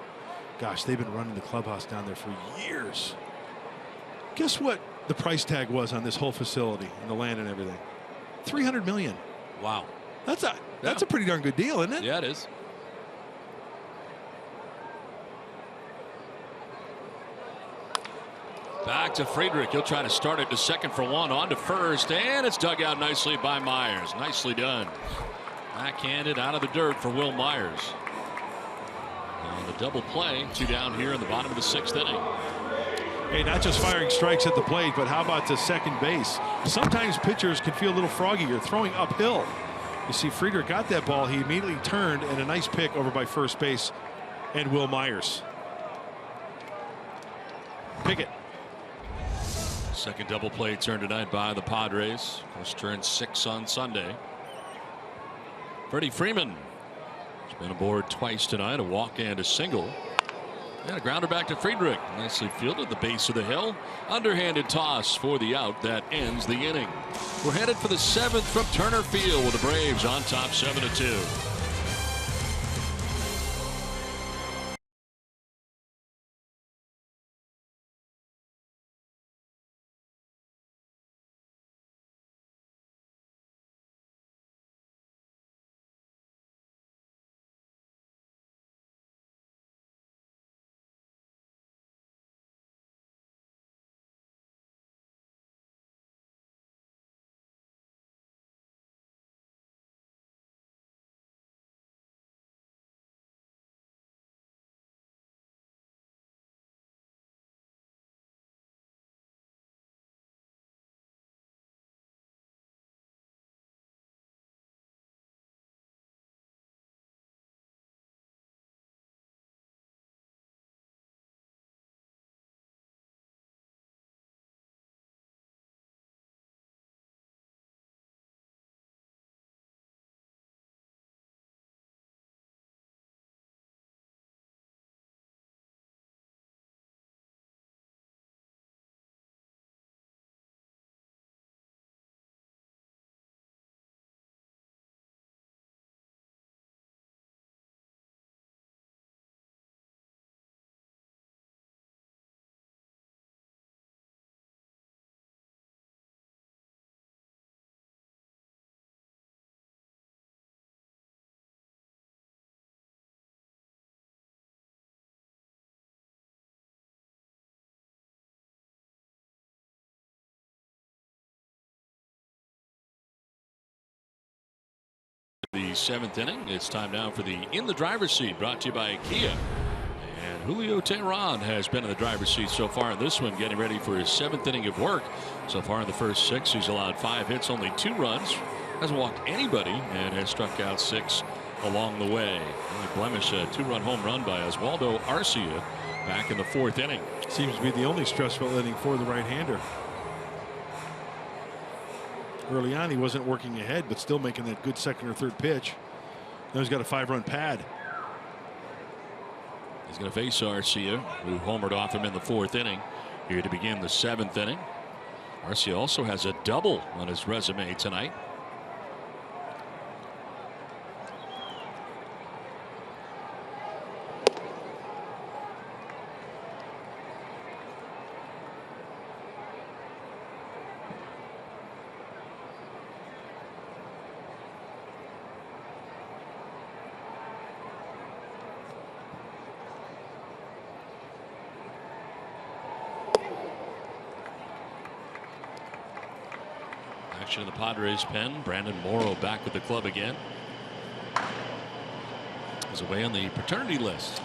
Gosh, they've been running the clubhouse down there for years. Guess what the price tag was on this whole facility and the land and everything? $300 million. Wow. That's a pretty darn good deal, isn't it? Yeah, it is. Back to Friedrich. He'll try to start it to second for 1, on to first, and it's dug out nicely by Myers. Nicely done. Backhanded out of the dirt for Will Myers. And the double play, 2 down here in the bottom of the 6th inning. Hey, not just firing strikes at the plate, but how about to second base? Sometimes pitchers can feel a little froggy. You're throwing uphill. You see Friedrich got that ball. He immediately turned, and a nice pick over by first base and Will Myers. Pickett. Second double play turned tonight by the Padres. First turned 6 on Sunday. Freddie Freeman has been aboard twice tonight, a walk and a single. And a grounder back to Friedrich. Nicely fielded at the base of the hill. Underhanded toss for the out that ends the inning. We're headed for the 7th from Turner Field with the Braves on top 7-2. 7th inning. It's time now for the In the Driver's Seat, brought to you by Kia. And Julio Teheran has been in the driver's seat so far in this one, getting ready for his 7th inning of work. So far in the first 6, he's allowed 5 hits, only 2 runs, hasn't walked anybody, and has struck out 6 along the way. Only blemish, a 2-run home run by Oswaldo Arcia back in the 4th inning. Seems to be the only stressful inning for the right-hander. Early on, he wasn't working ahead, but still making that good 2nd or 3rd pitch. Now he's got a 5-run pad. He's going to face Arcia, who homered off him in the 4th inning here to begin the 7th inning. Arcia also has a double on his resume tonight. In the Padres pen, Brandon Morrow back with the club again. He's away on the paternity list.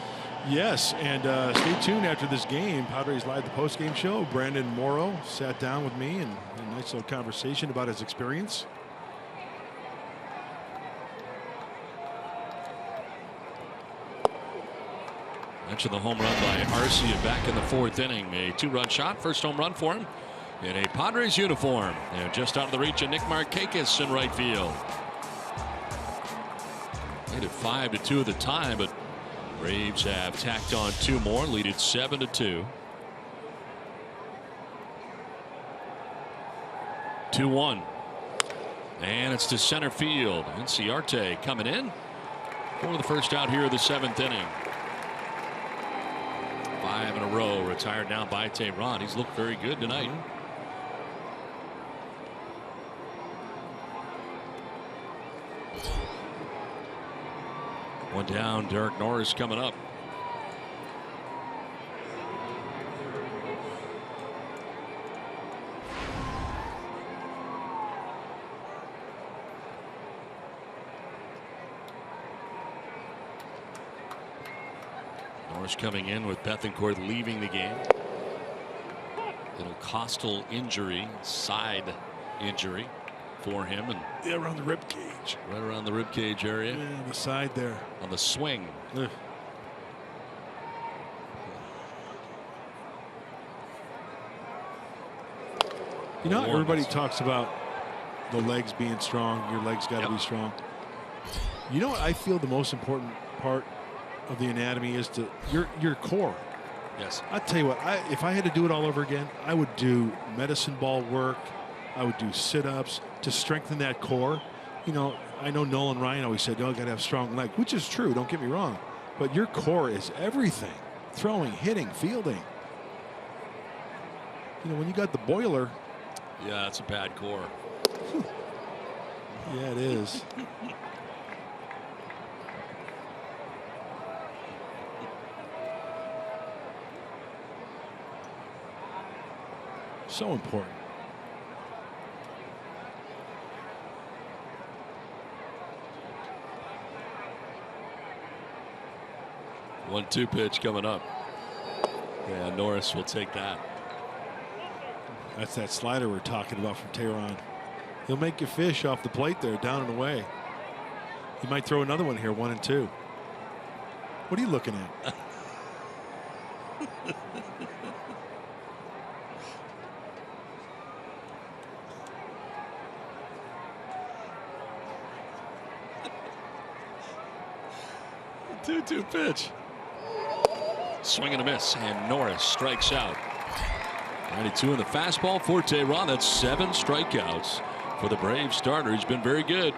Yes, and stay tuned after this game. Padres Live, the post-game show. Brandon Morrow sat down with me and had a nice little conversation about his experience. Mentioned the home run by Arcia back in the 4th inning. A 2-run shot, first home run for him in a Padres uniform, and just out of the reach of Nick Markakis in right field. Made it 5-2 at the time, but Braves have tacked on 2 more, lead it 7-2. 2-1, and it's to center field. Inciarte coming in for the first out here of the 7th inning. 5 in a row, retired now by Teheran. He's looked very good tonight. One down, Derek Norris coming up. Norris coming in with Bethancourt leaving the game. Little costal injury, side injury for him, and yeah, around the rib cage. Right around the rib cage area. Yeah, the side there. On the swing. Ugh. You know, everybody talks about the legs being strong. Your legs got to be strong. You know what I feel the most important part of the anatomy is to your core. Yes. I'll tell you what, if I had to do it all over again, I would do medicine ball work. I would do sit-ups to strengthen that core. You know, I know Nolan Ryan always said, "Oh, I got to have strong legs," which is true. Don't get me wrong, but your core is everything: throwing, hitting, fielding. You know, when you got the boiler. Yeah, that's a bad core. Yeah, it is. So important. One-two pitch coming up. Yeah, Norris will take that. That's that slider we're talking about from Teheran. He'll make you fish off the plate there, down and away. He might throw another one here, 1-2. What are you looking at? Two pitch. Swing and a miss, and Norris strikes out. 92 in the fastball for Teheran. That's 7 strikeouts for the Braves starter. He's been very good.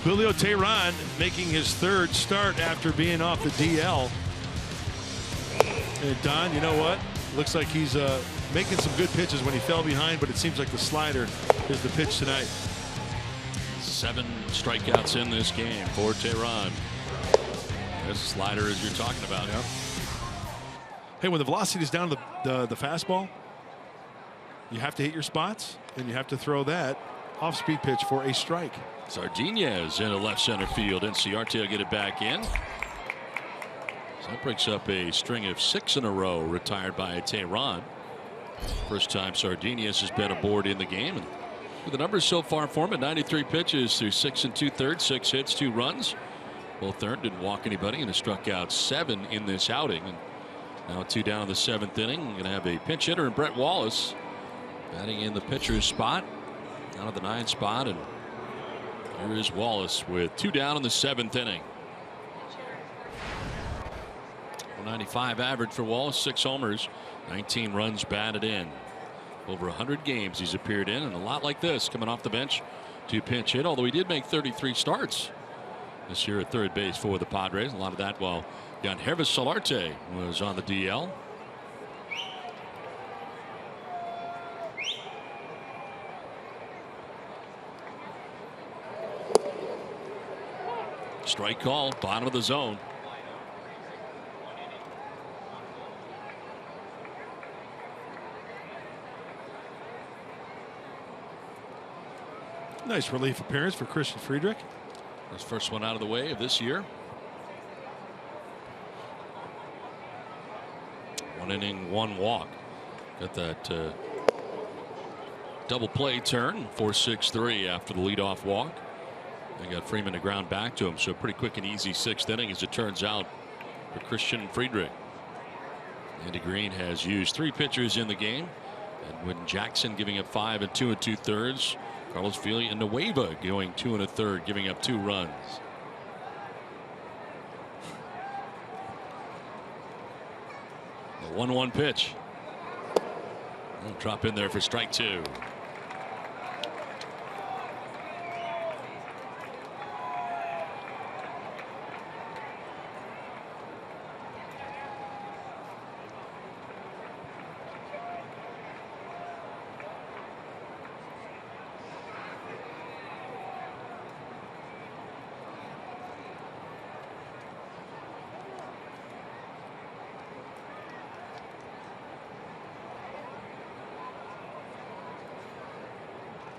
Julio Teheran making his 3rd start after being off the DL. And Don, you know what? Looks like he's making some good pitches when he fell behind, but it seems like the slider is the pitch tonight. 7 strikeouts in this game for Teheran. This slider, as you're talking about. Yep. Hey, when the velocity is down to the fastball, you have to hit your spots, and you have to throw that off-speed pitch for a strike. Sardinez into left center field. Inciarte will get it back in. So that breaks up a string of 6 in a row retired by Tehran. First time Sardinez has been aboard in the game. And with the numbers so far for him, at 93 pitches through 6 2/3, 6 hits, 2 runs. Both earned, didn't walk anybody, and has struck out 7 in this outing. And now 2 down in the 7th inning. Going to have a pinch hitter in Brett Wallace batting in the pitcher's spot, down at the 9th spot. And here is Wallace with 2 down in the 7th inning. 195 average for Wallace, 6 homers, 19 runs batted in. Over 100 games he's appeared in, and a lot like this coming off the bench to pinch hit, although he did make 33 starts this year at third base for the Padres. A lot of that while Yangervis Solarte was on the DL. Strike call, bottom of the zone. Nice relief appearance for Christian Friedrich. His first one out of the way of this year. 1 inning, 1 walk. Got that double play turn, 4-6-3 after the leadoff walk. They got Freeman to ground back to him, so pretty quick and easy 6th inning as it turns out for Christian Friedrich. Andy Green has used 3 pitchers in the game. Edwin Jackson giving up 5 2 2/3. Carlos Villanueva going 2 1/3, giving up 2 runs. The 1-1 pitch. We'll drop in there for strike 2.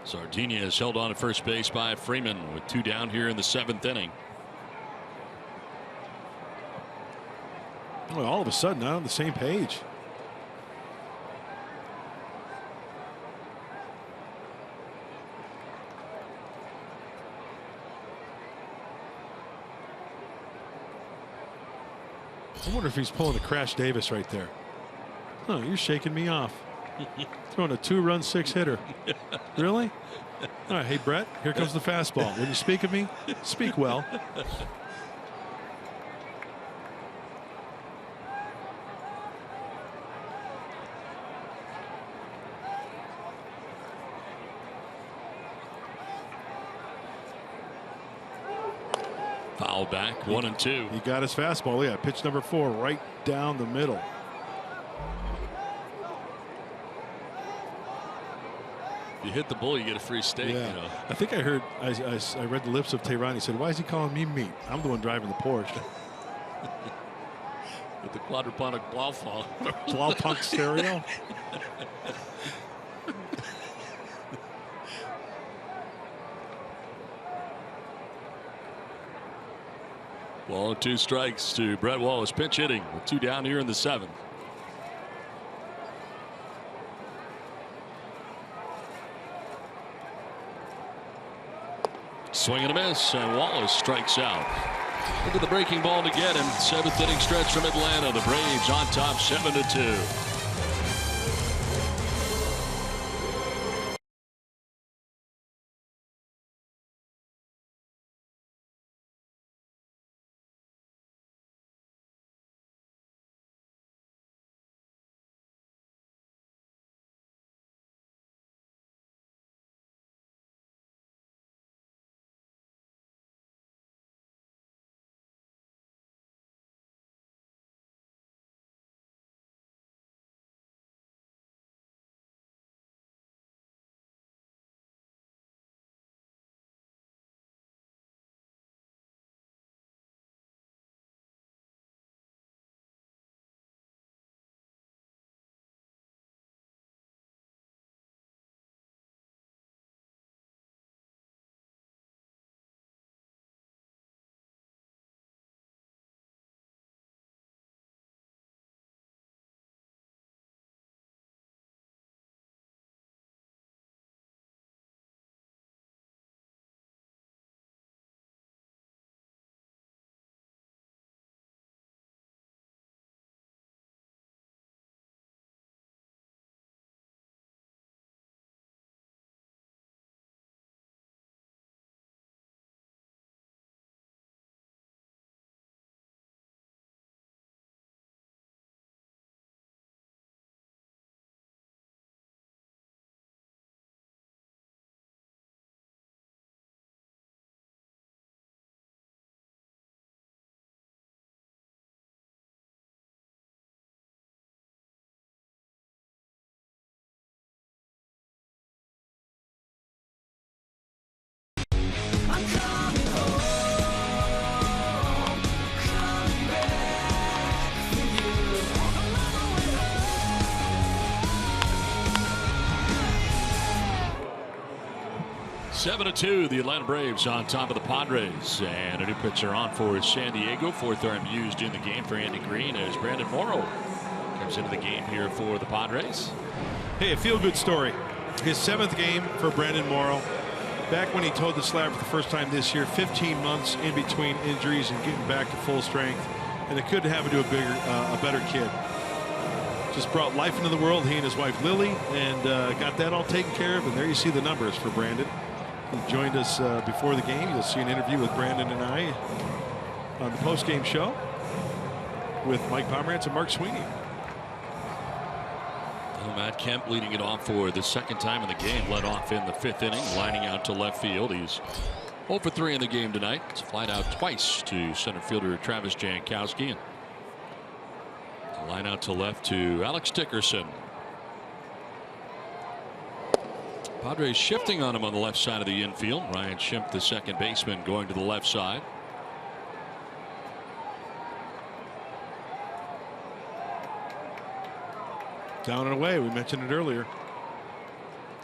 Sardinez held on at first base by Freeman with 2 down here in the 7th inning. Well, all of a sudden, not on the same page. I wonder if he's pulling a Crash Davis right there. Oh, you're shaking me off. Throwing a 2-run 6-hitter. Really? All right, hey Brett, here comes the fastball. When you speak of me, speak well. Foul back, 1-2. He got his fastball. Yeah, pitch number 4 right down the middle. You hit the bull, you get a free steak. Yeah. You know. I think I heard, I read the lips of Tehran. He said, why is he calling me meat? I'm the one driving the Porsche. With the quadruponic Blaufunk. Blaufunk stereo. Ball 2 strikes to Brett Wallace, pinch hitting with 2 down here in the 7th. Swing and a miss, and Wallace strikes out. Look at the breaking ball to get him. 7th inning stretch from Atlanta. The Braves on top 7-2. 7-2, the Atlanta Braves on top of the Padres. And a new pitcher on for San Diego. Fourth arm used in the game for Andy Green as Brandon Morrow comes into the game here for the Padres. Hey, a feel-good story. His 7th game for Brandon Morrow. Back when he toed the slab for the first time this year, 15 months in between injuries and getting back to full strength. And it couldn't happen to a better kid. Just brought life into the world, he and his wife Lily, and got that all taken care of. And there you see the numbers for Brandon. He joined us before the game. You'll see an interview with Brandon and I on the post-game show with Mike Pomerantz and Mark Sweeney. Well, Matt Kemp leading it off for the second time in the game. Led off in the 5th inning, lining out to left field. He's 0 for 3 in the game tonight. It's flied out twice to center fielder Travis Jankowski. And line out to left to Alex Dickerson. Padres shifting on him on the left side of the infield. Ryan Schimpf, the second baseman, going to the left side. Down and away. We mentioned it earlier.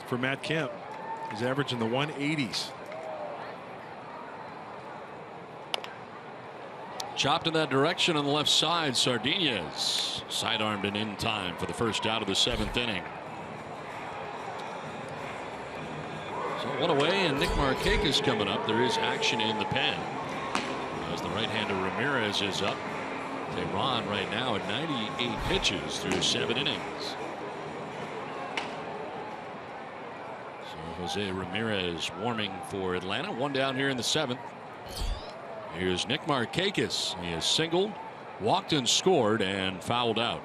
For Matt Kemp, he's averaging the 180s. Chopped in that direction on the left side. Sardinez sidearmed and in time for the first out of the 7th inning. So one away, and Nick Markakis coming up. There is action in the pen as the right-hander Ramirez is up. Tehran right now at 98 pitches through 7 innings. So Jose Ramirez warming for Atlanta. One down here in the 7th. Here's Nick Markakis. He has singled, walked and scored, and fouled out.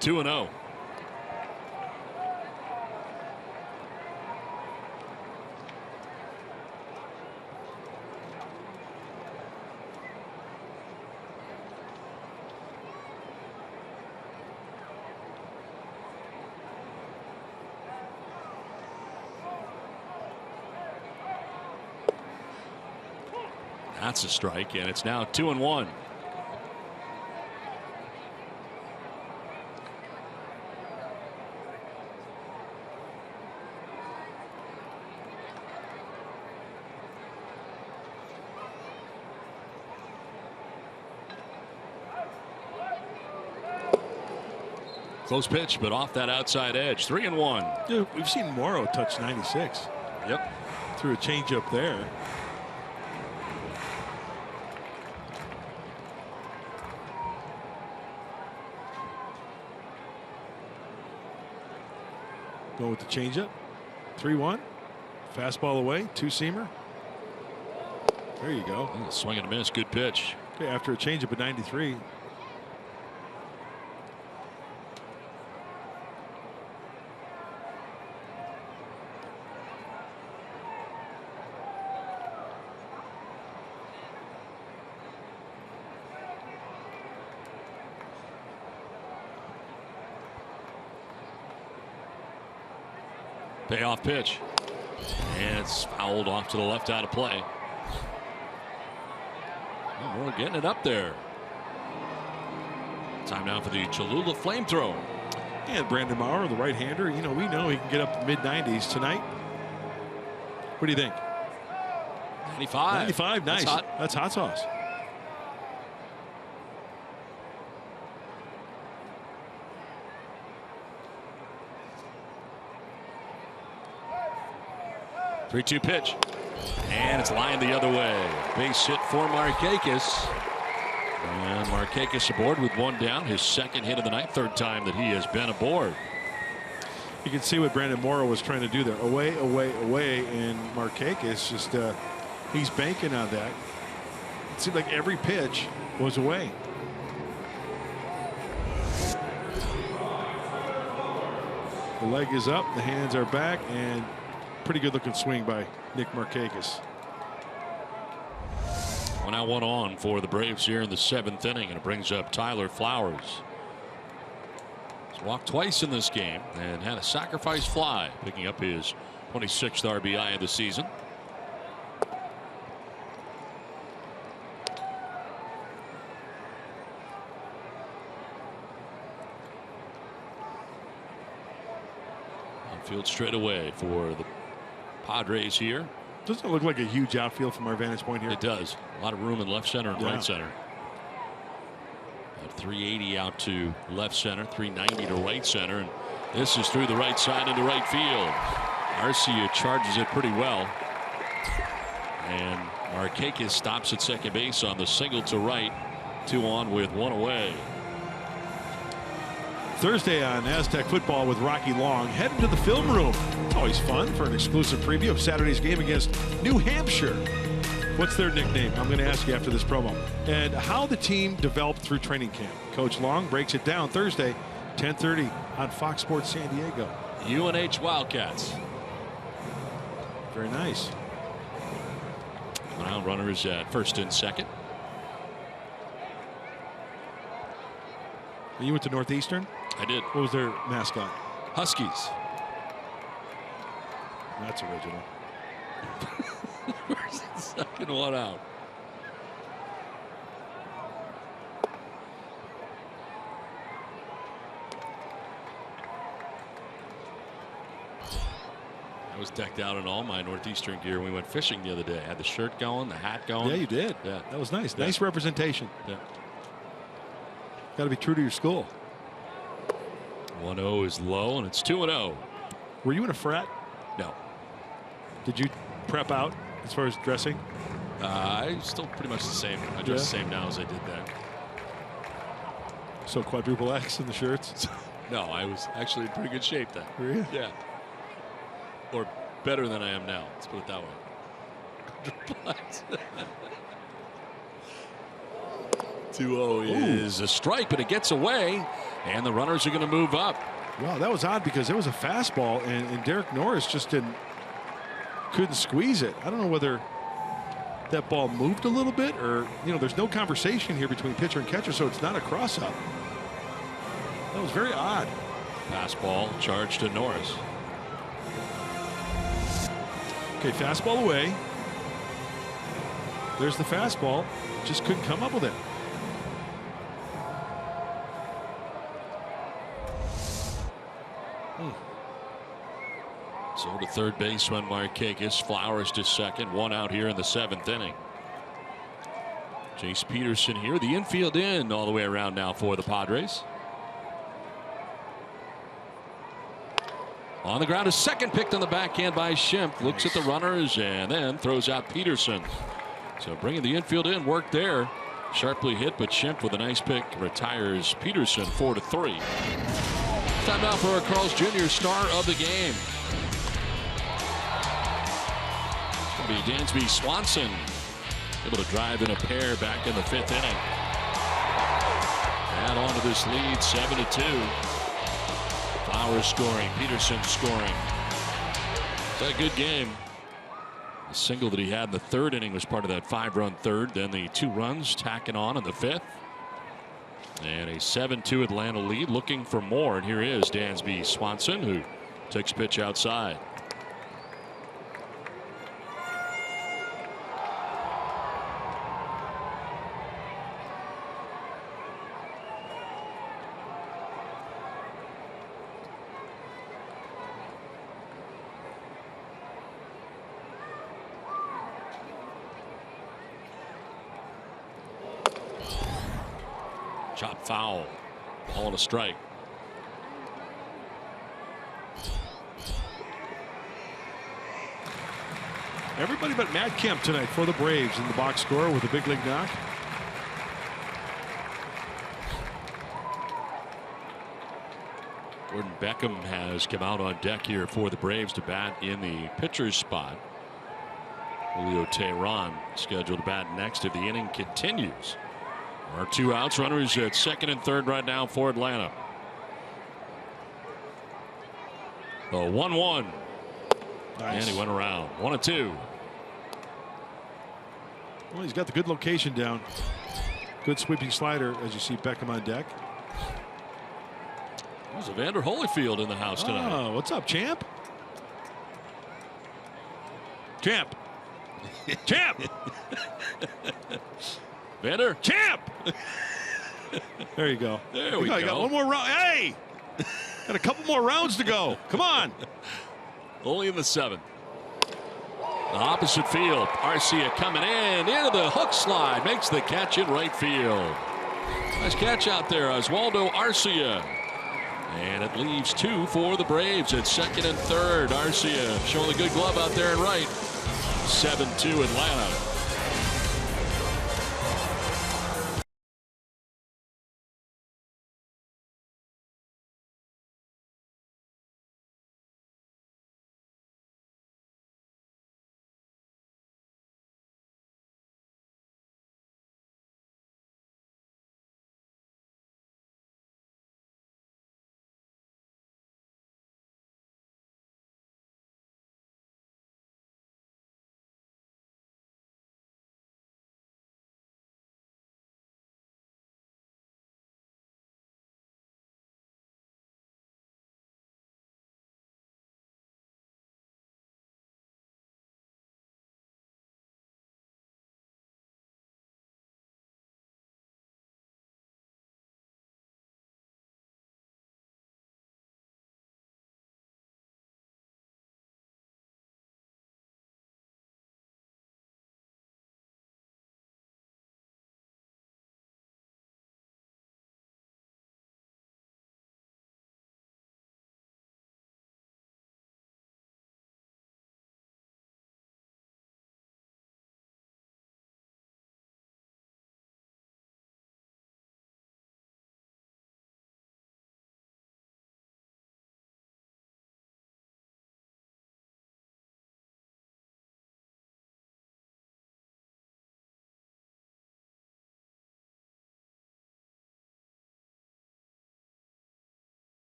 Two and 0. That's a strike, and it's now 2-1. Close pitch, but off that outside edge. 3-1. Dude, we've seen Morrow touch 96. Yep. Threw a changeup there. Going with the changeup. 3-1. Fastball away. Two-seamer. There you go. Swing and a miss. Good pitch. Okay, after a changeup at 93. Payoff pitch. And it's fouled off to the left out of play. Oh, we're getting it up there. Time now for the Cholula flamethrower. And Brandon Morrow, the right-hander, you know, we know he can get up to mid-90s tonight. What do you think? 95. 95, nice. That's hot sauce. Three-two pitch. And it's lined the other way. Base hit for Markakis. And Markakis aboard with one down. His second hit of the night. Third time that he has been aboard. You can see what Brandon Morrow was trying to do there. Away, away, away. And Markakis just, he's banking on that. It seemed like every pitch was away. The leg is up. The hands are back. And Pretty good looking swing by Nick Markakis. 1 out, 1 on for the Braves here in the 7th inning, and it brings up Tyler Flowers. He's walked twice in this game and had a sacrifice fly, picking up his 26th RBI of the season. Outfield straight away for the Padres here. Doesn't it look like a huge outfield from our vantage point here? It does. A lot of room in left center and right center. About 380 out to left center, 390 to right center, and this is through the right side into right field. Arcia charges it pretty well, and Markakis stops at second base on the single to right. 2 on with 1 away. Thursday on Aztec Football with Rocky Long, heading to the film room. It's always fun for an exclusive preview of Saturday's game against New Hampshire. What's their nickname? I'm going to ask you after this promo. And how the team developed through training camp. Coach Long breaks it down Thursday, 10:30 on Fox Sports San Diego. UNH Wildcats. Very nice. Now runners at first and second. And you went to Northeastern? I did. What was their mascot? Huskies. That's original. Where's the second one out? I was decked out in all my Northeastern gear. We went fishing the other day. I had the shirt going, the hat going. Yeah, you did. Yeah. That was nice. Nice representation. Yeah. Got to be true to your school. 1-0 is low, and it's 2-0. Were you in a frat? No. Did you prep out as far as dressing? I'm still pretty much the same. I dress the same now as I did then. So quadruple X in the shirts? No, I was actually in pretty good shape then. Were you? Yeah. Or better than I am now. Let's put it that way. 2-0 is a strike, but it gets away, and the runners are going to move up. Wow, that was odd because there was a fastball, and Derek Norris just couldn't squeeze it. I don't know whether that ball moved a little bit or, there's no conversation here between pitcher and catcher, so it's not a cross-up. That was very odd. Fastball charged to Norris. Okay, fastball away. There's the fastball. Just couldn't come up with it. So to third baseman Markakis, Flowers to second, 1 out here in the 7th inning. Jace Peterson here, the infield in all the way around now for the Padres. On the ground, a second picked on the backhand by Schimpf. Looks at the runners and then throws out Peterson. So bringing the infield in, work there. Sharply hit, but Schimpf with a nice pick retires Peterson 4-3. Time out for our Carl's Jr. star of the game. It's going to be Dansby Swanson, able to drive in a pair back in the 5th inning. Add on to this lead, 7-2. Flowers scoring, Peterson scoring. It's a good game. The single that he had in the 3rd inning was part of that 5-run 3rd. Then the 2 runs tacking on in the 5th. And a 7-2 Atlanta lead, looking for more. And here is Dansby Swanson, who takes pitch outside. Chop foul. Ball and a strike. Everybody but Matt Kemp tonight for the Braves in the box score with a big league knock. Gordon Beckham has come out on deck here for the Braves to bat in the pitcher's spot. Julio Teheran scheduled to bat next if the inning continues. Our 2 outs, runners at 2nd and 3rd right now for Atlanta. The 1-1. And he went around. 1-2. Well, he's got the good location down. Good sweeping slider as you see Beckham on deck. There's Evander Holyfield in the house tonight. Oh, what's up, champ? Champ. Champ. Vander. Champ. There you go. There we go. You got one more round. Hey, got a couple more rounds to go. Come on. Only in the 7th. The opposite field. Arcia coming in into the hook slide. Makes the catch in right field. Nice catch out there, Oswaldo Arcia. And it leaves 2 for the Braves at 2nd and 3rd. Arcia showing the good glove out there in right. 7-2 Atlanta.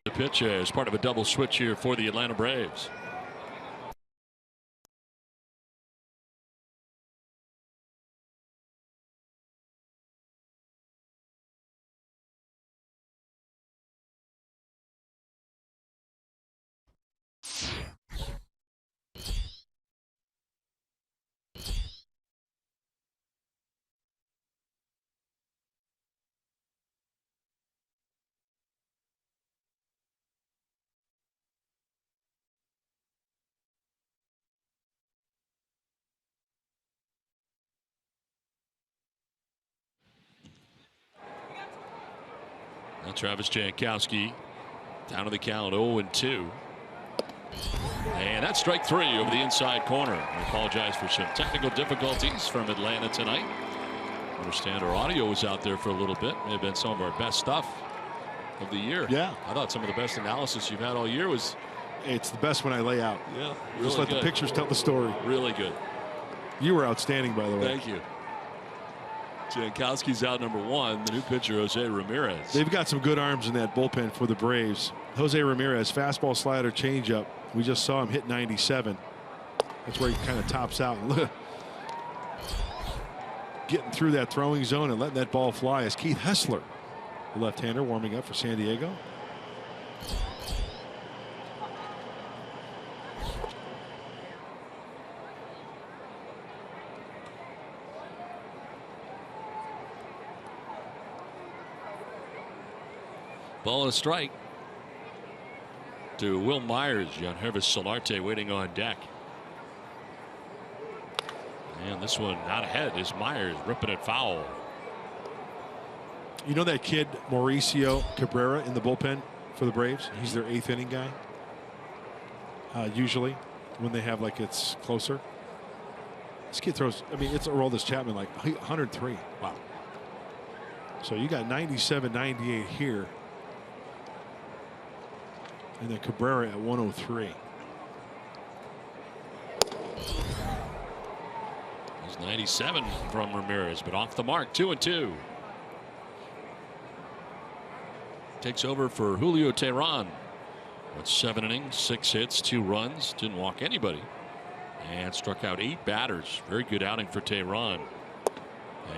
The pitch as part of a double switch here for the Atlanta Braves. Now Travis Jankowski down to the count 0-2. And that's strike 3 over the inside corner. I apologize for some technical difficulties from Atlanta tonight. I understand our audio was out there for a little bit. May have been some of our best stuff of the year. Yeah. I thought some of the best analysis you've had all year was. It's the best when I lay out. Yeah. Really Just let good. the pictures tell the story. Really good. You were outstanding, by the way. Thank you. Jankowski's out number 1. The new pitcher, Jose Ramirez. They've got some good arms in that bullpen for the Braves. Jose Ramirez, fastball, slider, changeup. We just saw him hit 97. That's where he kind of tops out. Look, getting through that throwing zone and letting that ball fly is Keith Hessler, the left-hander, warming up for San Diego. Ball and a strike to Will Myers. Yangervis Solarte waiting on deck. And this one out ahead is Myers ripping it foul. You know that kid Mauricio Cabrera in the bullpen for the Braves? He's their 8th inning guy. Usually when they have like it's closer. This kid throws, I mean, it's Aroldis Chapman like 103. Wow. So you got 97, 98 here. And then Cabrera at 103. There's 97 from Ramirez, but off the mark, 2-2. Takes over for Julio Teheran. With 7 innings, 6 hits, 2 runs, didn't walk anybody, and struck out 8 batters. Very good outing for Teheran.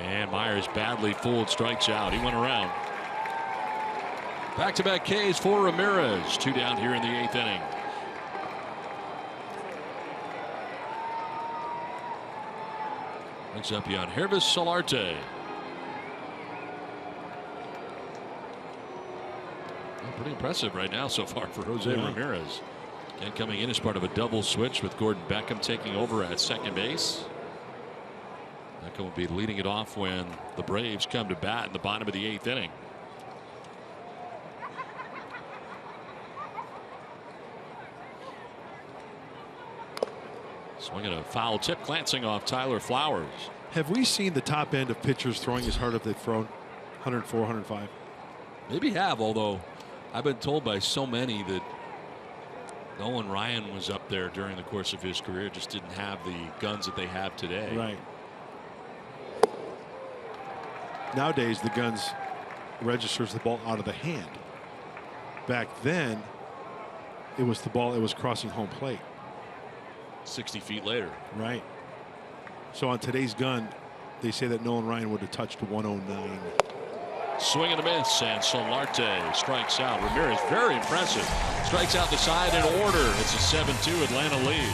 And Myers badly fooled, strikes out. He went around. Back-to-back Ks for Ramirez. 2 down here in the 8th inning. Brings up Yangervis Solarte. Pretty impressive right now so far for Jose Ramirez. And coming in as part of a double switch with Gordon Beckham taking over at second base. Beckham will be leading it off when the Braves come to bat in the bottom of the 8th inning. Swinging a foul tip, glancing off Tyler Flowers. Have we seen the top end of pitchers throwing as hard as they've thrown? 104, 105. Maybe have, although I've been told by so many that Nolan Ryan was up there during the course of his career, just didn't have the guns that they have today. Right. Nowadays, the guns registers the ball out of the hand. Back then, it was the ball that was crossing home plate. 60 feet later. Right. So on today's gun, they say that Nolan Ryan would have touched 109. Swing and a miss, and Solarte strikes out. Ramirez, very impressive. Strikes out the side in order. It's a 7-2 Atlanta lead.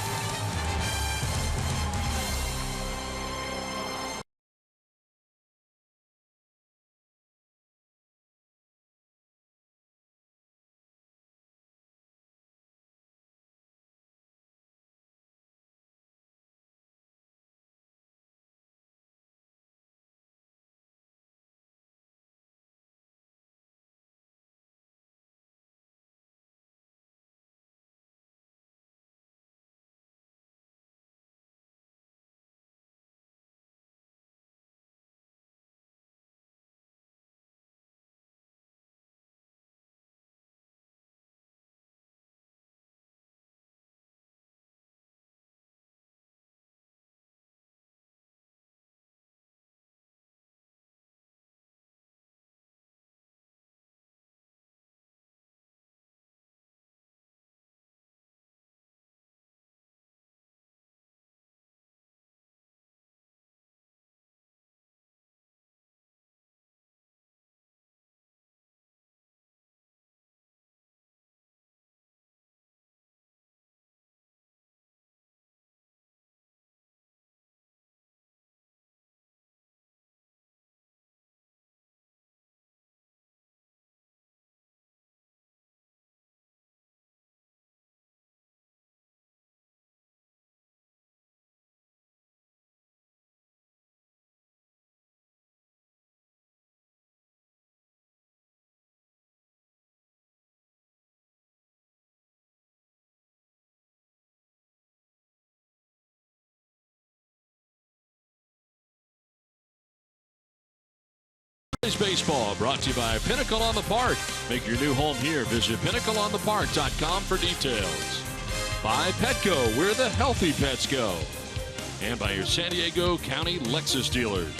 Baseball brought to you by Pinnacle on the Park. Make your new home here. Visit pinnacleonthepark.com for details. By Petco, where the healthy pets go. And by your San Diego County Lexus dealers.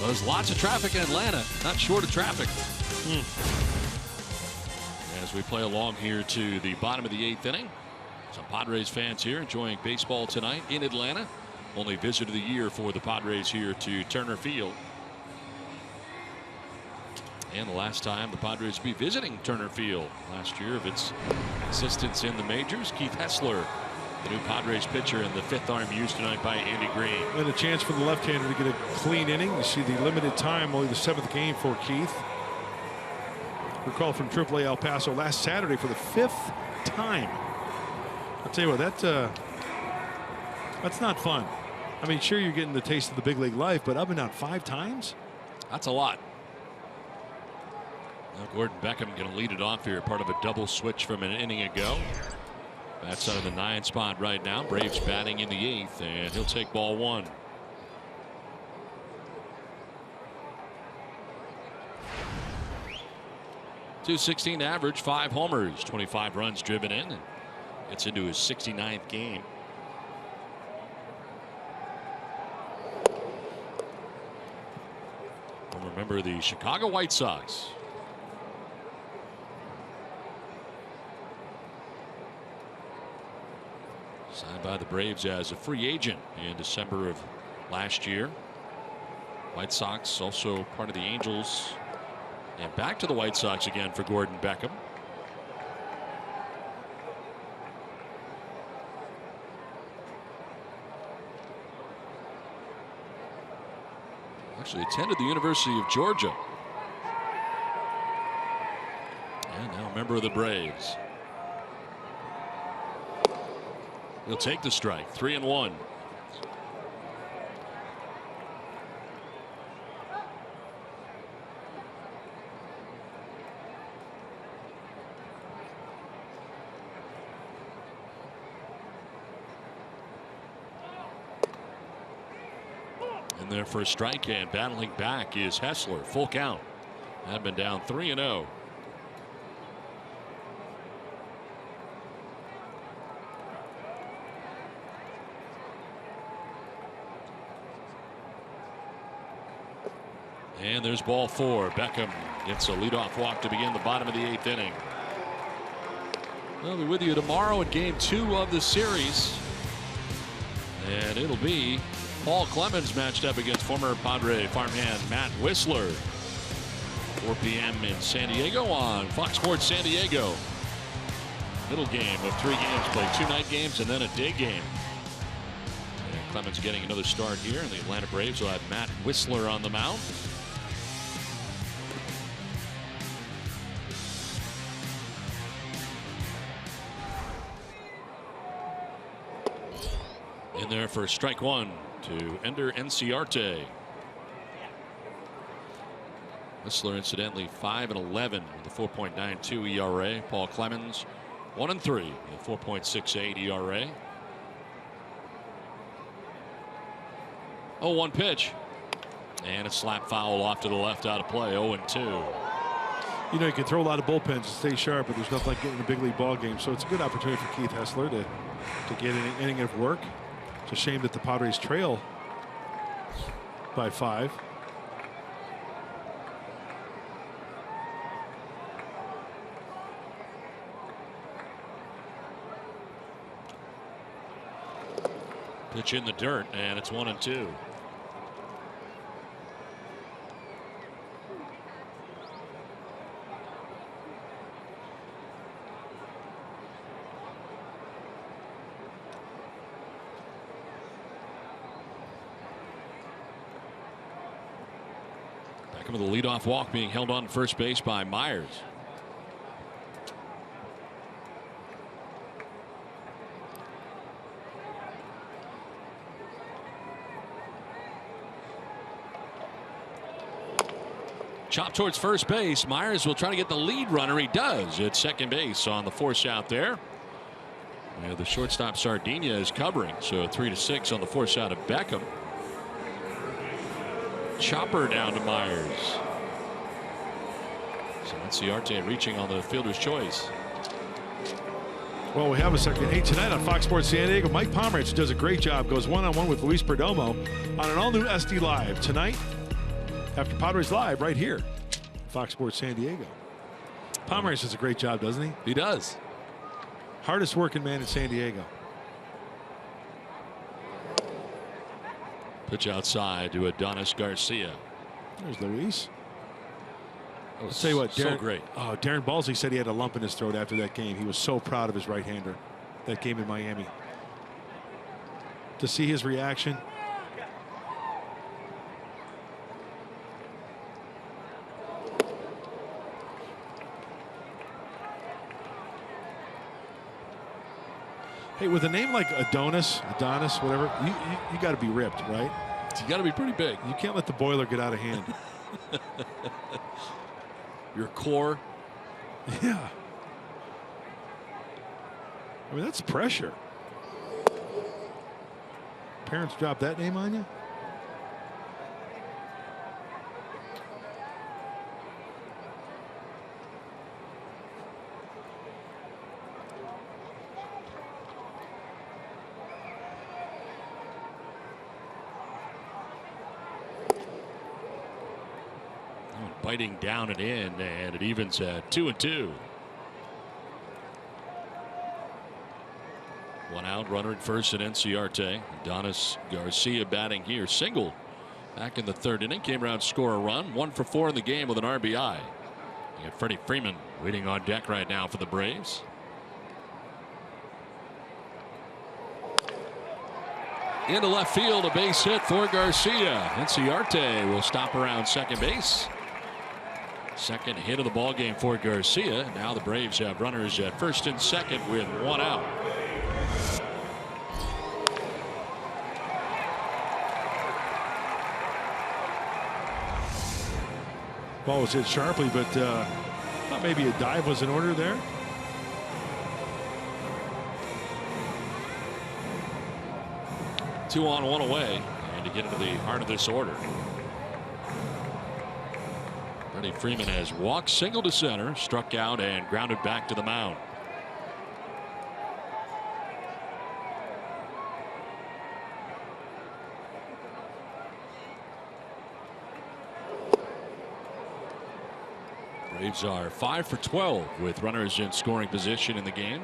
There's lots of traffic in Atlanta, not short of traffic. As we play along here to the bottom of the 8th inning. Some Padres fans here enjoying baseball tonight in Atlanta. Only visit of the year for the Padres here to Turner Field. And the last time the Padres be visiting Turner Field last year of its existence in the majors. Keith Hessler, the new Padres pitcher, and the 5th arm used tonight by Andy Green. And a chance for the left-hander to get a clean inning. You see the limited time, only the 7th game for Keith. recalled from AAA El Paso last Saturday for the 5th time. I'll tell you what, that's not fun. I mean, sure, you're getting the taste of the big league life, but up and down 5 times? That's a lot. Now Gordon Beckham going to lead it off here, part of a double switch from an inning ago. That's out of the 9th spot right now. Braves batting in the 8th, and he'll take ball 1. .216 average, 5 homers, 25 runs driven in, and gets into his 69th game. Remember the Chicago White Sox. Signed by the Braves as a free agent in December of last year. White Sox also part of the Angels. And back to the White Sox again for Gordon Beckham. Actually attended the University of Georgia. And now a member of the Braves. He'll take the strike. 3-1. In there for a strike, and battling back is Hessler. Full count. Had been down 3-0. And there's ball 4. Beckham gets a leadoff walk to begin the bottom of the 8th inning. We'll be with you tomorrow at game 2 of the series. And it'll be Paul Clemens matched up against former Padre farmhand Matt Whistler. 4 p.m. in San Diego on Fox Sports San Diego. Middle game of 3 games played, 2 night games and then a day game. And Clemens getting another start here, and the Atlanta Braves will have Matt Whistler on the mound. In there for strike 1 to Ender Enciarte. Whistler, incidentally, 5-11 with a 4.92 ERA. Paul Clemens, 1-3 with a 4.68 ERA. 0-1 pitch, and a slap foul off to the left, out of play. 0-2. You know, you can throw a lot of bullpens and stay sharp, but there's nothing like getting a big league ball game. So it's a good opportunity for Keith Hessler to get an inning of work. It's a shame that the Padres trail by 5. Pitch in the dirt, and it's 1-2. With a leadoff walk being held on first base by Myers. Chop towards first base. Myers will try to get the lead runner. He does at second base on the force out there. The shortstop Sardinha is covering, so 3-6 on the force out of Beckham. Chopper down to Myers. So Enciarte reaching on the fielder's choice. Well, we have a second. Hey, tonight on Fox Sports San Diego, Mike Pomerantz does a great job. Goes one-on-one with Luis Perdomo on an all-new SD Live tonight after Padres Live right here, Fox Sports San Diego. Pomerantz does a great job, doesn't he? He does. Hardest working man in San Diego. Pitch outside to Adonis Garcia. There's Luis. I'll tell you what, Darren, so great. Oh, Darren Balsley said he had a lump in his throat after that game. He was so proud of his right-hander, that game in Miami. To see his reaction. Hey, with a name like Adonis, whatever, you got to be ripped, right? You got to be pretty big. You can't let the boiler get out of hand. Your core. Yeah. I mean, that's pressure. Parents drop that name on you? Biting down and in, and it evens at 2-2. One out, runner at first at Inciarte. Adonis Garcia batting here, single back in the third inning. Came around, score a run, 1 for 4 in the game with an RBI. You got Freddie Freeman waiting on deck right now for the Braves. Into left field, a base hit for Garcia. Inciarte will stop around second base. Second hit of the ball game for Garcia. Now the Braves have runners at first and second with 1 out. Ball was hit sharply, but thought maybe a dive was in order there. Two on, one away, and to get into the heart of this order. Freddie Freeman has walked single to center, struck out, and grounded back to the mound. Braves are 5 for 12 with runners in scoring position in the game.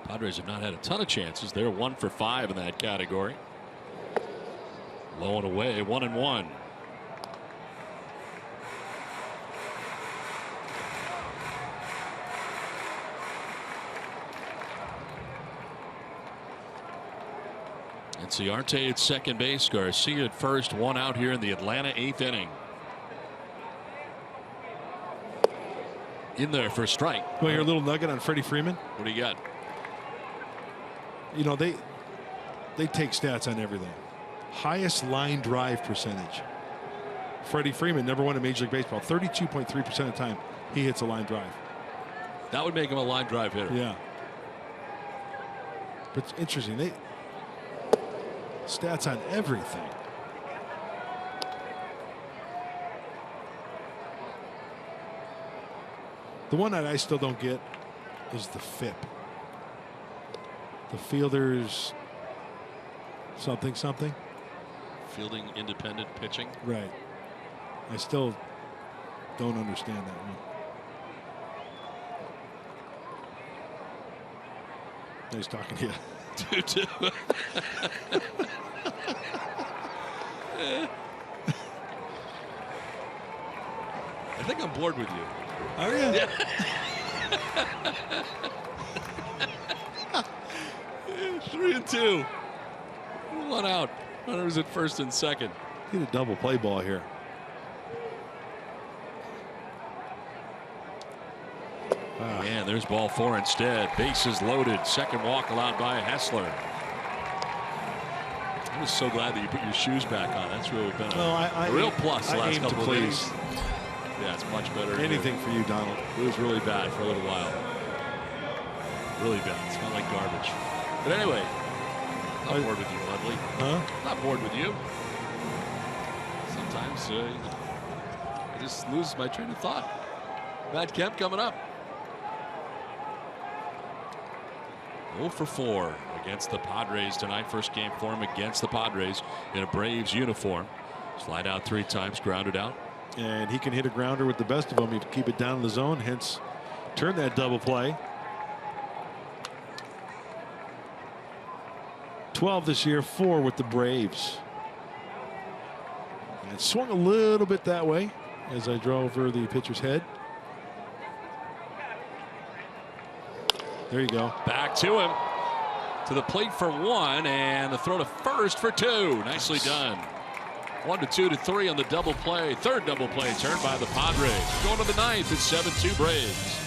Padres have not had a ton of chances. They're 1 for 5 in that category. Low and away, 1-1. Inciarte at second base, Garcia at first, 1 out here in the Atlanta 8th inning. In there for a strike. Well, your little nugget on Freddie Freeman. What do you got? You know, they take stats on everything. Highest line drive percentage. Freddie Freeman, number 1 in Major League Baseball. 32.3% of the time he hits a line drive. That would make him a line drive hitter. Yeah. But it's interesting. They stats on everything. The one that I still don't get is the FIP. The fielders something. Fielding independent pitching. Right. I still don't understand that one. He's talking to you. I think I'm bored with you. Oh yeah. 3-2. 1 out. Runners at first and second. Get a double play ball here. And there's ball 4 instead. Bases loaded. Second walk allowed by Hessler. I'm just so glad that you put your shoes back on. That's really been a real plus the last couple of days. Yeah, it's much better. Anything for you, Donald. It was really bad for a little while. Really bad. It smelled like garbage. But anyway, not bored with you, Ludley. Huh? Not bored with you. Sometimes I just lose my train of thought. Matt Kemp coming up. 0 for 4 against the Padres tonight. First game for him against the Padres in a Braves uniform. Slide out 3 times, grounded out. And he can hit a grounder with the best of them. He'd keep it down in the zone, hence turn that double play. 12 this year, 4 with the Braves. And it swung a little bit that way as I drove over the pitcher's head. There you go. Back to him. to the plate for 1, and the throw to first for 2. Nicely done. 1 to 2 to 3 on the double play. Third double play turned by the Padres. Going to the 9th. It's 7-2 Braves.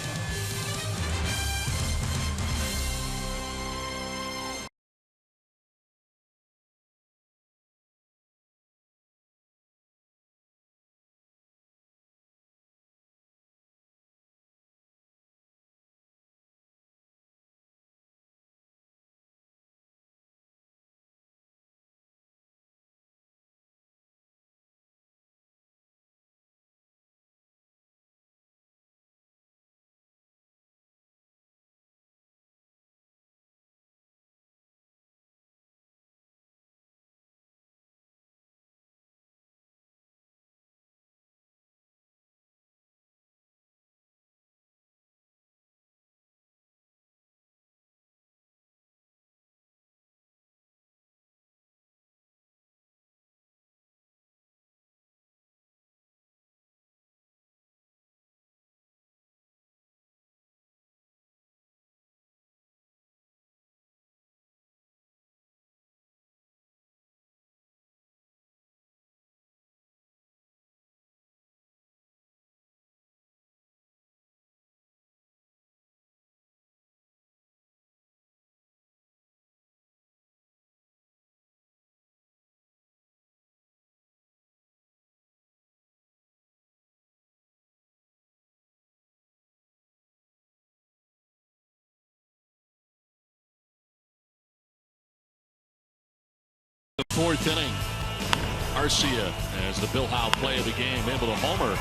The 4th inning. Arcia as the Bill Howe play of the game, able to homer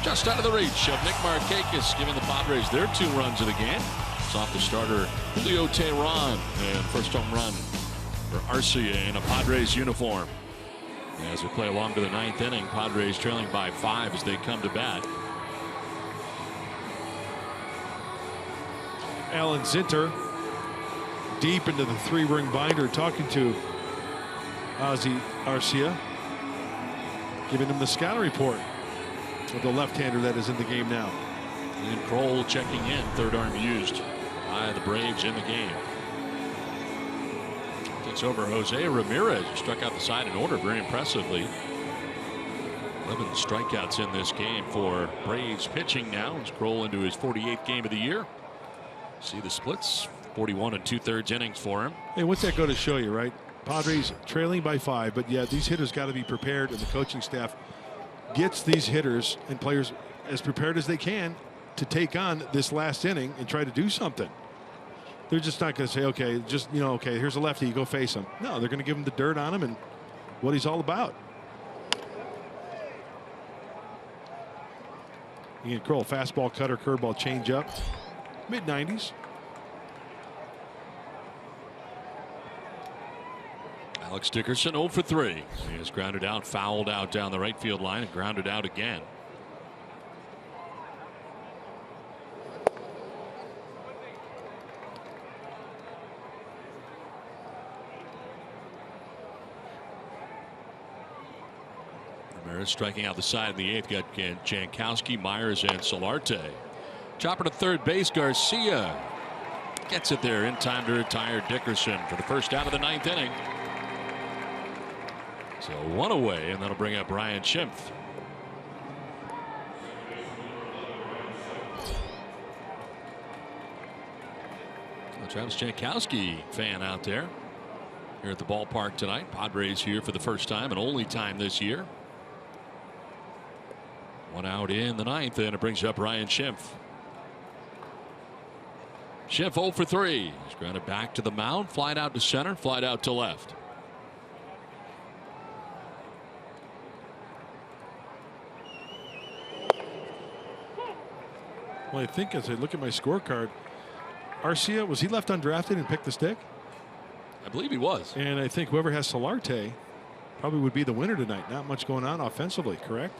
just out of the reach of Nick Markakis, giving the Padres their 2 runs of the game. It's off the starter Julio Teheran, and first home run for Arcia in a Padres uniform. As we play along to the 9th inning, Padres trailing by 5 as they come to bat. Alan Zinter deep into the 3-ring binder talking to Ozzie Arcia, giving him the scouting report of the left-hander that is in the game now. And Kroll checking in, third arm used by the Braves in the game. Takes over Jose Ramirez, who struck out the side in order very impressively. 11 strikeouts in this game for Braves pitching now as Kroll into his 48th game of the year. See the splits, 41 2/3 innings for him. Hey, what's that go to show you, right? Padres trailing by 5, but yeah, these hitters got to be prepared, and the coaching staff gets these hitters and players as prepared as they can to take on this last inning and try to do something. They're just not going to say, okay, just, okay, here's a lefty, you go face him. No, they're going to give him the dirt on him and what he's all about. Ian Kroll, fastball, cutter, curveball, changeup, mid-90s. Alex Dickerson 0 for 3. He has grounded out, fouled out down the right field line, and grounded out again. Ramirez striking out the side in the 8th. Got Jankowski, Myers, and Solarte. Chopper to third base. Garcia gets it there in time to retire Dickerson for the first out of the 9th inning. So 1 away, and that'll bring up Brian Schimpf. Travis Jankowski fan out there here at the ballpark tonight. Padres here for the first time and only time this year. 1 out in the 9th, and it brings up Brian Schimpf. Schimpf 0 for 3. He's grounded back to the mound, flied out to center, flied out to left. Well, I think as I look at my scorecard, Arcia, was he left undrafted and picked the stick? I believe he was. And I think whoever has Solarte probably would be the winner tonight. Not much going on offensively, correct?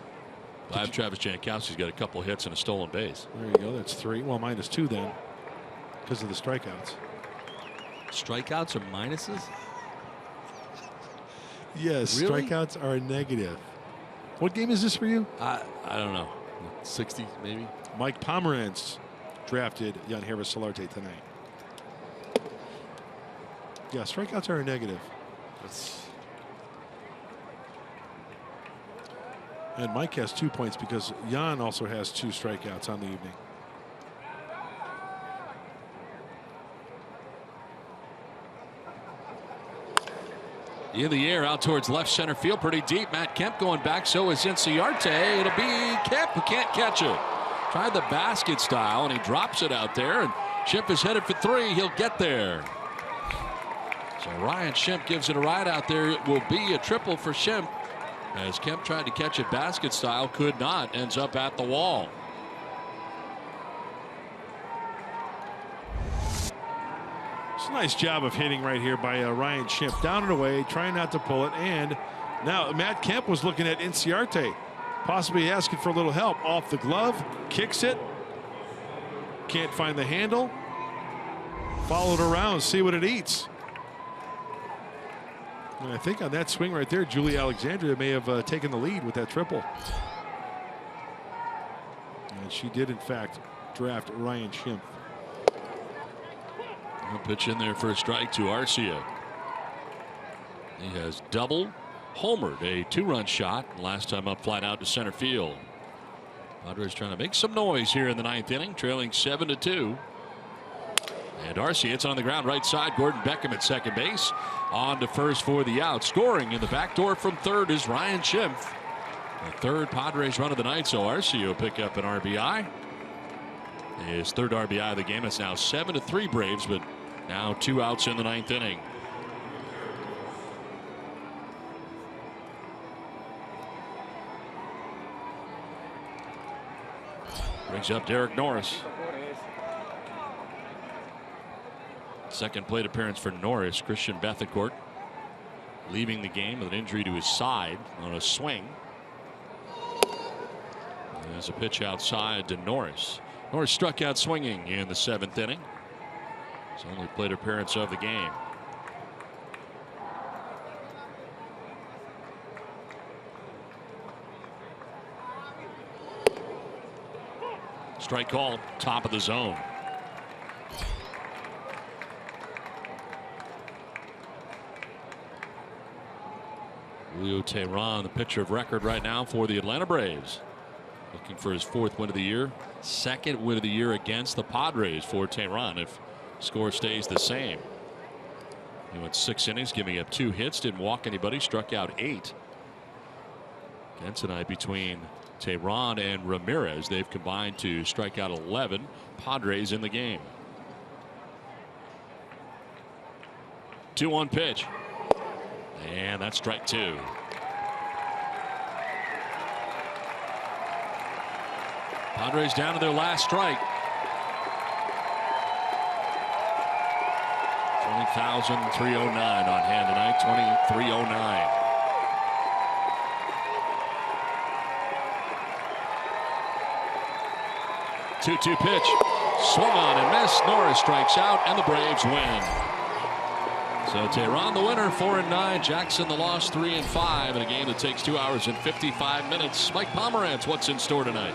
Travis Jankowski's got a couple hits and a stolen base. There you go. That's 3. Well, -2 then because of the strikeouts. Strikeouts or minuses? Yes, really? Strikeouts are a negative. What game is this for you? I don't know. 60 maybe. Mike Pomerantz drafted Yangervis Solarte tonight. Yeah, strikeouts are a negative. And Mike has 2 points because Jan also has 2 strikeouts on the evening. In the air out towards left center field, pretty deep. Matt Kemp going back, so is Inciarte. It'll be Kemp who can't catch it. Tried the basket style, and he drops it out there. And Schimpf is headed for 3. He'll get there. So Ryan Schimpf gives it a ride out there. It will be a triple for Schimpf. As Kemp tried to catch it basket style, could not. Ends up at the wall. It's a nice job of hitting right here by Ryan Schimpf. Down and away, trying not to pull it. And now Matt Kemp was looking at Inciarte, possibly asking for a little help. Off the glove, kicks it. Can't find the handle. Follow it around, see what it eats. And I think on that swing right there, Julie Alexandria may have taken the lead with that triple. And she did, in fact, draft Ryan Schimpf. A pitch in there for a strike to Arcia. He has double homered, a 2-run shot. Last time up, flat out to center field. Padres trying to make some noise here in the 9th inning, trailing 7-2. And Arcia, it's on the ground right side. Gordon Beckham at second base. On to first for the out. Scoring in the back door from third is Ryan Schimpf. The third Padres run of the night, so Arcia will pick up an RBI. His third RBI of the game. It's now 7-3 Braves, but now 2 outs in the 9th inning. Brings up Derek Norris. Second plate appearance for Norris. Christian Bethencourt leaving the game with an injury to his side on a swing. There's a pitch outside to Norris. Norris struck out swinging in the 7th inning. His only plate appearance of the game. Strike called, top of the zone. Julio Teheran, the pitcher of record right now for the Atlanta Braves. Looking for his 4th win of the year. 2nd win of the year against the Padres for Teheran if score stays the same. He went 6 innings, giving up 2 hits, didn't walk anybody, struck out 8. Again tonight between Teheran and Ramirez, they've combined to strike out 11 Padres in the game. 2-1 pitch. And that's strike 2. Padres down to their last strike. 20,309 on hand tonight. 2309. 2-2 pitch. Swung on and missed. Norris strikes out, and the Braves win. So Teheran the winner, 4-9. Jackson the loss, 3-5 in a game that takes 2 hours and 55 minutes. Mike Pomerantz, what's in store tonight?